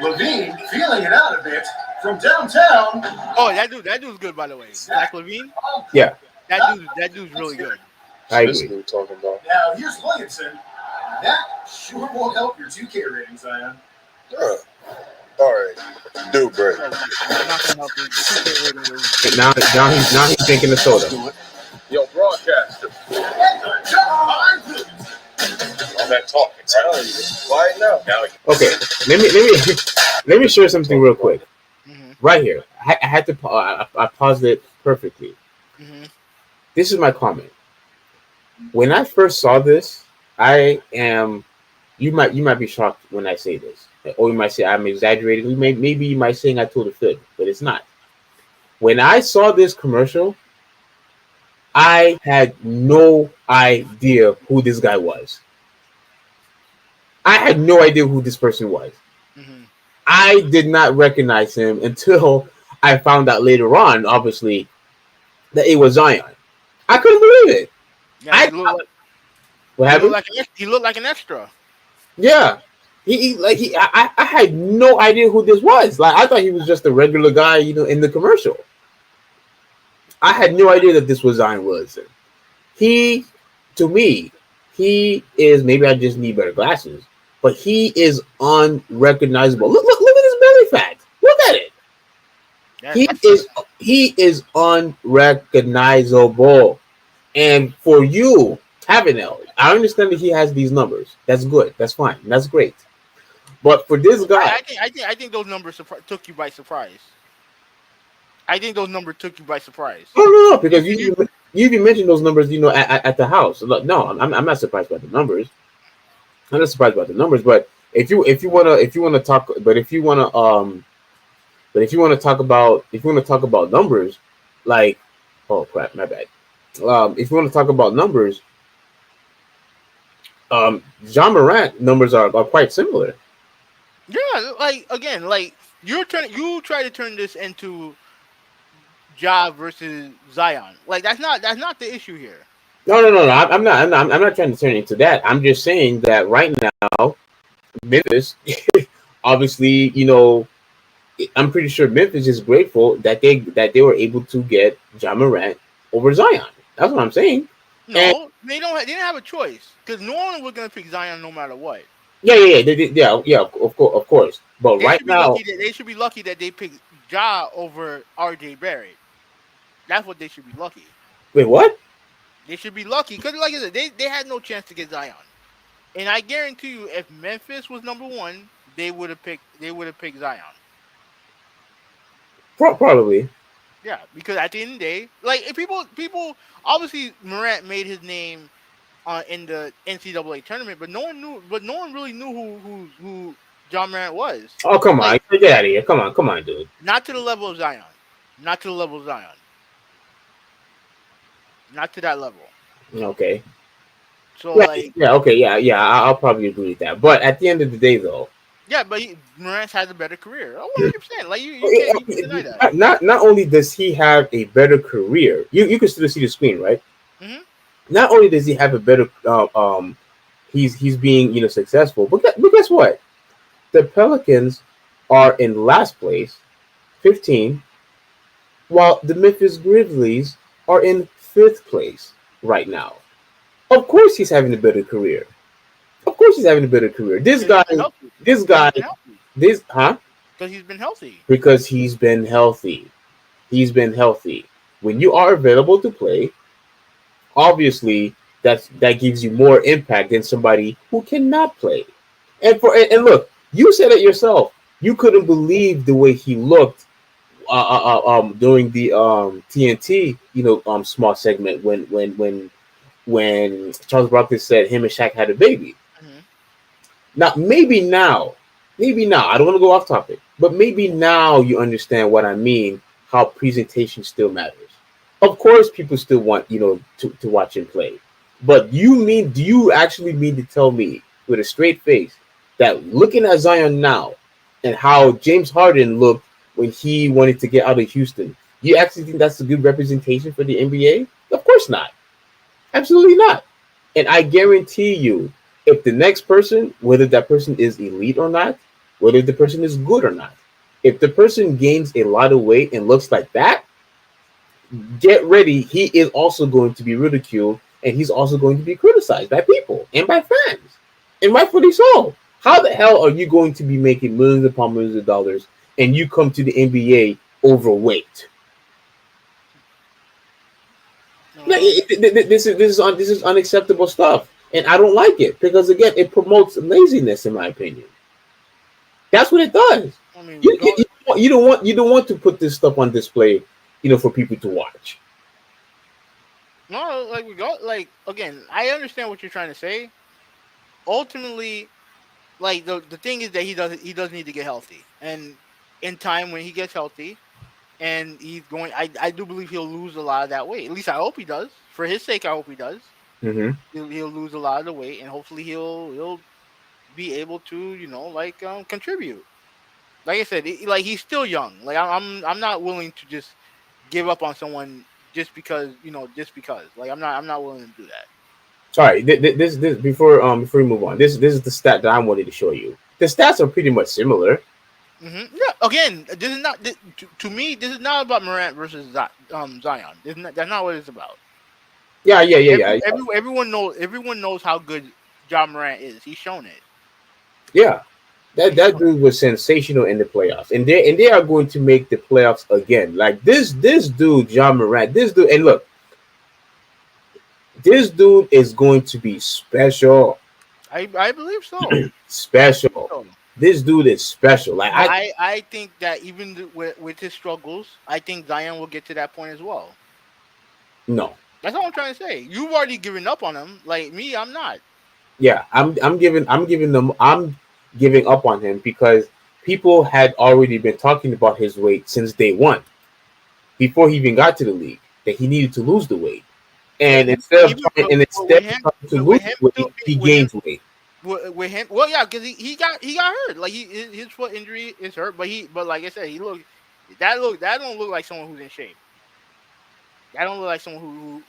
Speaker 2: Levine feeling it out a bit from downtown.
Speaker 3: Oh, that dude's good, by the way. Zach Levine.
Speaker 4: Yeah.
Speaker 3: That dude's really good.
Speaker 4: I agree.
Speaker 5: This we're talking about.
Speaker 2: Now here's Williamson. That sure will help your 2K rating, Zion.
Speaker 5: All right, dude, break.
Speaker 4: Now he's drinking the soda.
Speaker 5: Yo, broadcaster. All that talking. Why now?
Speaker 4: Okay, let me share something real quick.
Speaker 3: Mm-hmm.
Speaker 4: Right here, I had to I paused it perfectly.
Speaker 3: Mm-hmm.
Speaker 4: This is my comment. When I first saw this, you might be shocked when I say this, or you might say I'm exaggerating. Maybe you might say I told a fib, but it's not. When I saw this commercial, I had no idea who this guy was. I had no idea who this person was.
Speaker 3: Mm-hmm.
Speaker 4: I did not recognize him until I found out later on, obviously, that it was Zion. I couldn't believe it.
Speaker 3: Yeah,
Speaker 4: what happened?
Speaker 3: He looked like an extra.
Speaker 4: Yeah, I had no idea who this was. Like, I thought he was just a regular guy, in the commercial. I had no idea that this was Zion Williamson. He, to me, he is, maybe I just need better glasses, but he is unrecognizable. Look at his belly fat. Look at it. He is unrecognizable. And for you, Avenel, I understand that he has these numbers. That's good. That's fine. That's great. But for this guy,
Speaker 3: I think those numbers took you by surprise. I think those numbers took you by surprise.
Speaker 4: No, because you even mentioned those numbers, at the house. No, I'm not surprised by the numbers. I'm not surprised by the numbers. But if you wanna talk about numbers, like, oh crap, my bad. If you want to talk about numbers, John Morant numbers are quite similar.
Speaker 3: Yeah, like again, like you try to turn this into Ja versus Zion. Like that's not the issue here.
Speaker 4: No. I'm not trying to turn it into that. I'm just saying that right now, Memphis, obviously, I'm pretty sure Memphis is grateful that they were able to get Ja Morant over Zion. That's what I'm saying.
Speaker 3: No, they didn't have a choice because New Orleans was gonna pick Zion no matter what.
Speaker 4: Yeah, they did. Yeah, of course. But right now,
Speaker 3: they should be lucky that they picked Ja over R.J. Barrett. That's what they should be lucky.
Speaker 4: Wait, what?
Speaker 3: They should be lucky because, like I said, they had no chance to get Zion. And I guarantee you, if Memphis was number one, they would have picked Zion.
Speaker 4: Probably.
Speaker 3: Yeah, because at the end of the day, like if people obviously Morant made his name in the NCAA tournament, but no one really knew who John Morant was.
Speaker 4: Oh, come on, get out of here! Come on, dude.
Speaker 3: Not to the level of Zion. Not to that level.
Speaker 4: Okay.
Speaker 3: So
Speaker 4: I'll probably agree with that. But at the end of the day, though.
Speaker 3: Yeah, but Morant has a better career. 100%. Like you can't deny that.
Speaker 4: Not only does he have a better career, you can still see the screen, right?
Speaker 3: Mm-hmm.
Speaker 4: Not only does he have a better, he's being successful, but guess what? The Pelicans are in last place, 15, while the Memphis Grizzlies are in 5th place right now. Of course, he's having a better career. This guy.
Speaker 3: Because he's been healthy.
Speaker 4: Because he's been healthy. When you are available to play, obviously that gives you more impact than somebody who cannot play. And look, you said it yourself. You couldn't believe the way he looked during the TNT small segment when Charles Barkley said him and Shaq had a baby.
Speaker 3: Mm-hmm.
Speaker 4: Now, maybe now, I don't want to go off topic, but maybe now you understand what I mean, how presentation still matters. Of course, people still want, to watch him play. But do you actually mean to tell me with a straight face that looking at Zion now and how James Harden looked when he wanted to get out of Houston, you actually think that's a good representation for the NBA? Of course not. Absolutely not. And I guarantee you, if the next person, whether that person is elite or not, whether the person is good or not, if the person gains a lot of weight and looks like that, get ready. He is also going to be ridiculed, and he's also going to be criticized by people and by fans, and rightfully so. How the hell are you going to be making millions upon millions of dollars and you come to the NBA overweight? This is unacceptable stuff, and I don't like it because again, it promotes laziness, in my opinion. That's what it does.
Speaker 3: I mean,
Speaker 4: you don't want to put this stuff on display, for people to watch.
Speaker 3: No, again, I understand what you're trying to say. Ultimately, like the thing is that he does need to get healthy, and in time when he gets healthy, and he's going, I do believe he'll lose a lot of that weight. At least I hope he does. For his sake, I hope he does.
Speaker 4: Mm-hmm.
Speaker 3: He'll lose a lot of the weight, and hopefully he'll be able to contribute. Like I said, he's still young. Like I'm not willing to just give up on someone just because. Like I'm not willing to do that.
Speaker 4: Sorry, this before we move on. This is the stat that I wanted to show you. The stats are pretty much similar.
Speaker 3: Yeah. Again, this is not to me. This is not about Morant versus Zion. That's not what it's about.
Speaker 4: Yeah.
Speaker 3: Everyone knows how good John Morant is. He's shown it.
Speaker 4: Yeah. That
Speaker 3: He's
Speaker 4: that
Speaker 3: shown
Speaker 4: dude was sensational in the playoffs, and they are going to make the playoffs again. Like this dude, John Morant, this dude, and look, this dude is going to be special,
Speaker 3: I believe so. I believe
Speaker 4: special.
Speaker 3: so.
Speaker 4: This dude is special. Like
Speaker 3: But I think that even with his struggles, I think Zion will get to that point as well.
Speaker 4: no,
Speaker 3: That's all I'm trying to say. You've already given up on him. Like me, I'm not.
Speaker 4: yeah, I'm giving up on him because people had already been talking about his weight since day one, before he even got to the league, that he needed to lose the weight.
Speaker 3: Yeah,
Speaker 4: And instead of
Speaker 3: even
Speaker 4: trying, and
Speaker 3: with
Speaker 4: instead of
Speaker 3: him,
Speaker 4: trying to
Speaker 3: with
Speaker 4: lose
Speaker 3: him
Speaker 4: weight,
Speaker 3: still
Speaker 4: he
Speaker 3: with him
Speaker 4: gains weight.
Speaker 3: with him. Well, yeah, because he got hurt. Like his foot injury is hurt, but like I said, that don't look like someone who's in shape. That don't look like someone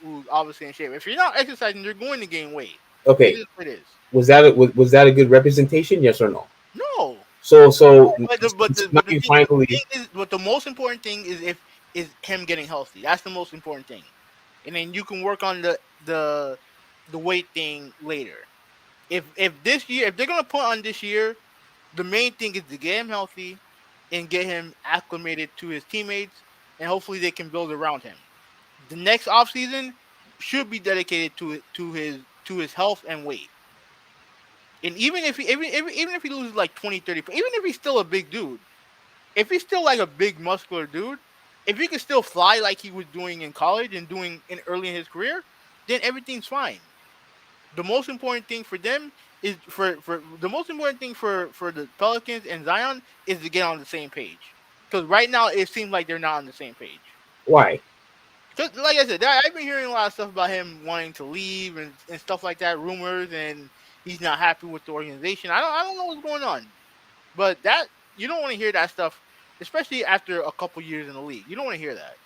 Speaker 3: who's obviously in shape. If you're not exercising, you're going to gain weight. It
Speaker 4: Okay,
Speaker 3: is what it is.
Speaker 4: was that a good representation? Yes or no?
Speaker 3: No,
Speaker 4: So
Speaker 3: but the but the
Speaker 4: now
Speaker 3: but the
Speaker 4: you
Speaker 3: thing, but the
Speaker 4: finally,
Speaker 3: thing is, but the most important thing is him getting healthy. That's the most important thing, and then you can work on the weight thing later. If this year, if they're gonna put on this year, the main thing is to get him healthy and get him acclimated to his teammates, and hopefully they can build around him. The next offseason should be dedicated to his health and weight. And even if he loses like 20, 30, even if he's still a big dude, if he's still like a big muscular dude, if he can still fly like he was doing in college and doing in early in his career, then everything's fine. The most important thing for them is for the most important thing for the Pelicans and Zion is to get on the same page. Because right now it seems like they're not on the same page.
Speaker 4: why?
Speaker 3: Cause like I said, I've been hearing a lot of stuff about him wanting to leave and stuff like that, rumors, and he's not happy with the organization. I don't know what's going on, but that you don't want to hear that stuff, especially after a couple years in the league. You don't want to hear that.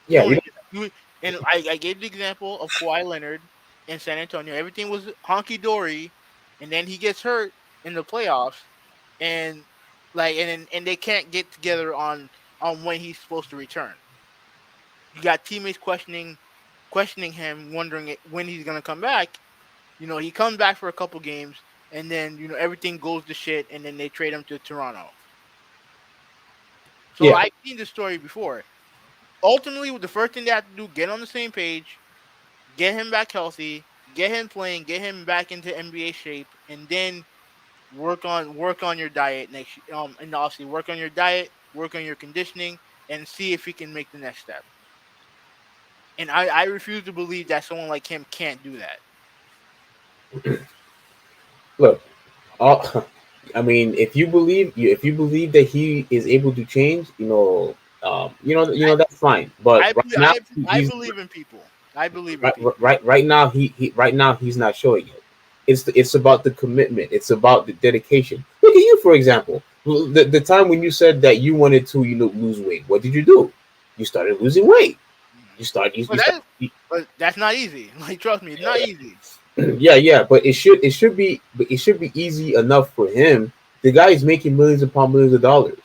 Speaker 3: You
Speaker 4: Yeah,
Speaker 3: don't
Speaker 4: you
Speaker 3: want
Speaker 4: know,
Speaker 3: to hear that. And I gave the example of Kawhi Leonard in San Antonio. Everything was honky dory, and then he gets hurt in the playoffs, and and they can't get together on when he's supposed to return. You got teammates questioning him, wondering when he's gonna come back. He comes back for a couple games, and then everything goes to shit, and then they trade him to Toronto. So
Speaker 4: yeah,
Speaker 3: I've seen this story before. Ultimately, the first thing they have to do, get on the same page, get him back healthy, get him playing, get him back into NBA shape, and then work on your diet and obviously work on your diet, work on your conditioning, and see if he can make the next step. And I refuse to believe that someone like him can't do that.
Speaker 4: look, all, I mean, if you believe that he is able to change, that's fine. But
Speaker 3: I
Speaker 4: right
Speaker 3: be-
Speaker 4: now,
Speaker 3: I
Speaker 4: he's
Speaker 3: believe in people. I believe in
Speaker 4: right,
Speaker 3: people.
Speaker 4: right now right now he's not showing it. It's about the commitment. It's about the dedication. Look at you, for example. The time when you said that you wanted to lose weight, what did you do? You started losing weight.
Speaker 3: Mhm.
Speaker 4: You start you,
Speaker 3: But
Speaker 4: you start.
Speaker 3: that's not easy. Like trust me, it's not easy.
Speaker 4: Yeah, but it should be easy enough for him. The guy is making millions upon millions of dollars.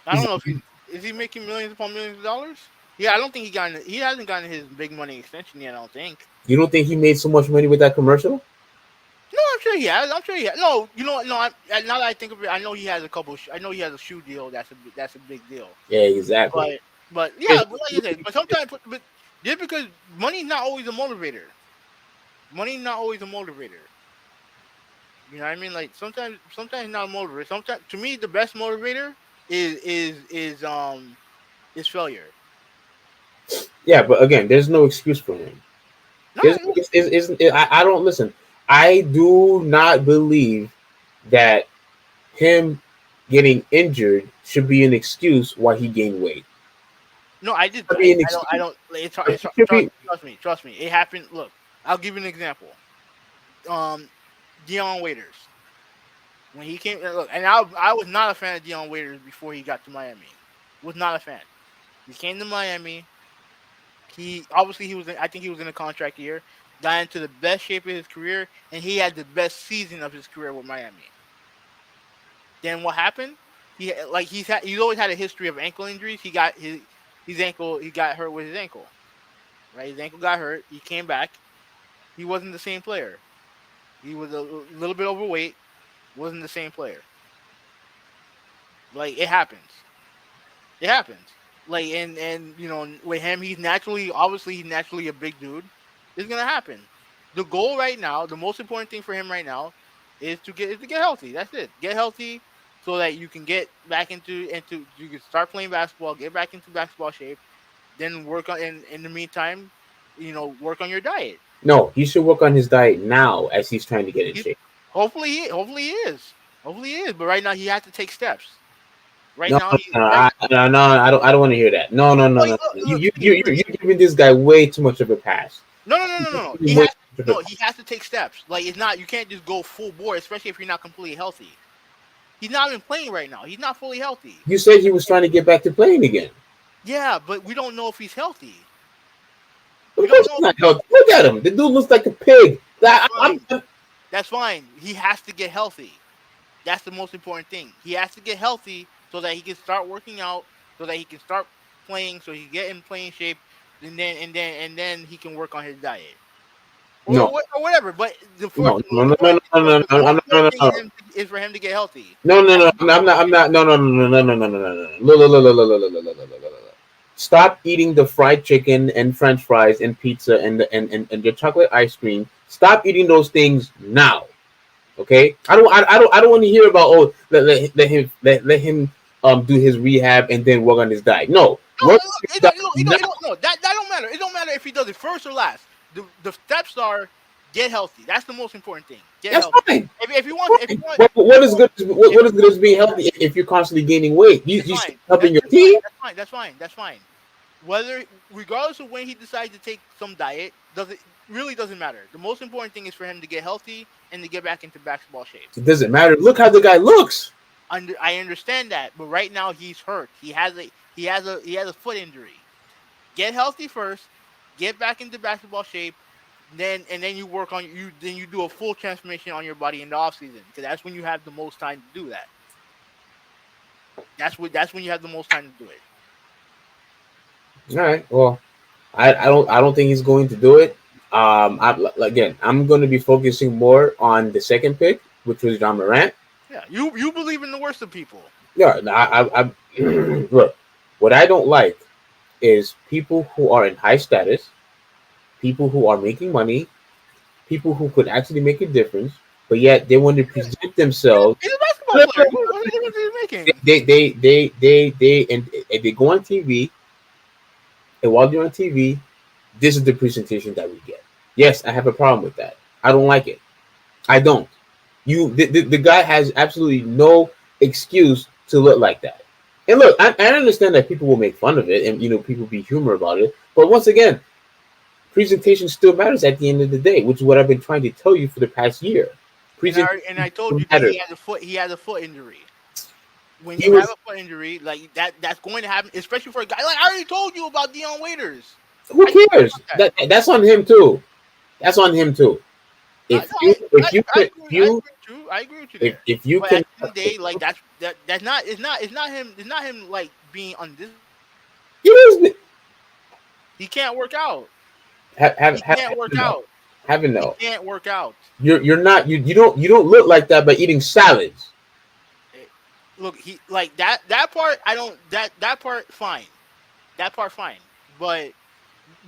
Speaker 3: I
Speaker 4: He's
Speaker 3: don't know if is he making millions upon millions of dollars? Yeah, I don't think he hasn't gotten his big money extension yet. I don't think.
Speaker 4: You don't think he made so much money with that commercial?
Speaker 3: No, I'm sure he has. I'm sure he has. No, you know what? No, now that I think of it, I know he has a couple. I know he has a shoe deal. That's a big deal.
Speaker 4: Yeah, exactly.
Speaker 3: But yeah,
Speaker 4: It's-
Speaker 3: but like I said, but sometimes, but just because money's not always a motivator. Money's not always a motivator. You know what I mean? Like sometimes not a motivator. Sometimes to me, the best motivator is failure.
Speaker 4: yeah, but again, there's no excuse for him.
Speaker 3: No,
Speaker 4: There's, I don't listen. I do not believe that him getting injured should be an excuse why he gained weight.
Speaker 3: no, I did.
Speaker 4: Should be an
Speaker 3: I
Speaker 4: excuse.
Speaker 3: don't.
Speaker 4: It should be.
Speaker 3: Trust me. It happened. Look, I'll give you an example. Um, Dion Waiters when he came. Look, and I was not a fan of Dion Waiters before he got to Miami. Was not a fan. He came to Miami. He was. I think he was in a contract year. Got into the best shape of his career, and he had the best season of his career with Miami. then what happened? He's always had a history of ankle injuries. He got his ankle. He got hurt with his ankle. Right, his ankle got hurt. He came back. He wasn't the same player. He was a little bit overweight. Wasn't the same player. Like it happens. It happens. Like and with him, he's naturally a big dude. It's gonna happen. The goal right now, the most important thing for him right now, is to get healthy. That's it. Get healthy so that you can get back into you can start playing basketball, get back into basketball shape, then work on in the meantime, work on your diet.
Speaker 4: No, he should work on his diet now as he's trying to get in
Speaker 3: He,
Speaker 4: shape.
Speaker 3: hopefully he is. Hopefully he is. But right now he has to take steps. Right
Speaker 4: No,
Speaker 3: now
Speaker 4: I don't want to hear that. No. You're giving this guy way too much of a pass.
Speaker 3: No. He has to take steps. Like it's not. You can't just go full bore, especially if you're not completely healthy. He's not even playing right now. He's not fully healthy.
Speaker 4: You said he was trying to get back to playing again.
Speaker 3: Yeah, but we don't know if he's healthy.
Speaker 4: Of course he's not healthy. Look at him. The dude looks like a pig.
Speaker 3: That's fine. He has to get healthy. That's the most important thing. He has to get healthy so that he can start working out, so that he can start playing, so he can get in playing shape, and then he can work on his diet. Or whatever. But the thing is for him to get healthy.
Speaker 4: No. I'm not. No. Stop eating the fried chicken and French fries and pizza and your chocolate ice cream. Stop eating those things now. Okay, I don't want to hear about let him do his rehab and then work on his diet. No,
Speaker 3: that don't matter. It don't matter if he does it first or last. The steps are get healthy. That's the most important thing.
Speaker 4: That's
Speaker 3: healthy.
Speaker 4: Fine.
Speaker 3: If you want,
Speaker 4: what is good as being healthy if you're constantly gaining weight? You helping your team.
Speaker 3: That's fine. Regardless of when he decides to take some diet, really doesn't matter. The most important thing is for him to get healthy and to get back into basketball shape.
Speaker 4: It doesn't matter. Look how the guy looks.
Speaker 3: I understand that, but right now he's hurt. He has a foot injury. Get healthy first, get back into basketball shape, then you work on then you do a full transformation on your body in the off season, because that's when you have the most time to do that. That's when you have the most time to do it.
Speaker 4: All right. Well, I don't think he's going to do it. I'm going to be focusing more on the second pick, which was John Morant.
Speaker 3: Yeah, you believe in the worst of people.
Speaker 4: Yeah, I look. What I don't like is people who are in high status, people who are making money, people who could actually make a difference, but yet they want to present themselves.
Speaker 3: He's a basketball player. What is he making?
Speaker 4: They go on TV, and while they're on TV, this is the presentation that we get. Yes, I have a problem with that. I don't like it. I don't. The guy has absolutely no excuse to look like that. And look, I understand that people will make fun of it and people be humor about it. But once again, presentation still matters at the end of the day, which is what I've been trying to tell you for the past year.
Speaker 3: And I told you that he has a foot injury. When you have a foot injury like that's going to happen, especially for a guy like I already told you about Dion Waiters.
Speaker 4: Who cares? That's on him too. That's on him too. I agree with you there. If you can,
Speaker 3: at the end of the day, like that's not him like being undisciplined.
Speaker 4: It is.
Speaker 3: He can't work out.
Speaker 4: He can't work out.
Speaker 3: He can't work out.
Speaker 4: You're not you don't look like that by eating salads.
Speaker 3: Look, he like that part. I don't that part fine. That part fine. But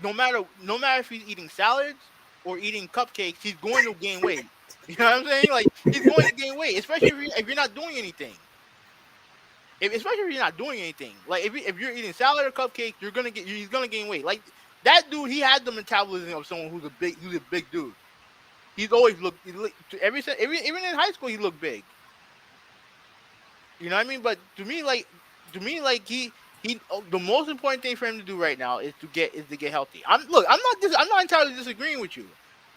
Speaker 3: no matter if he's eating salads or eating cupcakes, he's going to gain weight. You know what I'm saying? Like he's going to gain weight, especially if you're not doing anything. Especially if you're not doing anything. Like if you're eating salad or cupcakes, he's gonna gain weight. Like that dude, he had the metabolism of someone who's a big dude. He's always even in high school he looked big. You know what I mean? But to me, he the most important thing for him to do right now is to get healthy. I'm not entirely disagreeing with you.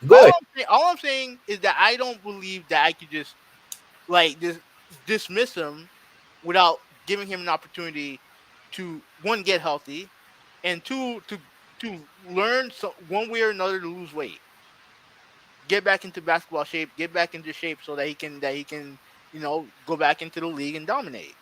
Speaker 4: Good.
Speaker 3: All I'm saying is that I don't believe that I could just dismiss him without giving him an opportunity to one, get healthy, and two, to learn one way or another to lose weight, get back into basketball shape, get back into shape so that he can go back into the league and dominate.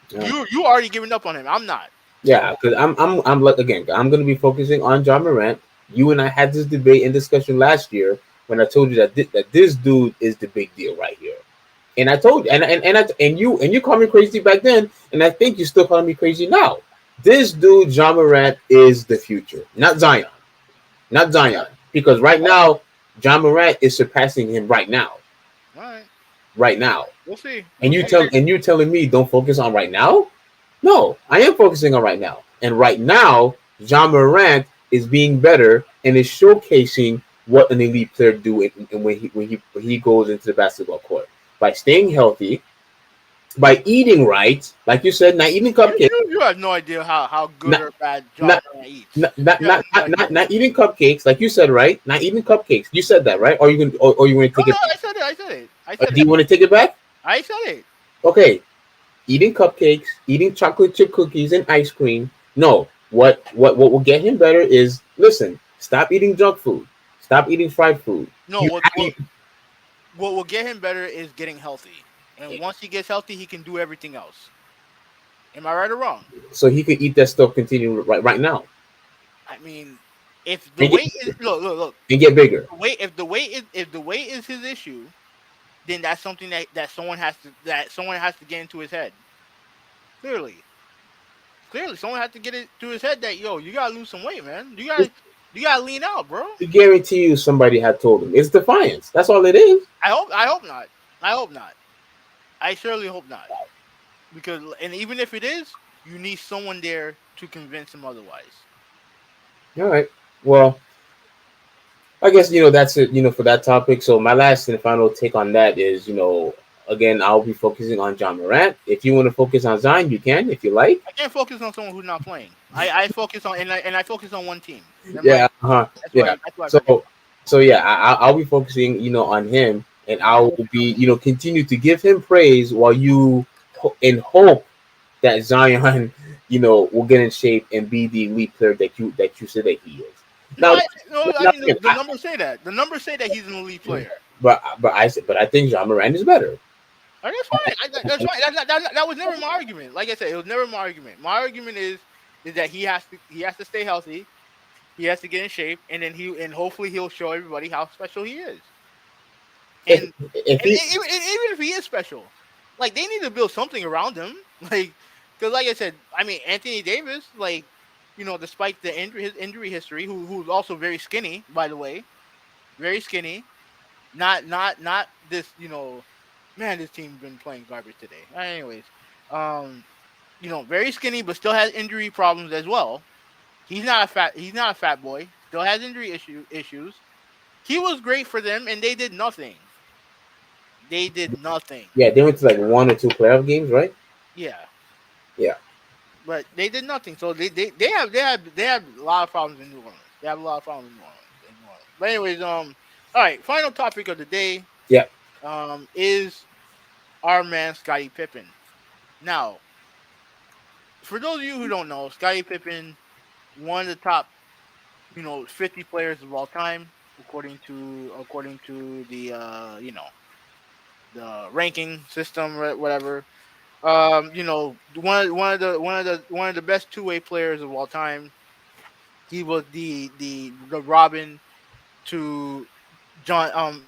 Speaker 4: Yeah.
Speaker 3: You already giving up on him. I'm not.
Speaker 4: Yeah, because I'm like again, I'm gonna be focusing on John Morant. You and I had this debate and discussion last year when I told you that this dude is the big deal right here. And I told you, and you called me crazy back then, and I think you still calling me crazy now. This dude, John Morant, is the future, not Zion, not Zion, because right now, John Morant is surpassing him right now,
Speaker 3: All right,
Speaker 4: right now.
Speaker 3: we'll see.
Speaker 4: And
Speaker 3: We'll see.
Speaker 4: you're telling me don't focus on right now? No, I am focusing on right now. And right now, John Morant is being better and is showcasing what an elite player do when he goes into the basketball court by staying healthy, by eating right, like you said, not eating cupcakes,
Speaker 3: You have no idea how good
Speaker 4: Not-
Speaker 3: or bad John
Speaker 4: not-
Speaker 3: Morant eats.
Speaker 4: not
Speaker 3: You have no idea.
Speaker 4: not eating cupcakes, like you said, right? Not eating cupcakes. You said that, right? Or you want to
Speaker 3: No,
Speaker 4: take it?
Speaker 3: I said it. I said it. I said
Speaker 4: Do you
Speaker 3: it.
Speaker 4: want to take it back?
Speaker 3: I said it.
Speaker 4: Okay, eating cupcakes, eating chocolate chip cookies and ice cream. No, what will get him better is listen. Stop eating junk food. Stop eating fried food.
Speaker 3: No,
Speaker 4: You
Speaker 3: what will get him better is getting healthy. And once he gets healthy, he can do everything else. Am I right or wrong?
Speaker 4: so he could eat that stuff continue right now
Speaker 3: I mean, if the
Speaker 4: and get,
Speaker 3: weight is look,
Speaker 4: and get bigger.
Speaker 3: if the weight is his issue, then that's something that someone has to get into his head. Clearly, someone has to get it to his head that you gotta lose some weight, man. You gotta lean out, bro.
Speaker 4: I guarantee you, somebody had told him it's defiance. That's all it is.
Speaker 3: I hope not. I hope not. I surely hope not. Because and even if it is, you need someone there to convince him otherwise.
Speaker 4: All right. Well, I guess that's it. For that topic. So my last and final take on that is again I'll be focusing on John Morant. If you want to focus on Zion, you can if you like.
Speaker 3: I can't focus on someone who's not playing. I focus on and I focus on one team.
Speaker 4: Yeah. Yeah.
Speaker 3: That's why I forget.
Speaker 4: So yeah, I'll be focusing, on him, and I will be, continue to give him praise while you in hope that Zion, will get in shape and be the elite player that you said that he is. Now,
Speaker 3: the numbers say that. The numbers say that he's an elite player.
Speaker 4: but I think John Morant is better.
Speaker 3: Oh, that's fine. That's fine. That was never my argument. Like I said, it was never my argument. My argument is that he has to stay healthy. He has to get in shape, and then hopefully he'll show everybody how special he is. And, even if he is special, like they need to build something around him, like because like I said, I mean Anthony Davis, like despite his injury history, who's also very skinny, by the way, very skinny, not this man, this team's been playing garbage today. Anyways, very skinny, but still has injury problems as well. He's not a fat boy. Still has injury issues. He was great for them, and they did nothing. They did nothing.
Speaker 4: Yeah, they went to like 1 or 2 playoff games, right?
Speaker 3: Yeah.
Speaker 4: Yeah.
Speaker 3: But they did nothing. So they have a lot of problems in New Orleans. They have a lot of problems in New Orleans. But anyways, all right. Final topic of the day.
Speaker 4: Yeah.
Speaker 3: Is our man Scottie Pippen. Now, for those of you who don't know, Scottie Pippen, one of the top, 50 players of all time, according to the the ranking system, whatever. One of the best two-way players of all time. He was the Robin to John.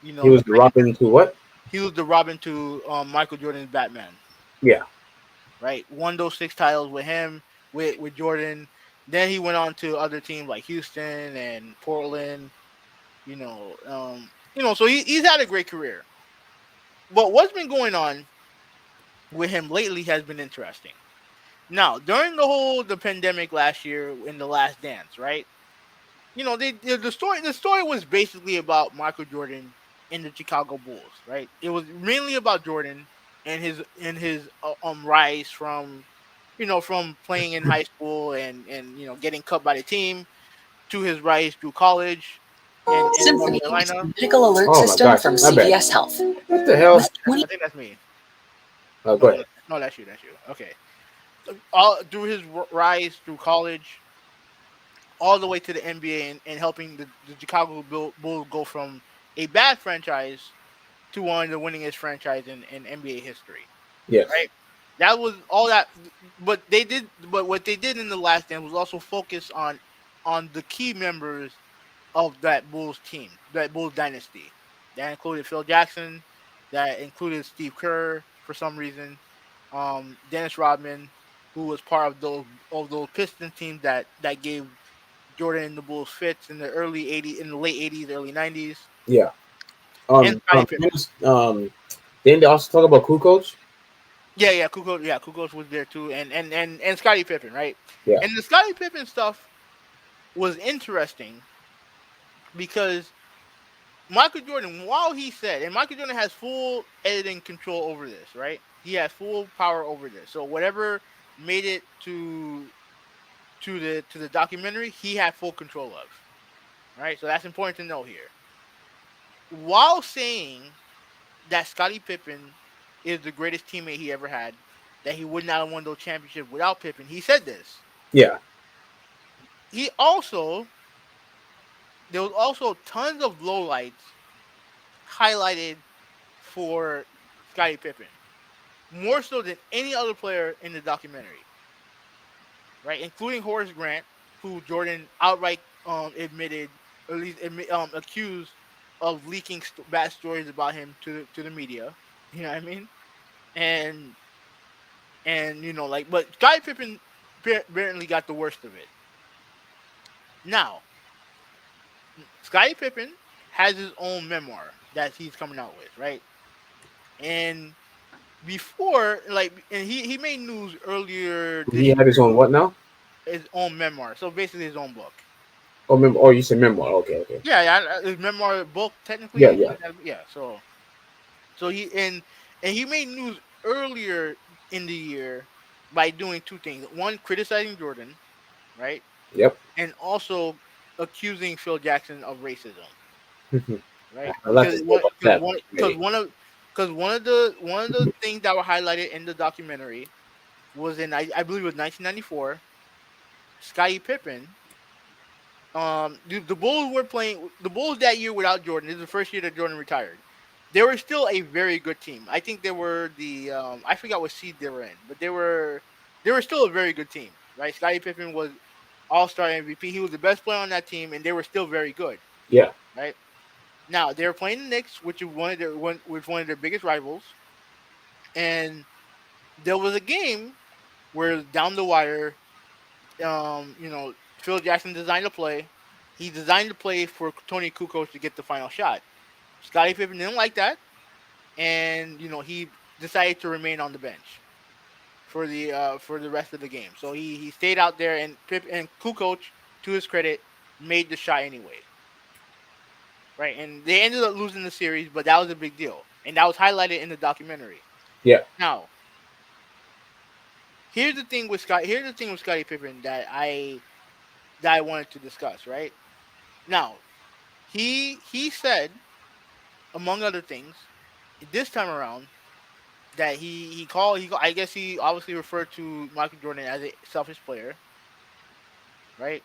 Speaker 4: He was the Robin to what?
Speaker 3: He was the Robin to Michael Jordan's Batman.
Speaker 4: Yeah.
Speaker 3: Right. Won those 6 titles with him, with Jordan. Then he went on to other teams like Houston and Portland. So he's had a great career. But what's been going on with him lately has been interesting. Now, during the pandemic last year in The Last Dance, right? The story was basically about Michael Jordan and the Chicago Bulls, right? It was mainly about Jordan and his rise from from playing in high school and getting cut by the team to his rise through college and North
Speaker 6: Symphony
Speaker 3: Carolina.
Speaker 6: medical alert
Speaker 4: Oh my
Speaker 6: system
Speaker 4: gosh,
Speaker 6: from
Speaker 4: my bad.
Speaker 6: CVS Health.
Speaker 4: What the hell?
Speaker 6: With
Speaker 3: I
Speaker 6: 20
Speaker 3: think that's me.
Speaker 4: Oh, go ahead.
Speaker 3: No, that's you. Okay. All through his rise through college, all the way to the NBA and helping the Chicago Bulls go from a bad franchise to one of the winningest franchise in NBA history.
Speaker 4: Yes.
Speaker 3: Right? That was all that. But they did. But what they did in the last dance was also focus on the key members of that Bulls team, that Bulls dynasty. That included Phil Jackson. That included Steve Kerr for some reason. Dennis Rodman, who was part of those Piston teams that gave Jordan and the Bulls fits in the early '80s, in the late '80s, early '90s,
Speaker 4: Yeah.
Speaker 3: and Scottie Pippen.
Speaker 4: Then they also talk about Kukoc.
Speaker 3: Kukoc was there too, and Scottie Pippen, right?
Speaker 4: Yeah.
Speaker 3: And the Scottie Pippen stuff was interesting because Michael Jordan, while he said, and Michael Jordan has full editing control over this, right? He has full power over this. So whatever made it to the documentary, he had full control of, right? So that's important to know here. While saying that Scottie Pippen is the greatest teammate he ever had, that he would not have won those championships without Pippen, he said this.
Speaker 4: Yeah.
Speaker 3: He also There was also tons of lowlights highlighted for Scottie Pippen, more so than any other player in the documentary, right? Including Horace Grant, who Jordan outright admitted, or at least accused of leaking bad stories about him to the media. You know what I mean? And but Scottie Pippen apparently got the worst of it. Now, Scottie Pippen has his own memoir that he's coming out with, right? And before, and he made news earlier this
Speaker 4: He had his own what now?
Speaker 3: his own memoir, so basically his own book.
Speaker 4: Oh, oh, you said memoir. Okay, okay.
Speaker 3: Yeah, his memoir book technically.
Speaker 4: Yeah, yeah.
Speaker 3: Yeah. So he made news earlier in the year by doing two things: one, criticizing Jordan, right,
Speaker 4: Yep.
Speaker 3: and also accusing Phil Jackson of racism, right?
Speaker 4: I like to know about that.
Speaker 3: Because one of the things that were highlighted in the documentary was I believe it was 1994. Scottie Pippen. The Bulls were playing the Bulls that year without Jordan. This is the first year that Jordan retired. They were still a very good team. I think they were I forgot what seed they were in, but they were still a very good team, right? Scottie Pippen was All-Star MVP. He was the best player on that team, and they were still very good.
Speaker 4: Yeah.
Speaker 3: Right. Now they were playing the Knicks, which is one of their biggest rivals, and there was a game where down the wire, Phil Jackson designed a play. He designed the play for Tony Kukoc to get the final shot. Scottie Pippen didn't like that, and he decided to remain on the bench for the rest of the game. So he stayed out there, and Kukoc, to his credit, made the shot anyway. Right, and they ended up losing the series, but that was a big deal, and that was highlighted in the documentary.
Speaker 4: Yeah.
Speaker 3: Now, here's the thing with Scottie Pippen that I wanted to discuss. Right now, he said, among other things, this time around, that I guess he obviously referred to Michael Jordan as a selfish player. Right.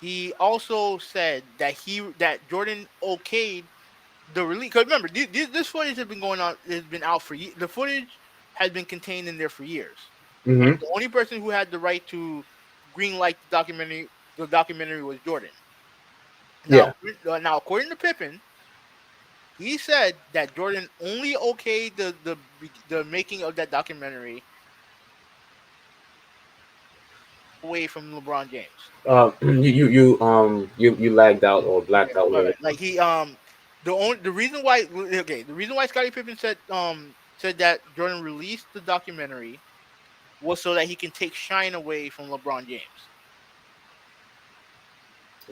Speaker 3: He also said that Jordan okayed the release. Because remember, this footage has been out for years. The footage has been contained in there for years.
Speaker 4: Mm-hmm.
Speaker 3: The only person who had the right to greenlight the documentary was Jordan. Now, now according to Pippen, he said that Jordan only okayed the making of that documentary away from LeBron James.
Speaker 4: You lagged out or blacked out.
Speaker 3: Right. Like the reason why Scottie Pippen said that Jordan released the documentary was so that he can take shine away from LeBron James.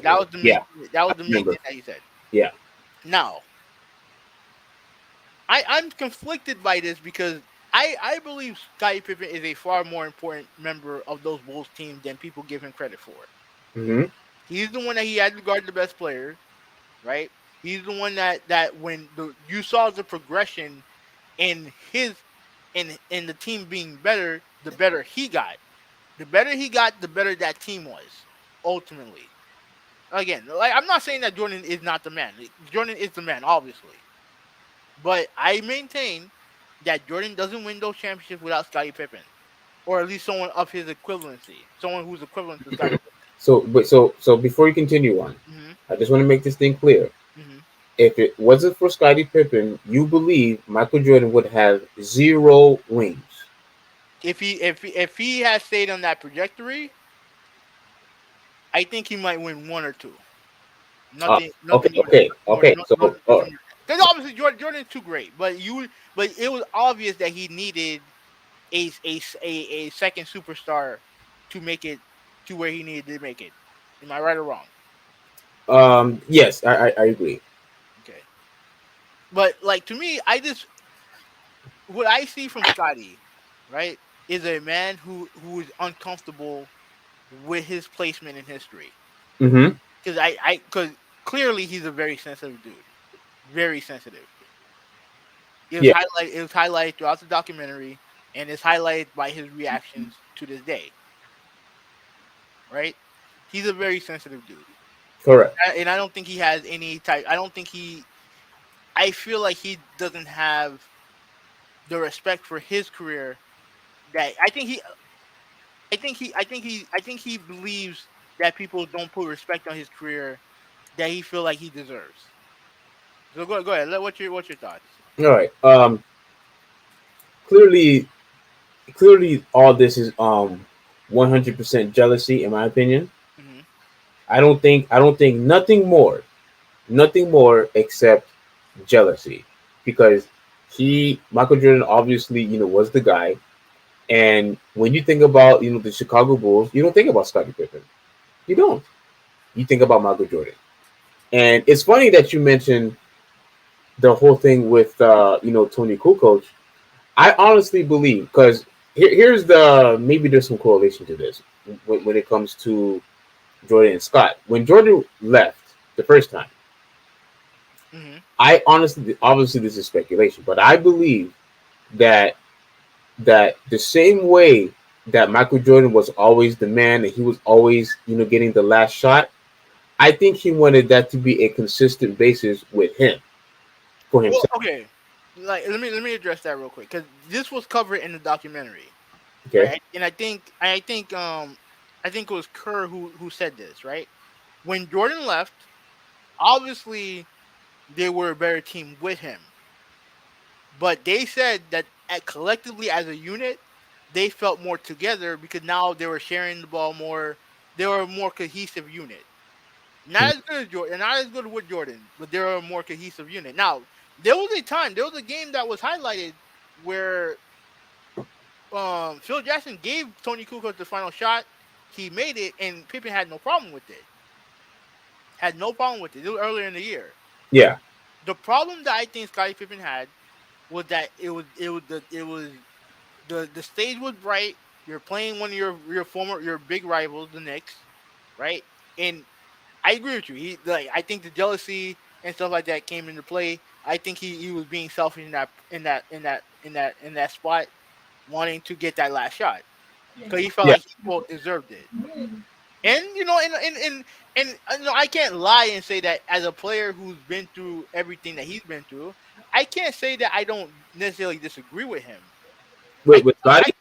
Speaker 3: That was the main thing that he said.
Speaker 4: Yeah.
Speaker 3: Now, I'm conflicted by this because I believe Scottie Pippen is a far more important member of those Bulls teams than people give him credit for.
Speaker 4: Mm-hmm.
Speaker 3: He's the one that he had to guard the best players, right? He's the one that when you saw the progression in the team being better, the better he got. The better he got, the better that team was, ultimately. Again, like I'm not saying that Jordan is not the man. Jordan is the man, obviously. But I maintain that Jordan doesn't win those championships without Scottie Pippen, or at least someone of his equivalency, someone who's equivalent to Scottie
Speaker 4: So before you continue on,
Speaker 3: Pippen.
Speaker 4: I just want to make this thing clear.
Speaker 3: Hmm.
Speaker 4: If it wasn't for Scottie Pippen, you believe Michael Jordan would have 0 rings.
Speaker 3: If he had stayed on that trajectory, I think he might win one or two. Nothing more than
Speaker 4: Okay.
Speaker 3: nothing more. Because obviously Jordan's too great, but it was obvious that he needed a second superstar to make it to where he needed to make it. Am I right or wrong?
Speaker 4: Yes, I agree.
Speaker 3: Okay. But like to me, what I see from Scotty, right, is a man who is uncomfortable with his placement in history.
Speaker 4: Mm-hmm.
Speaker 3: Because clearly he's a very sensitive dude, very sensitive.
Speaker 4: Yeah,
Speaker 3: It was highlighted throughout the documentary, and it's highlighted by his reactions to this day. Right? He's a very sensitive dude,
Speaker 4: correct.
Speaker 3: and I don't think he has any type. I don't think he. I feel like he doesn't have the respect for his career that I think he believes that people don't put respect on his career that he feel like he deserves. So go ahead. What's your thoughts?
Speaker 4: All right. Clearly, all this is 100% jealousy, in my opinion.
Speaker 3: Hmm.
Speaker 4: I don't think nothing more except jealousy, because Michael Jordan obviously was the guy, and when you think about the Chicago Bulls, you don't think about Scottie Pippen. You don't. You think about Michael Jordan. And it's funny that you mentioned the whole thing with Tony Kukoc. I honestly believe, because here's the maybe there's some correlation to this when it comes to Jordan and Scott. When Jordan left the first time,
Speaker 3: Hmm.
Speaker 4: I honestly, obviously this is speculation, but I believe that the same way that Michael Jordan was always the man and he was always getting the last shot, I think he wanted that to be a consistent basis with him for
Speaker 3: Well,
Speaker 4: himself.
Speaker 3: okay. Like let me address that real quick because this was covered in the documentary,
Speaker 4: Okay.
Speaker 3: right? And I think it was Kerr who said this, right? When Jordan left, obviously they were a better team with him, but they said that collectively as a unit, they felt more together because now they were sharing the ball more. They were a more cohesive unit. Not as good as Jordan, not as good with Jordan, but they were a more cohesive unit. Now there was a game that was highlighted where Phil Jackson gave Tony Kukoc the final shot. He made it, and Pippen had no problem with it. Had no problem with it. It was earlier in the year.
Speaker 4: Yeah.
Speaker 3: The problem that I think Scottie Pippen had was that the stage was bright. You're playing one of your big rivals, the Knicks, right? And I agree with you. I think the jealousy and stuff like that came into play. I think he was being selfish in that spot, wanting to get that last shot because he felt
Speaker 4: Yeah.
Speaker 3: like he quote deserved it. And I can't lie and say that as a player who's been through everything that he's been through, I can't say that I don't necessarily disagree with him. I
Speaker 4: With Scotty.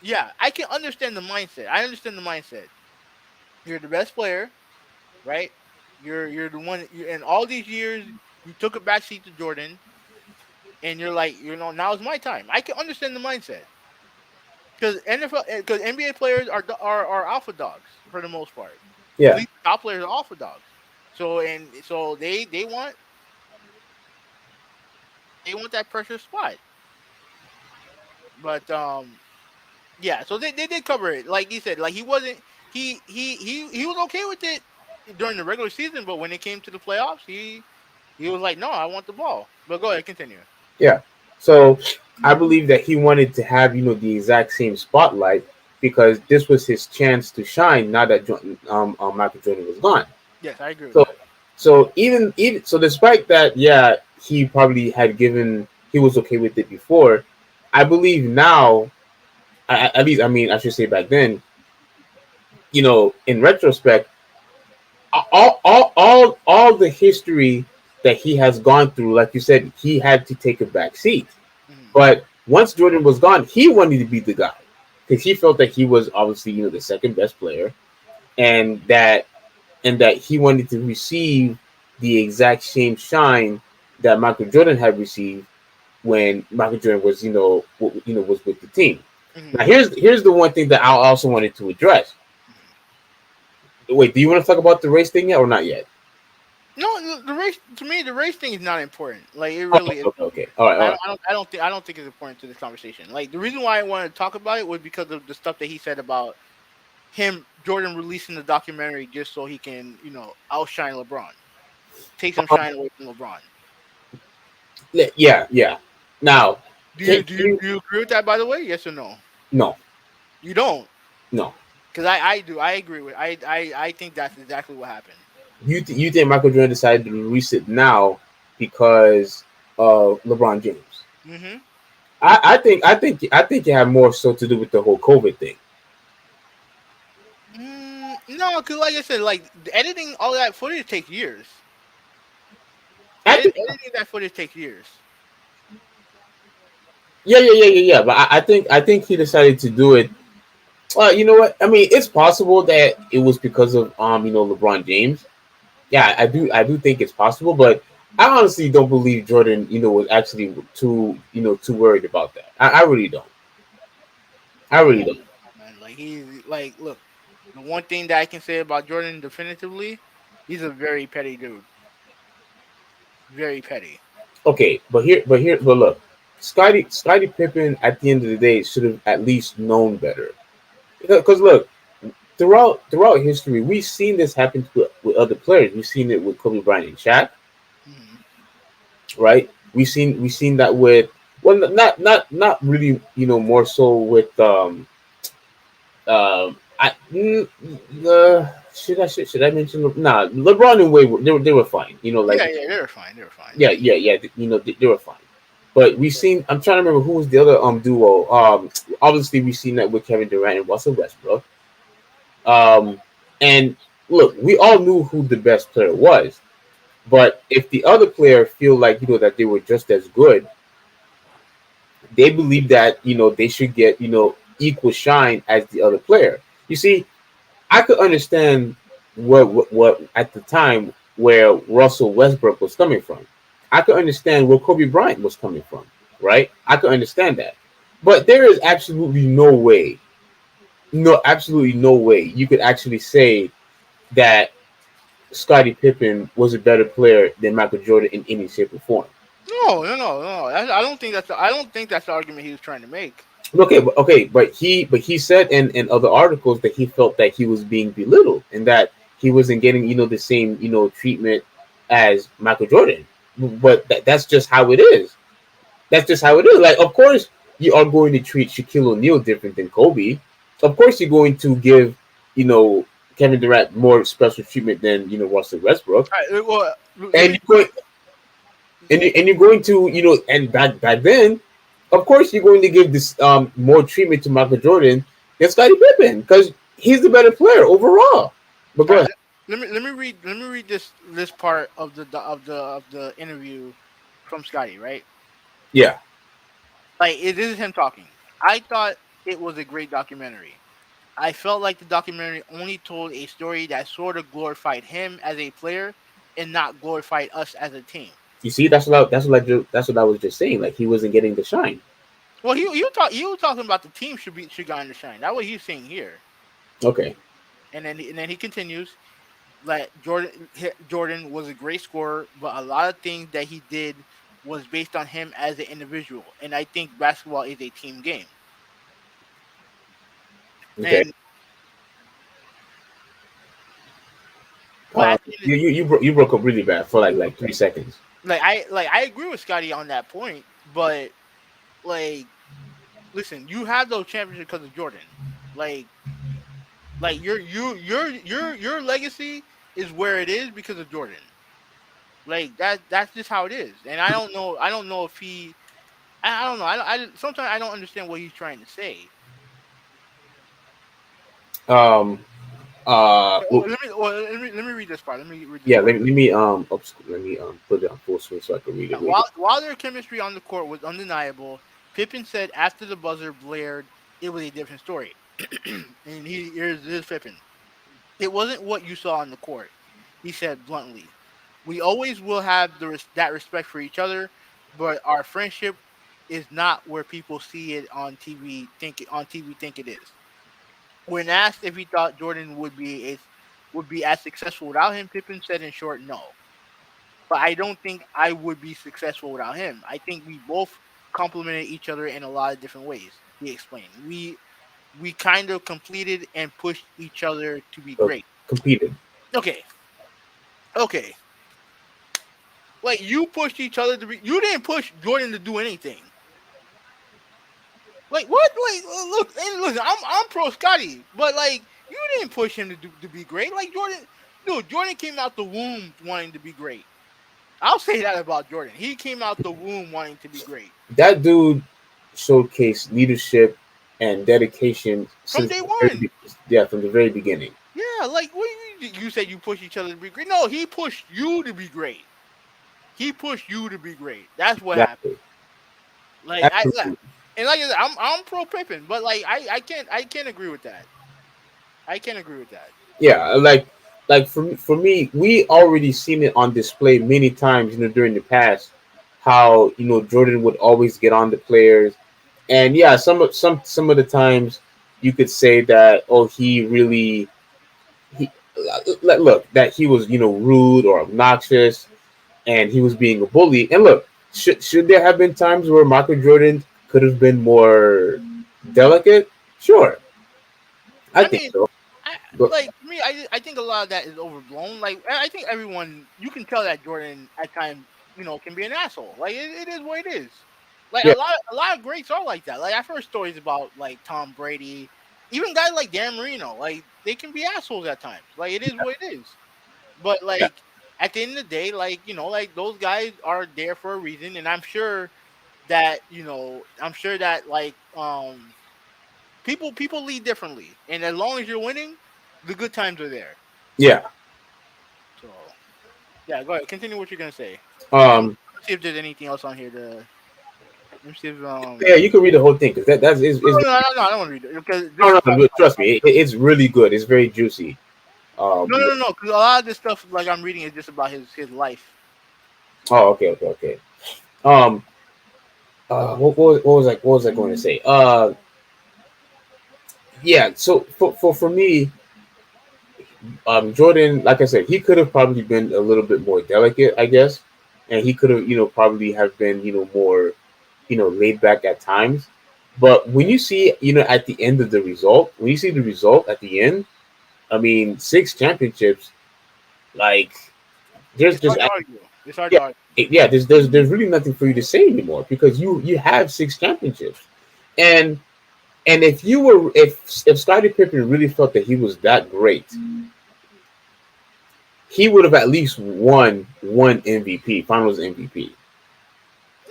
Speaker 3: Yeah, I can understand the mindset. I understand the mindset. You're the best player, right? You're the one. In all these years, you took a backseat to Jordan, and you're like, now is my time. I can understand the mindset because NBA players are alpha dogs for the most part. At
Speaker 4: Yeah.
Speaker 3: least top players are alpha dogs. So they want that pressure spot. But yeah, so they did cover it. Like you said, like he wasn't he was okay with it during the regular season, but when it came to the playoffs, he was like, no, I want the ball. But go ahead, continue.
Speaker 4: Yeah. So I believe that he wanted to have the exact same spotlight, because this was his chance to shine now that Michael Jordan was gone.
Speaker 3: Yes, I agree with
Speaker 4: So
Speaker 3: that.
Speaker 4: even so, despite that, yeah, he probably he was okay with it before. I believe now, at least, I mean, I should say back then, in retrospect, all the history that he has gone through, like you said, he had to take a back seat.
Speaker 3: Mhm.
Speaker 4: But once Jordan was gone, he wanted to be the guy because he felt that he was obviously the second best player, and that he wanted to receive the exact same shine that Michael Jordan had received when Michael Jordan was was with the team.
Speaker 3: Mhm.
Speaker 4: Now here's the one thing that I also wanted to address. Wait, do you want to talk about the race thing yet or not yet?
Speaker 3: No, the race to me, the race thing is not important. Like it
Speaker 4: Oh,
Speaker 3: really is.
Speaker 4: okay. All right, all right.
Speaker 3: I don't think it's important to this conversation. Like the reason why I wanted to talk about it was because of the stuff that he said about him Jordan releasing the documentary just so he can outshine LeBron, take some shine away from LeBron.
Speaker 4: Yeah. Now, can you?
Speaker 3: Do you agree with that? By the way, yes or no?
Speaker 4: No,
Speaker 3: You don't,
Speaker 4: no.
Speaker 3: because I do. I agree with. I think that's exactly what happened.
Speaker 4: You think Michael Jordan decided to release it now because of LeBron James?
Speaker 3: Hmm.
Speaker 4: I think it had more so to do with the whole COVID thing.
Speaker 3: No, because like I said, like editing all that footage takes years.
Speaker 4: I think,
Speaker 3: Editing that footage takes years.
Speaker 4: yeah. But I think he decided to do it. You know what? I mean, it's possible that it was because of LeBron James. Yeah, I do think it's possible, but I honestly don't believe Jordan was actually too worried about that. I really don't. I
Speaker 3: I don't
Speaker 4: really
Speaker 3: know,
Speaker 4: don't.
Speaker 3: man. Like look, the one thing that I can say about Jordan definitively, he's a very petty dude. Very petty.
Speaker 4: Okay, but look, Scottie Pippen at the end of the day should have at least known better. Because look, throughout history, we've seen this happen with other players. We've seen it with Kobe Bryant and Shaq,
Speaker 3: Hmm.
Speaker 4: right? We've seen that with not really more so with I should I mention LeBron and Wade they were fine. Like
Speaker 3: Yeah, they were fine. They were fine.
Speaker 4: yeah. They were fine. But we've seen. I'm trying to remember who was the other duo. Obviously we've seen that with Kevin Durant and Russell Westbrook. And look, we all knew who the best player was. But if the other player feel like that they were just as good, they believe that they should get equal shine as the other player. You see, I could understand what at the time where Russell Westbrook was coming from. I could understand where Kobe Bryant was coming from, right? I could understand that. But there is absolutely no way you could actually say that Scottie Pippen was a better player than Michael Jordan in any shape or form.
Speaker 3: No. I don't think that's the argument he was trying to make.
Speaker 4: But he said in other articles that he felt that he was being belittled and that he wasn't getting the same treatment as Michael Jordan. But that's just how it is. That's just how it is. Like, of course, you are going to treat Shaquille O'Neal different than Kobe. Of course, you're going to give Kevin Durant more special treatment than Russell Westbrook,
Speaker 3: Well, let
Speaker 4: and
Speaker 3: me.
Speaker 4: you're going and you're going to and back then, of course, you're going to give this more treatment to Michael Jordan than Scottie Pippen because he's the better player overall. But
Speaker 3: All
Speaker 4: go
Speaker 3: right,
Speaker 4: ahead.
Speaker 3: let me read this part of the interview from Scotty. Right,
Speaker 4: Yeah,
Speaker 3: like this is him talking. I thought it was a great documentary. I felt like the documentary only told a story that sort of glorified him as a player and not glorified us as a team.
Speaker 4: you see, that's what I was just saying. Like he wasn't getting the shine.
Speaker 3: Well, he was talking about the team should go under shine. That's what he's saying here.
Speaker 4: Okay.
Speaker 3: And then he continues like Jordan was a great scorer, but a lot of things that he did was based on him as an individual. And I think basketball is a team game.
Speaker 4: Okay.
Speaker 3: And but
Speaker 4: Um,
Speaker 3: at the end,
Speaker 4: you broke up really bad for like 3 seconds.
Speaker 3: like I agree with Scotty on that point, but like listen, you have those championships because of Jordan. Like your legacy is where it is because of Jordan. Like that's just how it is. And I don't know if he I don't know. Sometimes I don't understand what he's trying to say.
Speaker 4: Um, Well,
Speaker 3: Let me read this part. Let me read this
Speaker 4: yeah.
Speaker 3: part.
Speaker 4: Let me put it on full screen so I can read it.
Speaker 3: While their chemistry on the court was undeniable, Pippen said after the buzzer blared, it was a different story. And here's Pippen. It wasn't what you saw on the court, he said bluntly. We always will have that respect for each other, but our friendship is not where people see it on TV. Think it is. When asked if he thought Jordan would be as successful without him, Pippen said in short, no. But I don't think I would be successful without him. I think we both complemented each other in a lot of different ways. He explained. We kind of completed and pushed each other to be great.
Speaker 4: Competed.
Speaker 3: Okay, okay. Like you pushed each other to be. You didn't push Jordan to do anything. Like what? Like look, and listen. I'm pro Scottie, but like you didn't push him to be great. Like Jordan, dude. Jordan came out the womb wanting to be great. I'll say that about Jordan. He came out the womb wanting to be great.
Speaker 4: That dude showcased leadership and dedication
Speaker 3: From day one.
Speaker 4: From the very beginning.
Speaker 3: Yeah, like what you said you push each other to be great. No, he pushed you to be great. He pushed you to be great. That's what happened. Like and like I said, I'm pro Pippen, but like I can't agree with that. I can't agree with that.
Speaker 4: Yeah, like for me, we already seen it on display many times, during the past, how Jordan would always get on the players, and yeah, some of the times you could say that he look that he was rude or obnoxious, and he was being a bully. And look, should there have been times where Michael Jordan could have been more delicate? Sure, I think so.
Speaker 3: Like for me, I think a lot of that is overblown. Like I think everyone, you can tell that Jordan at times, can be an asshole. Like it is what it is. Like
Speaker 4: Yeah.
Speaker 3: a lot of greats are like that. Like I've heard stories about like Tom Brady, even guys like Dan Marino. Like they can be assholes at times. Like it is what it is. But like at the end of the day, like like those guys are there for a reason, and I'm sure that like people lead differently, and as long as you're winning, the good times are there.
Speaker 4: Yeah.
Speaker 3: So, yeah, go ahead. Continue what you're gonna say. Let's see if there's anything else on here. Let me see if
Speaker 4: Yeah, you can read the whole thing because that's
Speaker 3: no, I don't want to read it because
Speaker 4: no, trust me, it's really good. It's very juicy.
Speaker 3: No, because a lot of this stuff like I'm reading is just about his life.
Speaker 4: Oh, okay. What was I going to say? Yeah. So for me, Jordan, like I said, he could have probably been a little bit more delicate, I guess, and he could have, probably have been, more, laid back at times. But when you see, at the end of the result, when you see the result at the end, I mean, 6 championships, like there's
Speaker 3: It's hard to argue. It's hard to argue.
Speaker 4: Yeah, there's really nothing for you to say anymore because you have 6 championships, and if Scottie Pippen really felt that he was that great, he would have at least won one MVP, Finals MVP.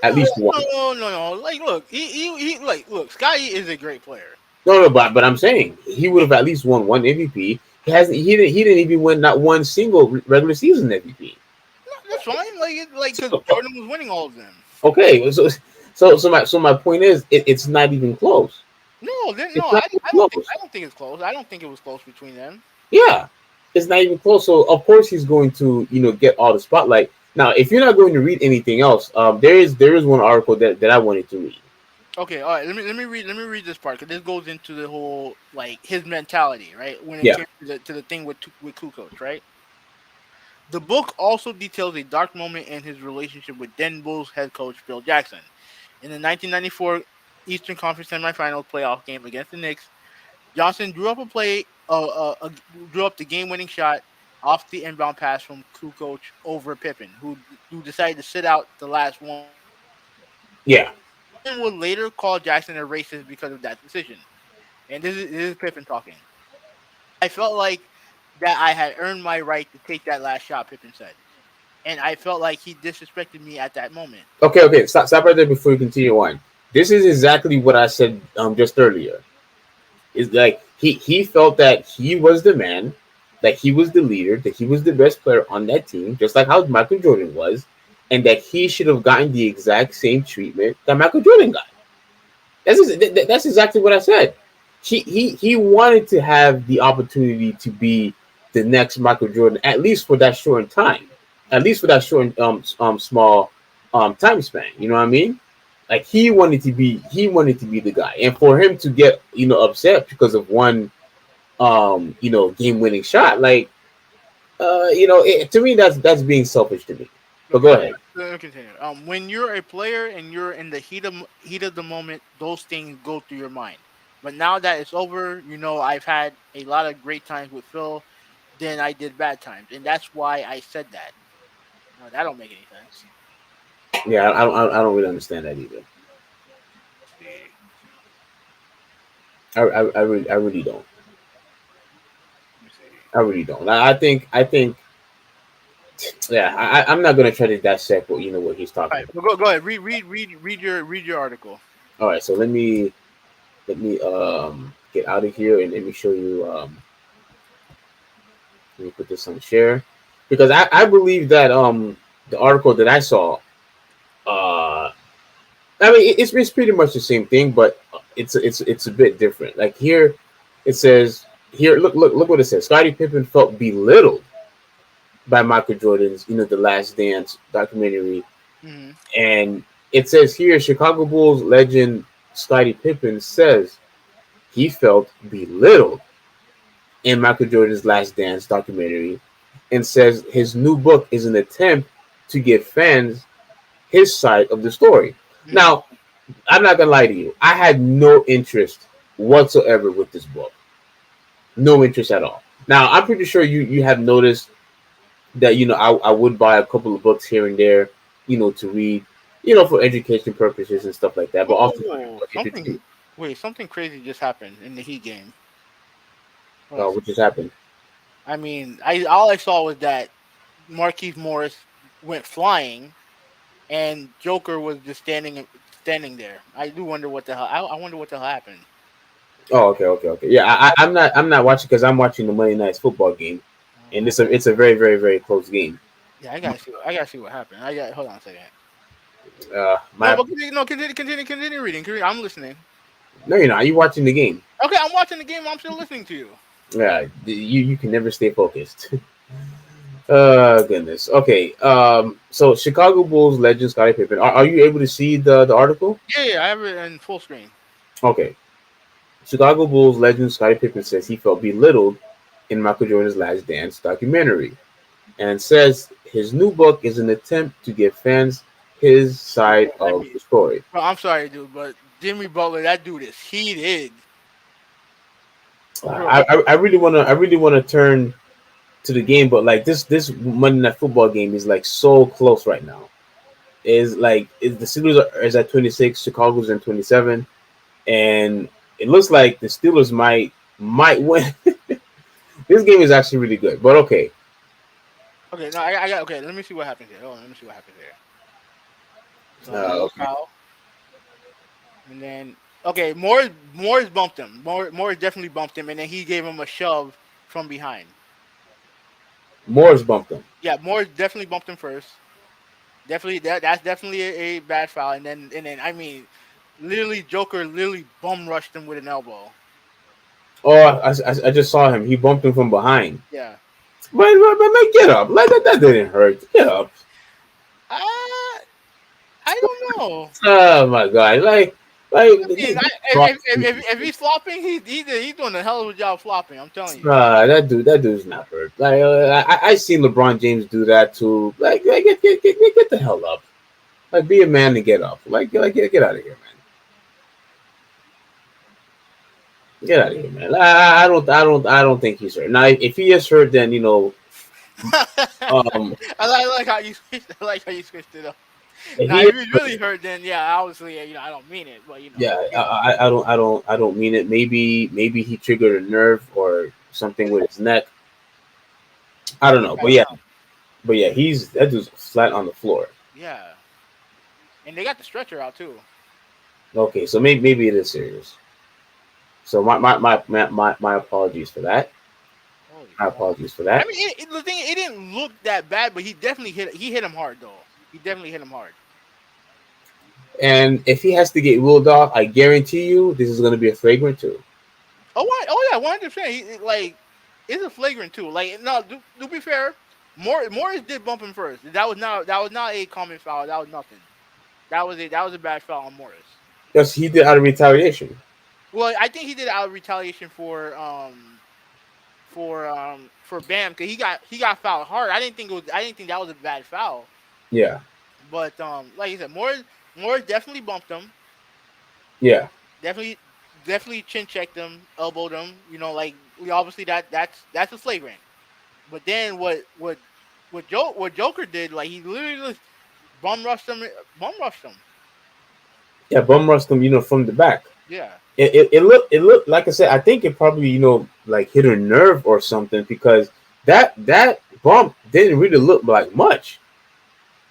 Speaker 4: At least one.
Speaker 3: No. Like, look, he look. Scottie is a great player.
Speaker 4: No, but I'm saying he would have at least won one MVP. He didn't even win not one single regular season MVP.
Speaker 3: That's fine. Like because Jordan was winning all of them.
Speaker 4: Okay, so my point is, it's not even close.
Speaker 3: No, I don't think it's close. I don't think it was close between them.
Speaker 4: Yeah, it's not even close. So of course he's going to get all the spotlight. Now, if you're not going to read anything else, there is one article that I wanted to read.
Speaker 3: Okay, all right. Let me read this part because this goes into the whole like his mentality, right? When it came to the thing with Kukoc, right? The book also details a dark moment in his relationship with then Bulls head coach Phil Jackson. In the 1994 Eastern Conference semifinal playoff game against the Knicks, Johnson drew up drew up the game-winning shot off the inbound pass from Kukoc over Pippen, who decided to sit out the last one.
Speaker 4: Yeah.
Speaker 3: Pippen would later call Jackson a racist because of that decision. And this is Pippen talking. I felt like that I had earned my right to take that last shot, Pippen said. And I felt like he disrespected me at that moment.
Speaker 4: Okay. Stop right there before you continue on. This is exactly what I said just earlier. It's like he felt that he was the man that he was the leader, that he was the best player on that team, just like how Michael Jordan was, and that he should have gotten the exact same treatment that Michael Jordan got. That's exactly what I said. He wanted to have the opportunity to be the next Michael Jordan, at least for that short time, at least for that short small time span. You know what I mean? Like he wanted to be the guy, and for him to get upset because of one game winning shot, like to me that's being selfish to me. But go ahead.
Speaker 3: Let me continue. When you're a player and you're in the heat of the moment, those things go through your mind. But now that it's over, I've had a lot of great times with Phil. Then I did bad times, and that's why I said that. No, that don't make any sense.
Speaker 4: Yeah, I don't really understand that either. I really don't. I really don't. I think yeah, I'm not gonna try to dissect what he's
Speaker 3: All
Speaker 4: talking
Speaker 3: right,
Speaker 4: about.
Speaker 3: well, go ahead. Read your article.
Speaker 4: All right, so let me get out of here and let me show you let me put this on share because I believe that the article that I saw I mean it's pretty much the same thing, but it's a bit different. Like here it says here look what it says. Scottie Pippen felt belittled by Michael Jordan's The Last Dance documentary.
Speaker 3: Mm-hmm.
Speaker 4: And it says here, Chicago Bulls legend Scottie Pippen says he felt belittled in Michael Jordan's Last Dance documentary and says his new book is an attempt to give fans his side of the story.
Speaker 3: Mm-hmm.
Speaker 4: Now, I'm not going to lie to you. I had no interest whatsoever with this book. No interest at all. Now, I'm pretty sure you have noticed that, I would buy a couple of books here and there, to read, for education purposes and stuff like that. But also,
Speaker 3: something crazy just happened in the Heat game.
Speaker 4: what just happened?
Speaker 3: I mean, all I saw was that Marquise Morris went flying, and Joker was just standing there. I do wonder what the hell. I wonder what the hell happened.
Speaker 4: Oh, okay. Yeah, I'm not watching because I'm watching the Monday Night Football game, and it's a very, very, very close game.
Speaker 3: Yeah, I gotta see what happened. Hold on a second. Continue reading. I'm listening.
Speaker 4: No, you're not. Are you watching the game?
Speaker 3: Okay, I'm watching the game. I'm still listening to you.
Speaker 4: Yeah, you can never stay focused. Goodness. Okay. So Chicago Bulls legend Scottie Pippen. Are you able to see the article?
Speaker 3: Yeah, I have it in full screen.
Speaker 4: Okay. Chicago Bulls legend Scottie Pippen says he felt belittled in Michael Jordan's Last Dance documentary, and says his new book is an attempt to give fans his side of the story.
Speaker 3: Well, I'm sorry, dude, but Jimmy Butler, that dude is heated.
Speaker 4: I really wanna turn to the game, but like this Monday Night Football game is like so close right now. Is the Steelers is at 26, Chicago's in 27, and it looks like the Steelers might win. This game is actually really good, but okay.
Speaker 3: Okay, no, I got okay. Let me see what happens here. Hold on, let me see what happens here. So,
Speaker 4: Okay.
Speaker 3: And then Morris bumped him. Morris definitely bumped him, and then he gave him a shove from behind.
Speaker 4: Morris bumped him.
Speaker 3: Yeah, Morris definitely bumped him first. Definitely that's definitely a bad foul, and then I mean, literally Joker bum rushed him with an elbow.
Speaker 4: Oh, I just saw him. He bumped him from behind.
Speaker 3: Yeah.
Speaker 4: But get up. Like that didn't hurt. Get up.
Speaker 3: I don't know.
Speaker 4: Oh my god! Like
Speaker 3: I mean, if he's flopping, he's doing a hell of a job flopping. I'm telling you.
Speaker 4: that dude's not hurt. Like I seen LeBron James do that too. Like get the hell up. Like be a man and get up. Like get out of here, man. Get out of here, man. I don't think he's hurt. Now if he is hurt, then
Speaker 3: I like how you switched it up. Now, if he's really hurt, then yeah, obviously, I don't mean it, but
Speaker 4: Yeah, I don't mean it. Maybe he triggered a nerve or something with his neck. I don't know, but yeah, that dude's flat on the floor.
Speaker 3: Yeah, and they got the stretcher out too.
Speaker 4: Okay, so maybe it is serious. So my apologies for that.
Speaker 3: Oh Holy
Speaker 4: My
Speaker 3: fuck.
Speaker 4: apologies for
Speaker 3: I
Speaker 4: that.
Speaker 3: mean, the thing, it didn't look that bad, but he definitely hit him hard though. He definitely hit him hard.
Speaker 4: And if he has to get ruled off, I guarantee you this is going to be a flagrant too.
Speaker 3: Oh what? Oh yeah, 100%. Like it's a flagrant too. Like no, to be fair, Morris did bump him first. That was not a common foul. That was nothing. That was a bad foul on Morris.
Speaker 4: Yes, he did out of retaliation.
Speaker 3: Well, I think he did it out of retaliation for Bam because he got fouled hard. I didn't think that was a bad foul.
Speaker 4: Yeah,
Speaker 3: But like you said, Morris definitely bumped him.
Speaker 4: yeah.
Speaker 3: Definitely definitely chin checked him, elbowed him. Like we obviously that's a flagrant. But then what Joker did, like he literally just bum rushed him.
Speaker 4: Yeah, bum rushed him, from the back.
Speaker 3: Yeah.
Speaker 4: It looked like I said. I think it probably like hit her nerve or something because that bump didn't really look like much.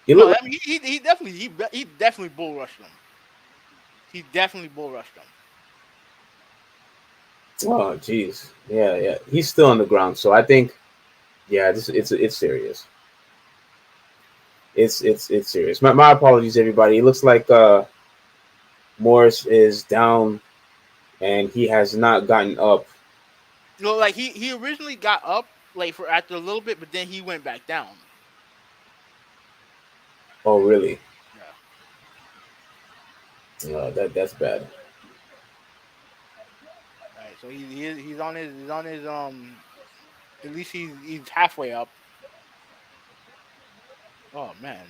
Speaker 4: It
Speaker 3: No,
Speaker 4: looked
Speaker 3: I mean he definitely bull rushed him. He definitely bull rushed him.
Speaker 4: like, oh jeez, yeah. He's still on the ground, so I think it's serious. It's serious. My apologies, everybody. It looks like Morris is down and he has not gotten up.
Speaker 3: Like he originally got up like for after a little bit, but then he went back down.
Speaker 4: Oh really?
Speaker 3: Yeah.
Speaker 4: That's bad.
Speaker 3: All right. So he's on his at least he's halfway up. Oh man.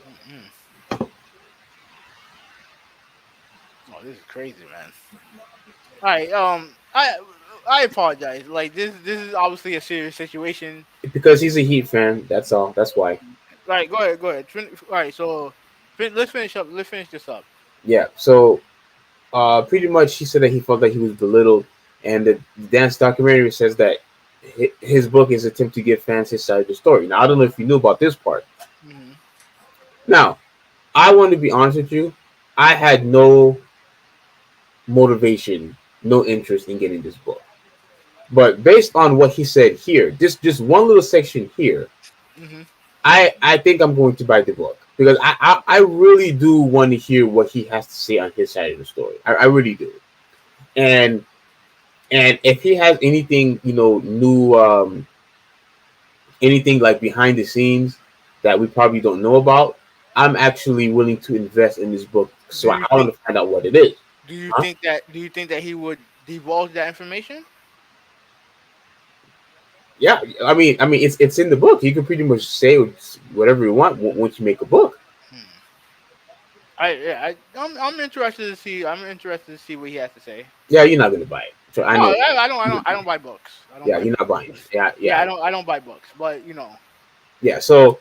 Speaker 3: Mm-mm. Oh, this is crazy, man. All right. I apologize. Like this is obviously a serious situation.
Speaker 4: Because he's a Heat fan. That's all. That's why.
Speaker 3: All right. Go ahead. Go ahead. All right. So let's finish up. Let's finish this up.
Speaker 4: Yeah. So pretty much he said that he felt that he was belittled, and the dance documentary says that his book is an attempt to give fans his side of the story. Now I don't know if you knew about this part.
Speaker 3: Hmm.
Speaker 4: Now I want to be honest with you. I had no motivation, no interest in getting this book. But based on what he said here, just one little section here,
Speaker 3: Hmm.
Speaker 4: I think I'm going to buy the book because I really do want to hear what he has to say on his side of the story. I really do. And if he has anything, new, anything like behind the scenes that we probably don't know about, I'm actually willing to invest in this book. So
Speaker 3: Do
Speaker 4: I
Speaker 3: you
Speaker 4: want
Speaker 3: think?
Speaker 4: to find out what it is.
Speaker 3: Do you
Speaker 4: Huh?
Speaker 3: think that? Do you think that he would divulge that information?
Speaker 4: Yeah, I mean, it's in the book. You can pretty much say whatever you want once you make a book.
Speaker 3: Hmm. I'm interested to see. I'm interested to see what he has to say.
Speaker 4: Yeah, you're not gonna buy it. So I
Speaker 3: No,
Speaker 4: know.
Speaker 3: I don't buy books. I don't
Speaker 4: Yeah,
Speaker 3: buy
Speaker 4: you're not
Speaker 3: books.
Speaker 4: buying it. Yeah,
Speaker 3: Yeah, I
Speaker 4: yeah,
Speaker 3: don't buy books. But
Speaker 4: yeah. So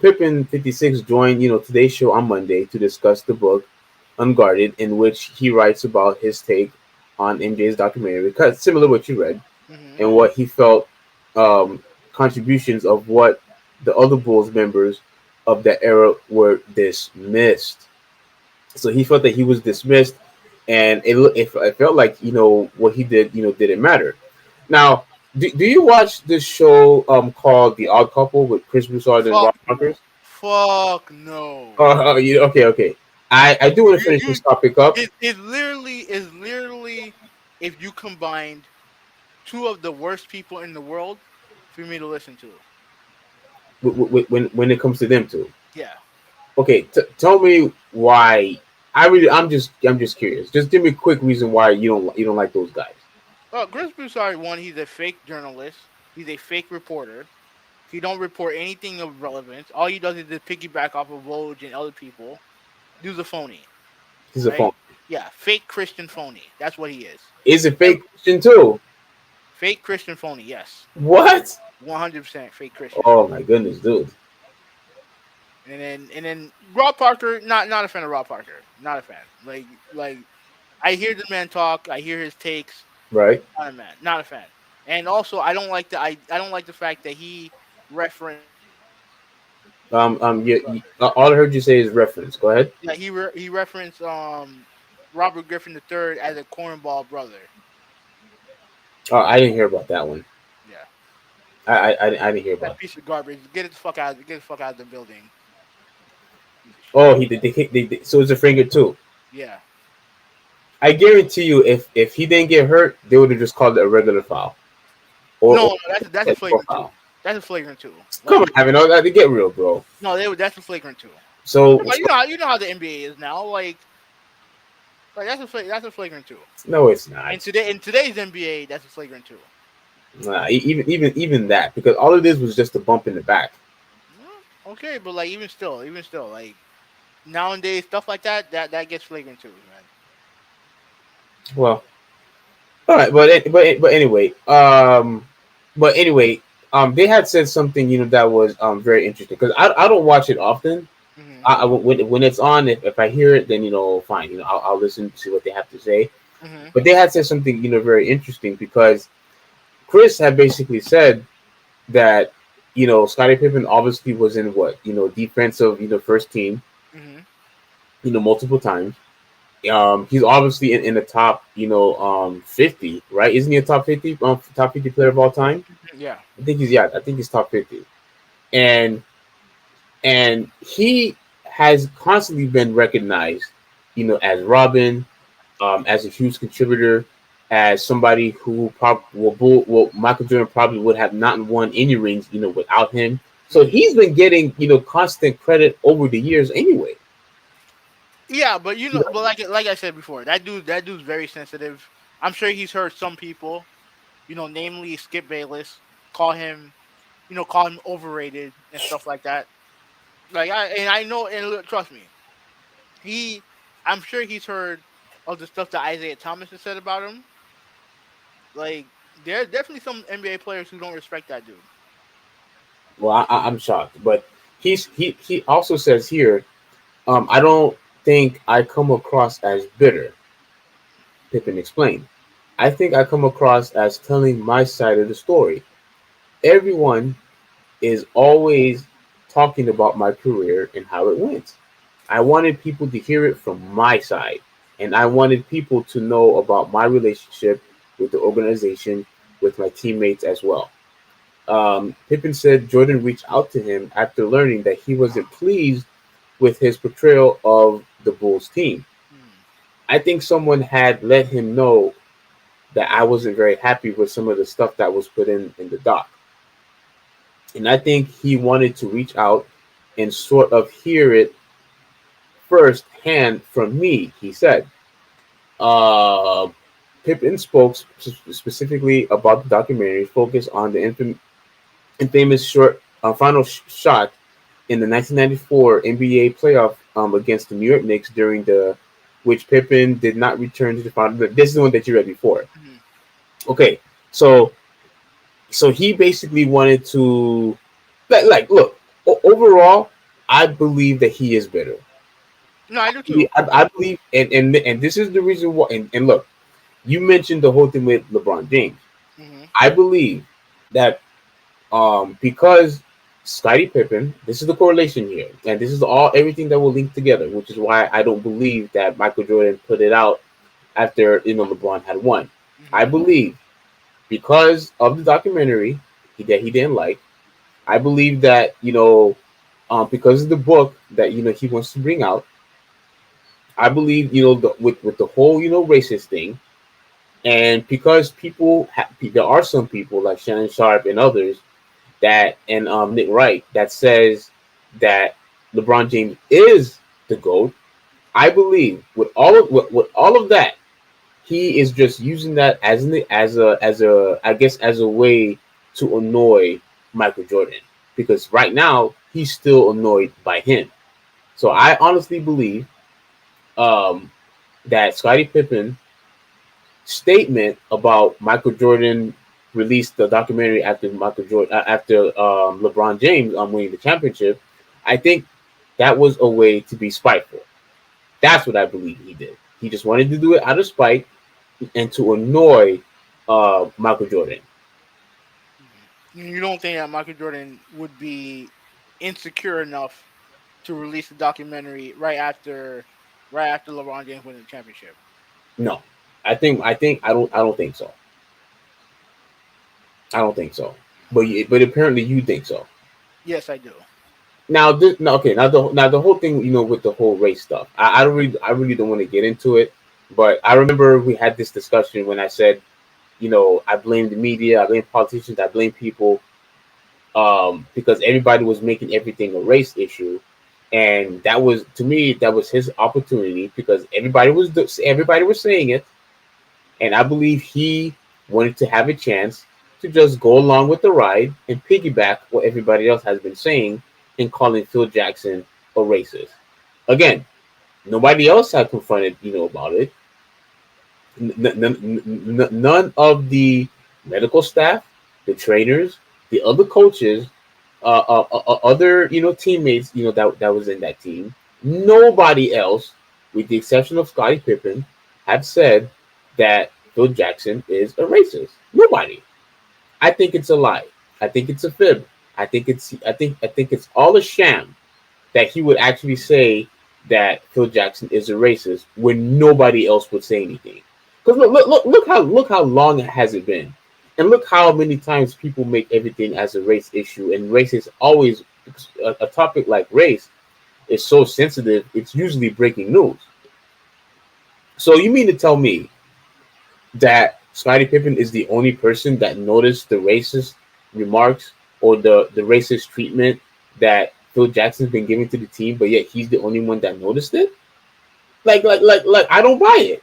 Speaker 4: Pippin 56 joined today's show on Monday to discuss the book Unguarded, in which he writes about his take on MJ's documentary, because similar to what you read,
Speaker 3: hmm
Speaker 4: and what he felt contributions of what the other Bulls members of that era were dismissed. So he felt that he was dismissed, and it felt like what he did didn't matter. Now, do you watch this show called The Odd Couple with Chris Broussard and
Speaker 3: fuck
Speaker 4: Rob
Speaker 3: no,
Speaker 4: Parkers?
Speaker 3: fuck no.
Speaker 4: Okay. I do want to
Speaker 3: You
Speaker 4: finish
Speaker 3: you
Speaker 4: this topic up.
Speaker 3: it literally if you combined two of the worst people in the world for me to listen to.
Speaker 4: When it comes to them too.
Speaker 3: Yeah.
Speaker 4: Okay, tell me why. I'm just curious. Just give me a quick reason why you don't like those guys.
Speaker 3: Well, Chris Broussard, one, he's a fake journalist. He's a fake reporter. He don't report anything of relevance. All he does is just piggyback off of Woj and other people. Dude's a phony,
Speaker 4: He's a
Speaker 3: right?
Speaker 4: phone.
Speaker 3: Yeah, fake Christian phony. That's what he is.
Speaker 4: Is it
Speaker 3: Ev-
Speaker 4: fake Christian too?
Speaker 3: Fake Christian phony. Yes,
Speaker 4: What?
Speaker 3: 100% fake Christian.
Speaker 4: Oh my goodness, dude.
Speaker 3: And then Rob Parker, not a fan of Rob Parker. Not a fan. Like I hear the man talk. I hear his takes.
Speaker 4: Right?
Speaker 3: Not a man. Not a fan. And also, I don't like the fact that he referenced.
Speaker 4: All I heard you say is reference. Go ahead.
Speaker 3: Yeah, he referenced Robert Griffin III as a cornball brother.
Speaker 4: Oh, I didn't hear about that one.
Speaker 3: Yeah,
Speaker 4: I didn't hear
Speaker 3: that
Speaker 4: about.
Speaker 3: piece of garbage. Get it the fuck out. Get the fuck out of the building. Piece of shit.
Speaker 4: Oh, he did. So it's a finger too.
Speaker 3: Yeah.
Speaker 4: I guarantee you, if he didn't get hurt, they would have just called it a regular foul. Or
Speaker 3: No, that's a flagrant two.
Speaker 4: foul.
Speaker 3: That's a flagrant two.
Speaker 4: Come
Speaker 3: Like,
Speaker 4: on, I mean, all that to get real, bro.
Speaker 3: no, that's a flagrant two.
Speaker 4: So,
Speaker 3: But you know how the NBA is now. Like that's a flagrant two.
Speaker 4: no, it's not.
Speaker 3: In today's NBA, that's a flagrant two.
Speaker 4: Nah, even that, because all of this was just a bump in the back.
Speaker 3: Okay, but like even still, like nowadays stuff like that gets flagrant twos, man.
Speaker 4: Well, all right, but anyway, they had said something, that was very interesting, because I don't watch it often.
Speaker 3: Mm-hmm.
Speaker 4: When it's on, if I hear it, then fine, I'll listen to see what they have to say.
Speaker 3: Mm-hmm.
Speaker 4: But they had said something very interesting, because Chris had basically said that Scottie Pippen obviously was in defensive first team
Speaker 3: Mm-hmm.
Speaker 4: Multiple times. He's obviously in the top 50, right? Isn't he a top 50 player of all time?
Speaker 3: Yeah.
Speaker 4: I think he's top 50. And he has constantly been recognized as Robin, as a huge contributor, as somebody who Michael Jordan probably would have not won any rings without him. So he's been getting constant credit over the years anyway.
Speaker 3: Yeah, but but like I said before, that dude's very sensitive. I'm sure he's heard some people, namely Skip Bayless, call him overrated and stuff like that. Like I know, and look, trust me, I'm sure he's heard of the stuff that Isaiah Thomas has said about him. Like there's definitely some NBA players who don't respect that dude.
Speaker 4: Well, I'm shocked, but he also says here, I don't think I come across as bitter. Pippen explained. I think I come across as telling my side of the story. Everyone is always talking about my career and how it went. I wanted people to hear it from my side, and I wanted people to know about my relationship with the organization, with my teammates as well. Pippen said Jordan reached out to him after learning that he wasn't pleased with his portrayal of the Bulls team. I think someone had let him know that I wasn't very happy with some of the stuff that was put in the doc. And I think he wanted to reach out and sort of hear it firsthand from me, he said. Uh, Pippen spoke specifically about the documentary, focused on the infamous final shot in the 1994 NBA playoff against the New York Knicks, during which Pippen did not return to the final. This is the one that you read before.
Speaker 3: Mm-hmm.
Speaker 4: Okay, so he basically wanted to look. Overall, I believe that he is bitter.
Speaker 3: No, I do too.
Speaker 4: I believe, and this is the reason why. And look, you mentioned the whole thing with LeBron James.
Speaker 3: Mm-hmm.
Speaker 4: I believe that because Scottie Pippen, this is the correlation here, and this is everything that will link together, which is why I don't believe that Michael Jordan put it out after LeBron had won.
Speaker 3: Mm-hmm.
Speaker 4: I believe because of the documentary that he didn't like. I believe that because of the book that he wants to bring out. I believe with the whole racist thing, and because there are some people like Shannon Sharp and others and Nick Wright that says that LeBron James is the GOAT. I believe with all of that, he is just using that as a way to annoy Michael Jordan, because right now he's still annoyed by him. So I honestly believe that Scottie Pippen statement about Michael Jordan released the documentary after LeBron James winning the championship. I think that was a way to be spiteful. That's what I believe he did. He just wanted to do it out of spite and to annoy Michael Jordan.
Speaker 3: You don't think that Michael Jordan would be insecure enough to release the documentary right after LeBron James winning the championship?
Speaker 4: No, I don't think so. I don't think so. But apparently you think so.
Speaker 3: Yes, I do.
Speaker 4: Now, no, okay. Now the whole thing, with the whole race stuff. I really don't want to get into it. But I remember we had this discussion when I said, I blame the media, I blame politicians, I blame people, because everybody was making everything a race issue, and that was, to me, that was his opportunity, because everybody was saying it, and I believe he wanted to have a chance to just go along with the ride and piggyback what everybody else has been saying and calling Phil Jackson a racist. Again, nobody else had confronted about it. None of the medical staff, the trainers, the other coaches, other teammates that was in that team. Nobody else, with the exception of Scottie Pippen, have said that Phil Jackson is a racist. Nobody. I think it's a lie. I think it's a fib. I think it's all a sham that he would actually say that Phil Jackson is a racist when nobody else would say anything. Because look how long has it been, and look how many times people make everything as a race issue, and race is always a topic like race is so sensitive. It's usually breaking news. So you mean to tell me that Scottie Pippen is the only person that noticed the racist remarks or the racist treatment that Phil Jackson's been giving to the team, but yet he's the only one that noticed it? Like, I don't buy it.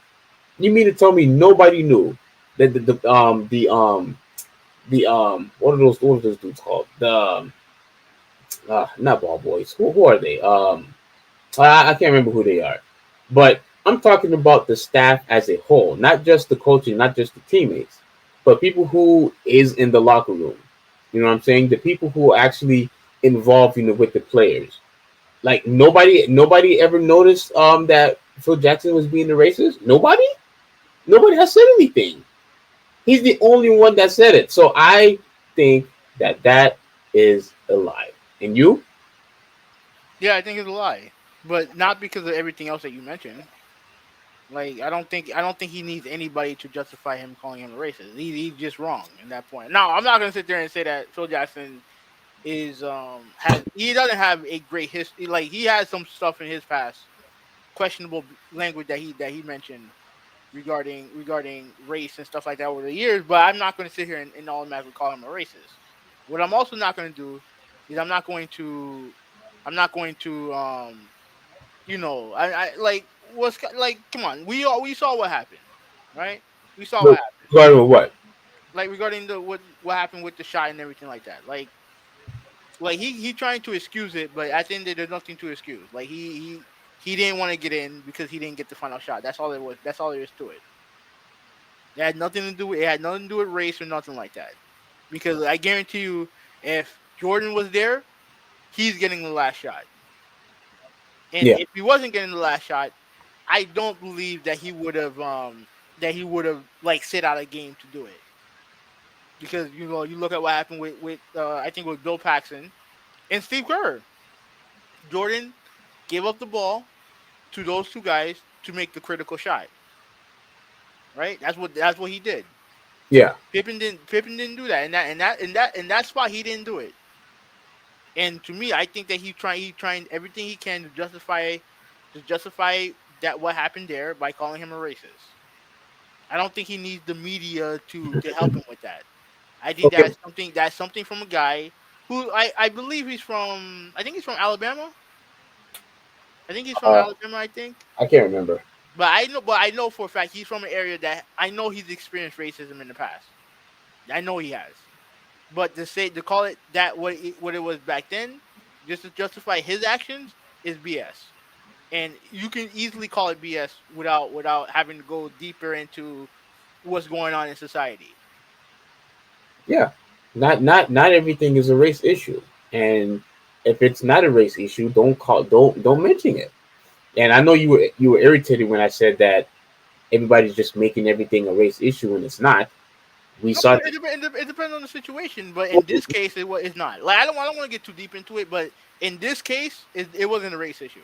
Speaker 4: You mean to tell me nobody knew that the what are those dudes called? Not ball boys. Who are they? I can't remember who they are. But I'm talking about the staff as a whole, not just the coaching, not just the teammates, but people who is in the locker room. You know what I'm saying? The people who are actually involved, with the players. Like nobody ever noticed that Phil Jackson was being a racist. Nobody has said anything. He's the only one that said it. So I think that is a lie. And you?
Speaker 3: Yeah, I think it's a lie, but not because of everything else that you mentioned. Like, I don't think he needs anybody to justify him calling him a racist. He's just wrong in that point. Now, I'm not gonna sit there and say that Phil Jackson is he doesn't have a great history. Like, he has some stuff in his past, questionable language that he mentioned regarding race and stuff like that over the years. But I'm not going to sit here and automatically call him a racist. What I'm also not going to do is I'm not going to I like what's like come on, we saw what happened, right? We saw what
Speaker 4: Look,
Speaker 3: happened,
Speaker 4: regarding what?
Speaker 3: like regarding the what happened with the shot and everything like that. Like he trying to excuse it, but at the end there's nothing to excuse. Like he didn't want to get in because he didn't get the final shot. That's all it was. That's all there is to it. It had nothing to do with race or nothing like that. Because I guarantee you, if Jordan was there, he's getting the last shot. And
Speaker 4: Yeah.
Speaker 3: if he wasn't getting the last shot, I don't believe that he would have like sit out a game to do it. Because you look at what happened with I think with Bill Paxton and Steve Kerr. Jordan gave up the ball to those two guys to make the critical shot. Right? That's what he did.
Speaker 4: Yeah.
Speaker 3: Pippen didn't do that. In that spot he didn't do it. And to me, I think that he trying everything he can to justify that what happened there by calling him a racist. I don't think he needs the media to help him with that. I think
Speaker 4: Okay.
Speaker 3: that's something from a guy who I believe I think he's from Alabama. I think he's from
Speaker 4: Uh,
Speaker 3: Alabama, I think.
Speaker 4: I can't remember.
Speaker 3: But I know for a fact he's from an area that I know he's experienced racism in the past. I know he has. But to call it that what it was back then, just to justify his actions is BS. And you can easily call it BS without having to go deeper into what's going on in society.
Speaker 4: Yeah. Not everything is a race issue. And if it's not a race issue, don't mention it. And I know you were irritated when I said that everybody's just making everything a race issue, and it's not. We
Speaker 3: No,
Speaker 4: saw.
Speaker 3: it depends on the situation, but in this case, it's not. Like I don't want to get too deep into it, but in this case, it wasn't a race issue.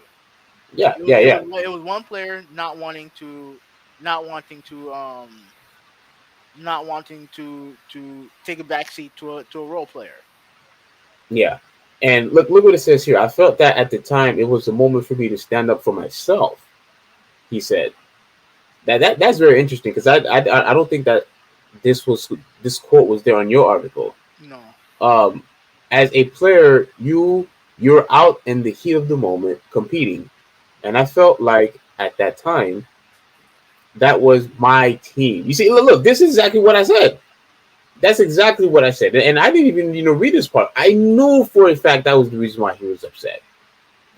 Speaker 4: Yeah,
Speaker 3: It was
Speaker 4: yeah,
Speaker 3: it
Speaker 4: yeah.
Speaker 3: was it was one player not wanting to not wanting to take a backseat to a role player.
Speaker 4: Yeah. And look what it says here. I felt that at the time it was a moment for me to stand up for myself. He said that's very interesting because I don't think that this quote was there on your article.
Speaker 3: No.
Speaker 4: Um, as a player, you're out in the heat of the moment competing, and I felt like at that time that was my team. You see, look, this is exactly what I said. That's exactly what I said, and I didn't even read this part. I knew for a fact that was the reason why he was upset.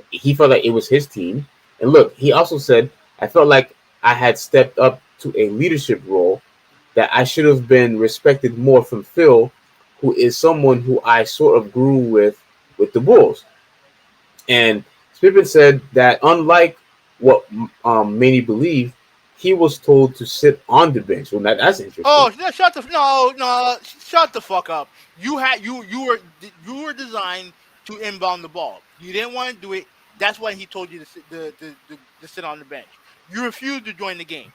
Speaker 4: He felt like it was his team, and look, he also said I felt like I had stepped up to a leadership role that I should have been respected more from Phil, who is someone who I sort of grew with the Bulls. And Pippen said that unlike what many believe, he was told to sit on the bench. Well, that's interesting.
Speaker 3: Oh, shut the fuck up. You were designed to inbound the ball. You didn't want to do it. That's why he told you to sit on the bench. You refused to join the game.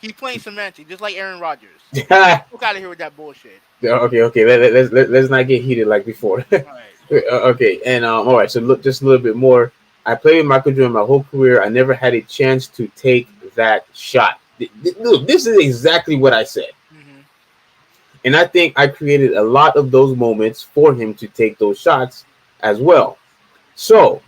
Speaker 3: He's playing semantics, just like Aaron Rodgers. Look out of here with that bullshit.
Speaker 4: Okay. Let's not get heated like before.
Speaker 3: All right.
Speaker 4: Okay, and all right. So look, just a little bit more. I played with Michael Jordan my whole career. I never had a chance to take that shot. Look, this is exactly what I said.
Speaker 3: Mm-hmm.
Speaker 4: And I think I created a lot of those moments for him to take those shots as well. So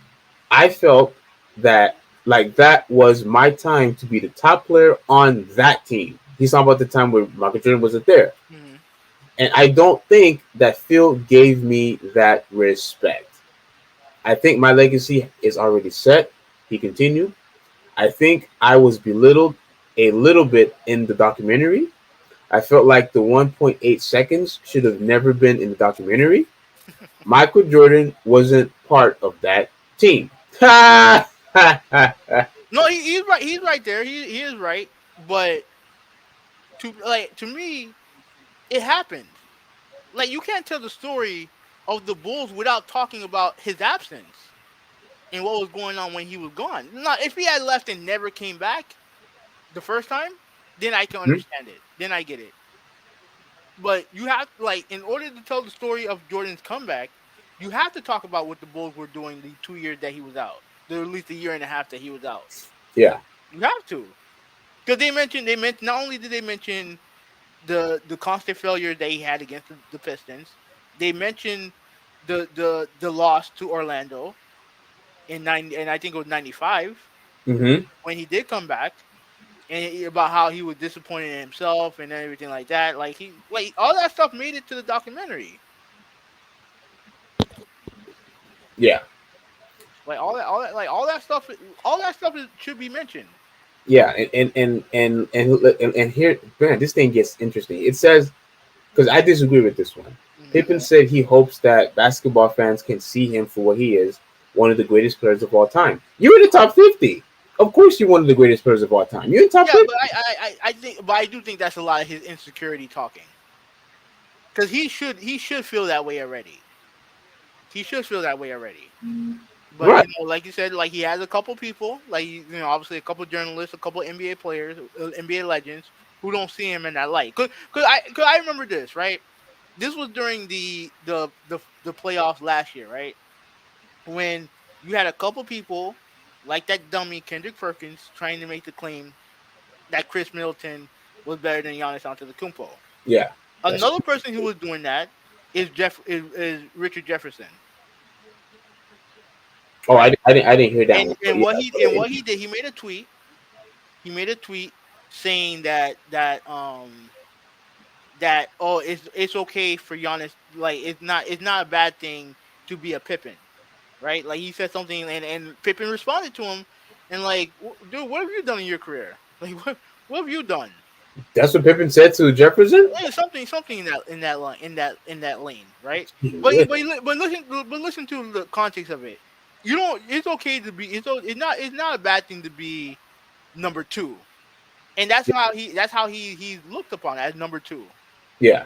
Speaker 4: I felt that that was my time to be the top player on that team. He's talking about the time where Michael Jordan wasn't there.
Speaker 3: Mm-hmm.
Speaker 4: And I don't think that Phil gave me that respect. I think my legacy is already set. He continued. I think I was belittled a little bit in the documentary. I felt like the 1.8 seconds should have never been in the documentary. Michael Jordan wasn't part of that team.
Speaker 3: No, he's right. He's right there. He is right. But to me, it happened. Like, you can't tell the story of the Bulls without talking about his absence and what was going on when he was gone. Now, if he had left and never came back the first time, then I can understand it. Then I get it. But you have, in order to tell the story of Jordan's comeback, you have to talk about what the Bulls were doing the 2 years that he was out. At least a year and a half that he was out.
Speaker 4: Yeah.
Speaker 3: You have to. Because they mentioned, not only did they mention the constant failure that he had against the Pistons, they mentioned the loss to Orlando and I think it was 95
Speaker 4: Mm-hmm.
Speaker 3: when he did come back, and about how he was disappointed in himself and everything like that. All that stuff made it to the documentary.
Speaker 4: Yeah.
Speaker 3: All that stuff should be mentioned.
Speaker 4: Yeah, and here, man, this thing gets interesting. It says, because I disagree with this one.
Speaker 3: Mm-hmm.
Speaker 4: Pippen said he hopes that basketball fans can see him for what he is, one of the greatest players of all time. You're in the top 50. Of course, you're one of the greatest players of all time. You're in the top 50.
Speaker 3: But I do think that's a lot of his insecurity talking. Because he should feel that way already. He should feel that way already. But
Speaker 4: Right.
Speaker 3: Like you said, he has a couple people, obviously a couple journalists, a couple NBA players, NBA legends who don't see him in that light. Cause I remember this, right? This was during the playoffs last year, right? When you had a couple people like that dummy Kendrick Perkins trying to make the claim that Chris Middleton was better than Giannis Antetokounmpo.
Speaker 4: Yeah.
Speaker 3: Another person who was doing that is Richard Jefferson.
Speaker 4: Oh, I didn't hear that one.
Speaker 3: And what he did, he made a tweet. He made a tweet saying that it's okay for Giannis, it's not a bad thing to be a Pippen, right? He said something, and Pippen responded to him, and dude, what have you done in your career? What have you done?
Speaker 4: That's what Pippen said to Jefferson.
Speaker 3: Yeah, something in that lane, right? But listen to the context of it. It's okay to be. It's not a bad thing to be number two, and that's how he's looked upon as number two.
Speaker 4: Yeah.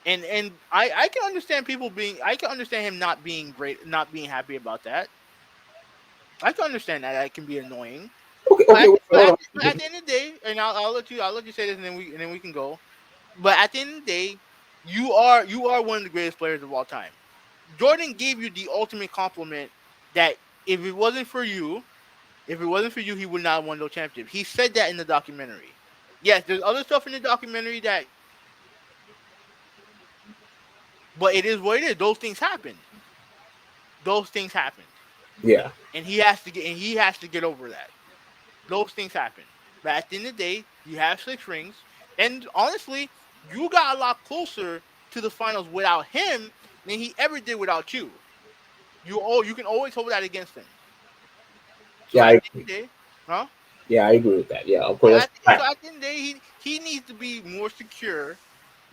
Speaker 3: And I can understand I can understand him not being happy about that. I can understand that. That can be annoying.
Speaker 4: Okay. Hold on.
Speaker 3: At the end of the day, and I'll let you say this, and then we can go. But at the end of the day, you are one of the greatest players of all time. Jordan gave you the ultimate compliment that if it wasn't for you, he would not have won no championship. He said that in the documentary. Yes, there's other stuff in the documentary but it is what it is. Those things happened.
Speaker 4: Yeah.
Speaker 3: And he has to get over that. Those things happen. But at the end of the day, you have 6 rings. And honestly, you got a lot closer to the finals without him than he ever did without you. You can always hold that against him. So
Speaker 4: Yeah,
Speaker 3: at the end of the day, huh?
Speaker 4: Yeah, I agree with that. Yeah, of
Speaker 3: So
Speaker 4: course.
Speaker 3: at the end of the day, he needs to be more secure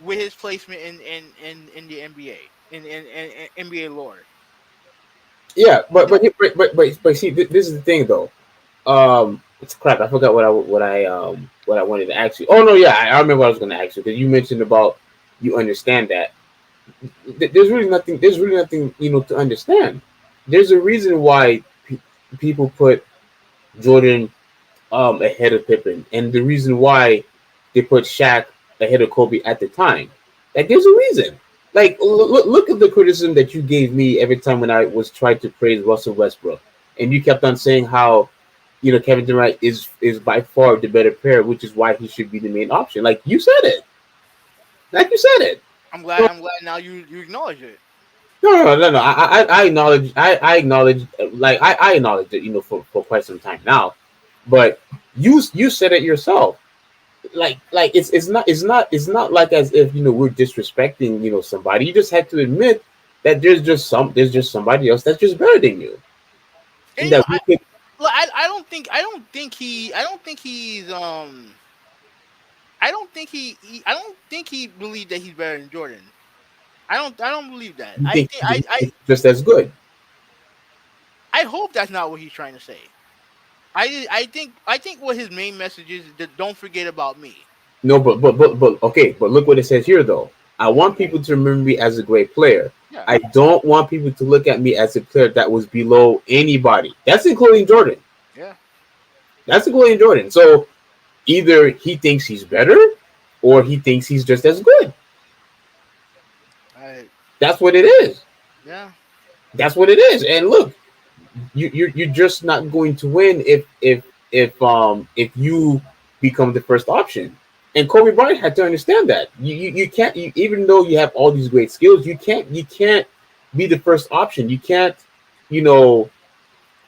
Speaker 3: with his placement in the NBA in NBA lore.
Speaker 4: Yeah, but see, this is the thing though. It's crap. I forgot what I wanted to ask you. Oh no, yeah, I remember what I was going to ask you because you mentioned about you understand that. There's really nothing. To understand. There's a reason why people put Jordan ahead of Pippen, and the reason why they put Shaq ahead of Kobe at the time. Like, there's a reason. Like, look at the criticism that you gave me every time when I was trying to praise Russell Westbrook, and you kept on saying how, Kevin Durant is by far the better player, which is why he should be the main option. Like you said it.
Speaker 3: I'm glad now you acknowledge it.
Speaker 4: No. I acknowledge. I acknowledge. Like I acknowledge it. For quite some time now, but you said it yourself. Like it's not like as if we're disrespecting somebody. You just had to admit that there's just somebody else that's just better than you.
Speaker 3: And
Speaker 4: That
Speaker 3: I don't think he believed that he's better than Jordan. I don't believe that.
Speaker 4: you think it's just as good.
Speaker 3: I hope that's not what he's trying to say. I think what his main message is that don't forget about me.
Speaker 4: No, but okay, but look what it says here though. I want people to remember me as a great player.
Speaker 3: Yeah.
Speaker 4: I don't want people to look at me as a player that was below anybody. That's including Jordan.
Speaker 3: Yeah.
Speaker 4: That's including Jordan. So either he thinks he's better or he thinks he's just as good. That's what it is.
Speaker 3: Yeah.
Speaker 4: That's what it is. And look, you're just not going to win if you become the first option. And Kobe Bryant had to understand that. You can't, even though you have all these great skills, you can't be the first option. You can't,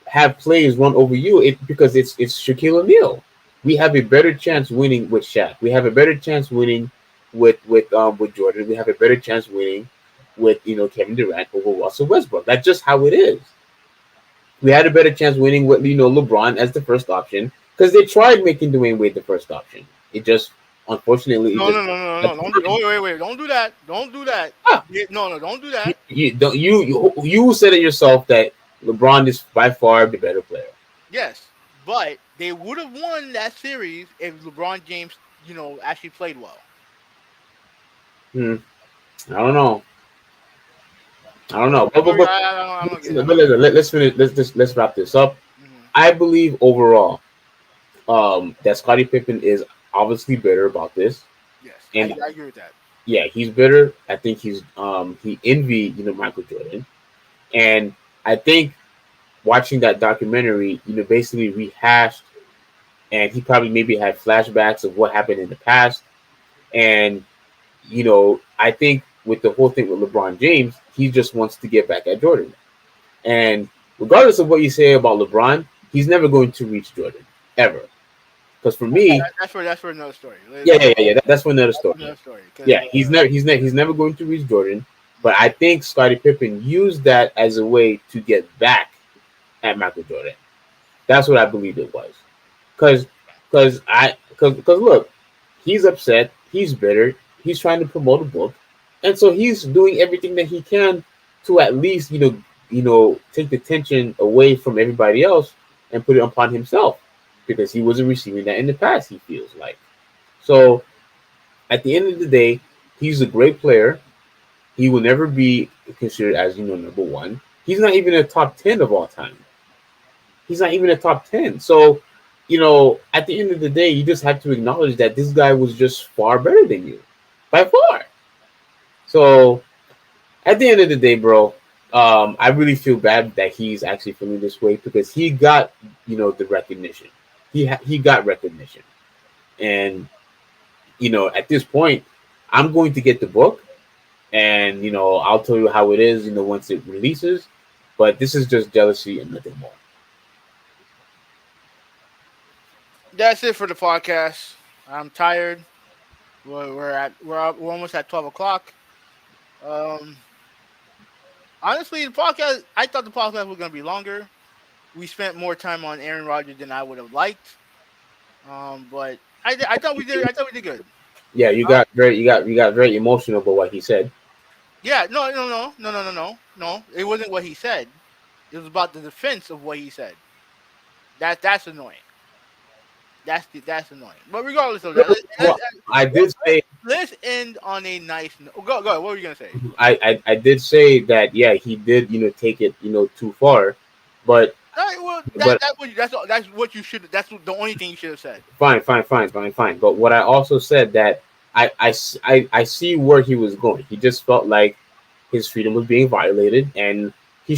Speaker 4: have plays run over you because it's Shaquille O'Neal. We have a better chance winning with Shaq. We have a better chance winning with Jordan. We have a better chance winning with Kevin Durant over Russell Westbrook. That's just how it is. We had a better chance winning with LeBron as the first option because they tried making Dwayne Wade the first option. It just unfortunately
Speaker 3: no. Wait. Don't do that. Don't do that.
Speaker 4: Ah.
Speaker 3: No, don't do that.
Speaker 4: You said it yourself that LeBron is by far the better player.
Speaker 3: Yes, but they would have won that series if LeBron James, actually played well.
Speaker 4: I don't know. But let's finish. Let's wrap this up.
Speaker 3: Mm-hmm.
Speaker 4: I believe overall, that Scottie Pippen is obviously better about this.
Speaker 3: Yes,
Speaker 4: and
Speaker 3: I agree with that.
Speaker 4: Yeah, he's better. I think he envy Michael Jordan, and I think watching that documentary, basically rehashed, and he probably maybe had flashbacks of what happened in the past, and I think with the whole thing with LeBron James, he just wants to get back at Jordan, and regardless of what you say about LeBron, he's never going to reach Jordan ever. Because for me,
Speaker 3: that's for another story.
Speaker 4: Yeah. That's for another story. Yeah, he's
Speaker 3: never.
Speaker 4: never going to reach Jordan. But I think Scottie Pippen used that as a way to get back at Michael Jordan. That's what I believe it was. Because look, he's upset. He's bitter. He's trying to promote a book, and so he's doing everything that he can to at least take the tension away from everybody else and put it upon himself. Because he wasn't receiving that in the past, he feels like. So, at the end of the day, he's a great player. He will never be considered as, number one. He's not even a top 10 of all time. He's not even a top 10. So, at the end of the day, you just have to acknowledge that this guy was just far better than you, by far. So at the end of the day, bro, I really feel bad that he's actually feeling this way because he got, the recognition. He got recognition, and at this point, I'm going to get the book, and I'll tell you how it is, once it releases. But this is just jealousy and nothing more.
Speaker 3: That's it for the podcast. I'm tired. We're almost at 12 o'clock. Um, Honestly, the podcast. I thought the podcast was gonna be longer. We spent more time on Aaron Rodgers than I would have liked. But I thought we did. I thought we did good.
Speaker 4: Yeah, you got very emotional about what he said.
Speaker 3: Yeah. No. It wasn't what he said. It was about the defense of what he said. That's annoying. That's annoying. But regardless of that,
Speaker 4: Well, I did say
Speaker 3: let's end on a nice note. Go. What were you gonna say?
Speaker 4: I did say that yeah he did take it too far, but
Speaker 3: All right, well,
Speaker 4: but
Speaker 3: that's what you should. That's the only thing you should have said.
Speaker 4: fine. But what I also said that I see where he was going. He just felt like his freedom was being violated, and he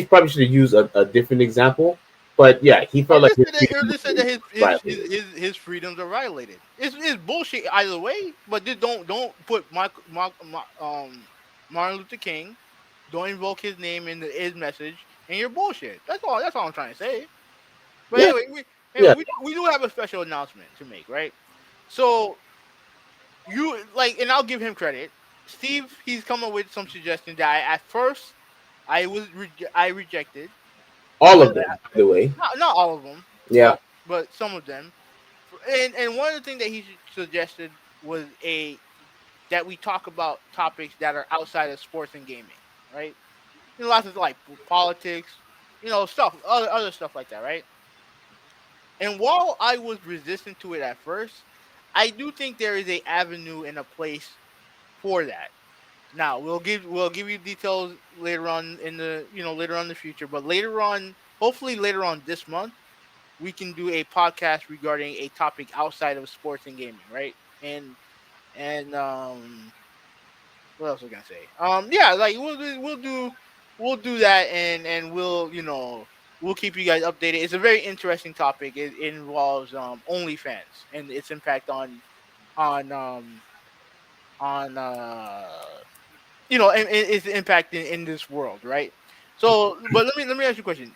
Speaker 4: probably should have used a different example. But yeah, he felt like
Speaker 3: Just said that his freedoms are violated. It's bullshit either way. But just don't put Martin Luther King. Don't invoke his name in his message, and you're bullshit. That's all. That's all I'm trying to say. But
Speaker 4: Yeah.
Speaker 3: anyway, we do have a special announcement to make, right? So and I'll give him credit. Steve, he's come up with some suggestions that at first I rejected.
Speaker 4: all of them, by the way.
Speaker 3: Not all of them.
Speaker 4: Yeah.
Speaker 3: But some of them. And one of the things that he suggested was that we talk about topics that are outside of sports and gaming, right? Lots of like politics, stuff, other stuff like that, right? And while I was resistant to it at first, I do think there is a avenue and a place for that. Now we'll give you details later on later on in the future, but hopefully later on this month, we can do a podcast regarding a topic outside of sports and gaming, right? And what else was I gonna say? Yeah, like we'll do that, and we'll keep you guys updated. It's a very interesting topic. It involves OnlyFans and its impact on on and its impact in this world, right? So, but let me ask you a question.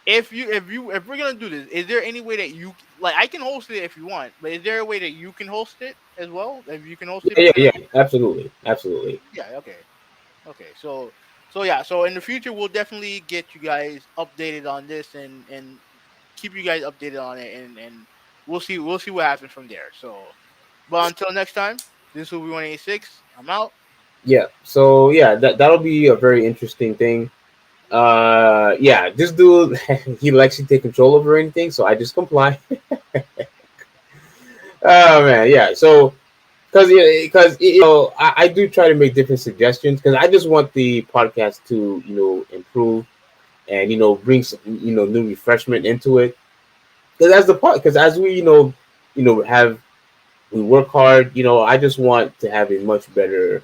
Speaker 3: If we're gonna do this, is there any way that you like? I can host it if you want, but is there a way that you can host it as well? If you can host it,
Speaker 4: Yeah, absolutely.
Speaker 3: yeah, okay. So in the future, we'll definitely get you guys updated on this and keep you guys updated on it, and we'll see what happens from there. So, but until next time, this will be 186. I'm out.
Speaker 4: Yeah. So yeah, that'll be a very interesting thing. Yeah, this dude he likes to take control over anything, so I just comply. Oh man, yeah. So because I do try to make different suggestions because I just want the podcast to improve and bring some new refreshment into it. Because as we we work hard. I just want to have a much better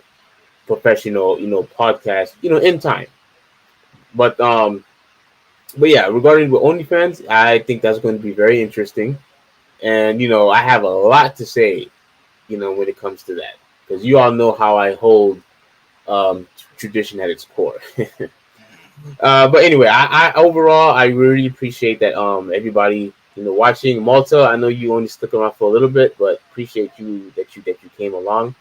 Speaker 4: professional podcast in time. But yeah, regarding the OnlyFans, I think that's going to be very interesting, and I have a lot to say, when it comes to that, because you all know how I hold tradition at its core. But anyway, I overall I really appreciate that everybody watching. Malta, I know you only stuck around for a little bit, but appreciate you that you came along.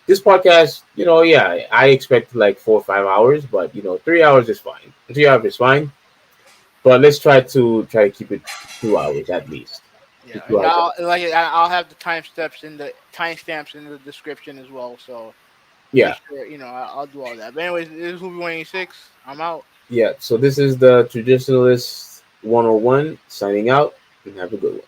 Speaker 4: This podcast, yeah, I expect like 4 or 5 hours, but 3 hours is fine. 3 hours is fine. But let's try to keep it 2 hours at least.
Speaker 3: Yeah,
Speaker 4: 2
Speaker 3: and
Speaker 4: hours.
Speaker 3: I'll have the timestamps in the description as well. So
Speaker 4: Yeah,
Speaker 3: make sure I'll do all that. But anyways, this is Movie 186. I'm out.
Speaker 4: yeah. So this is the Traditionalist 101 signing out, and have a good one.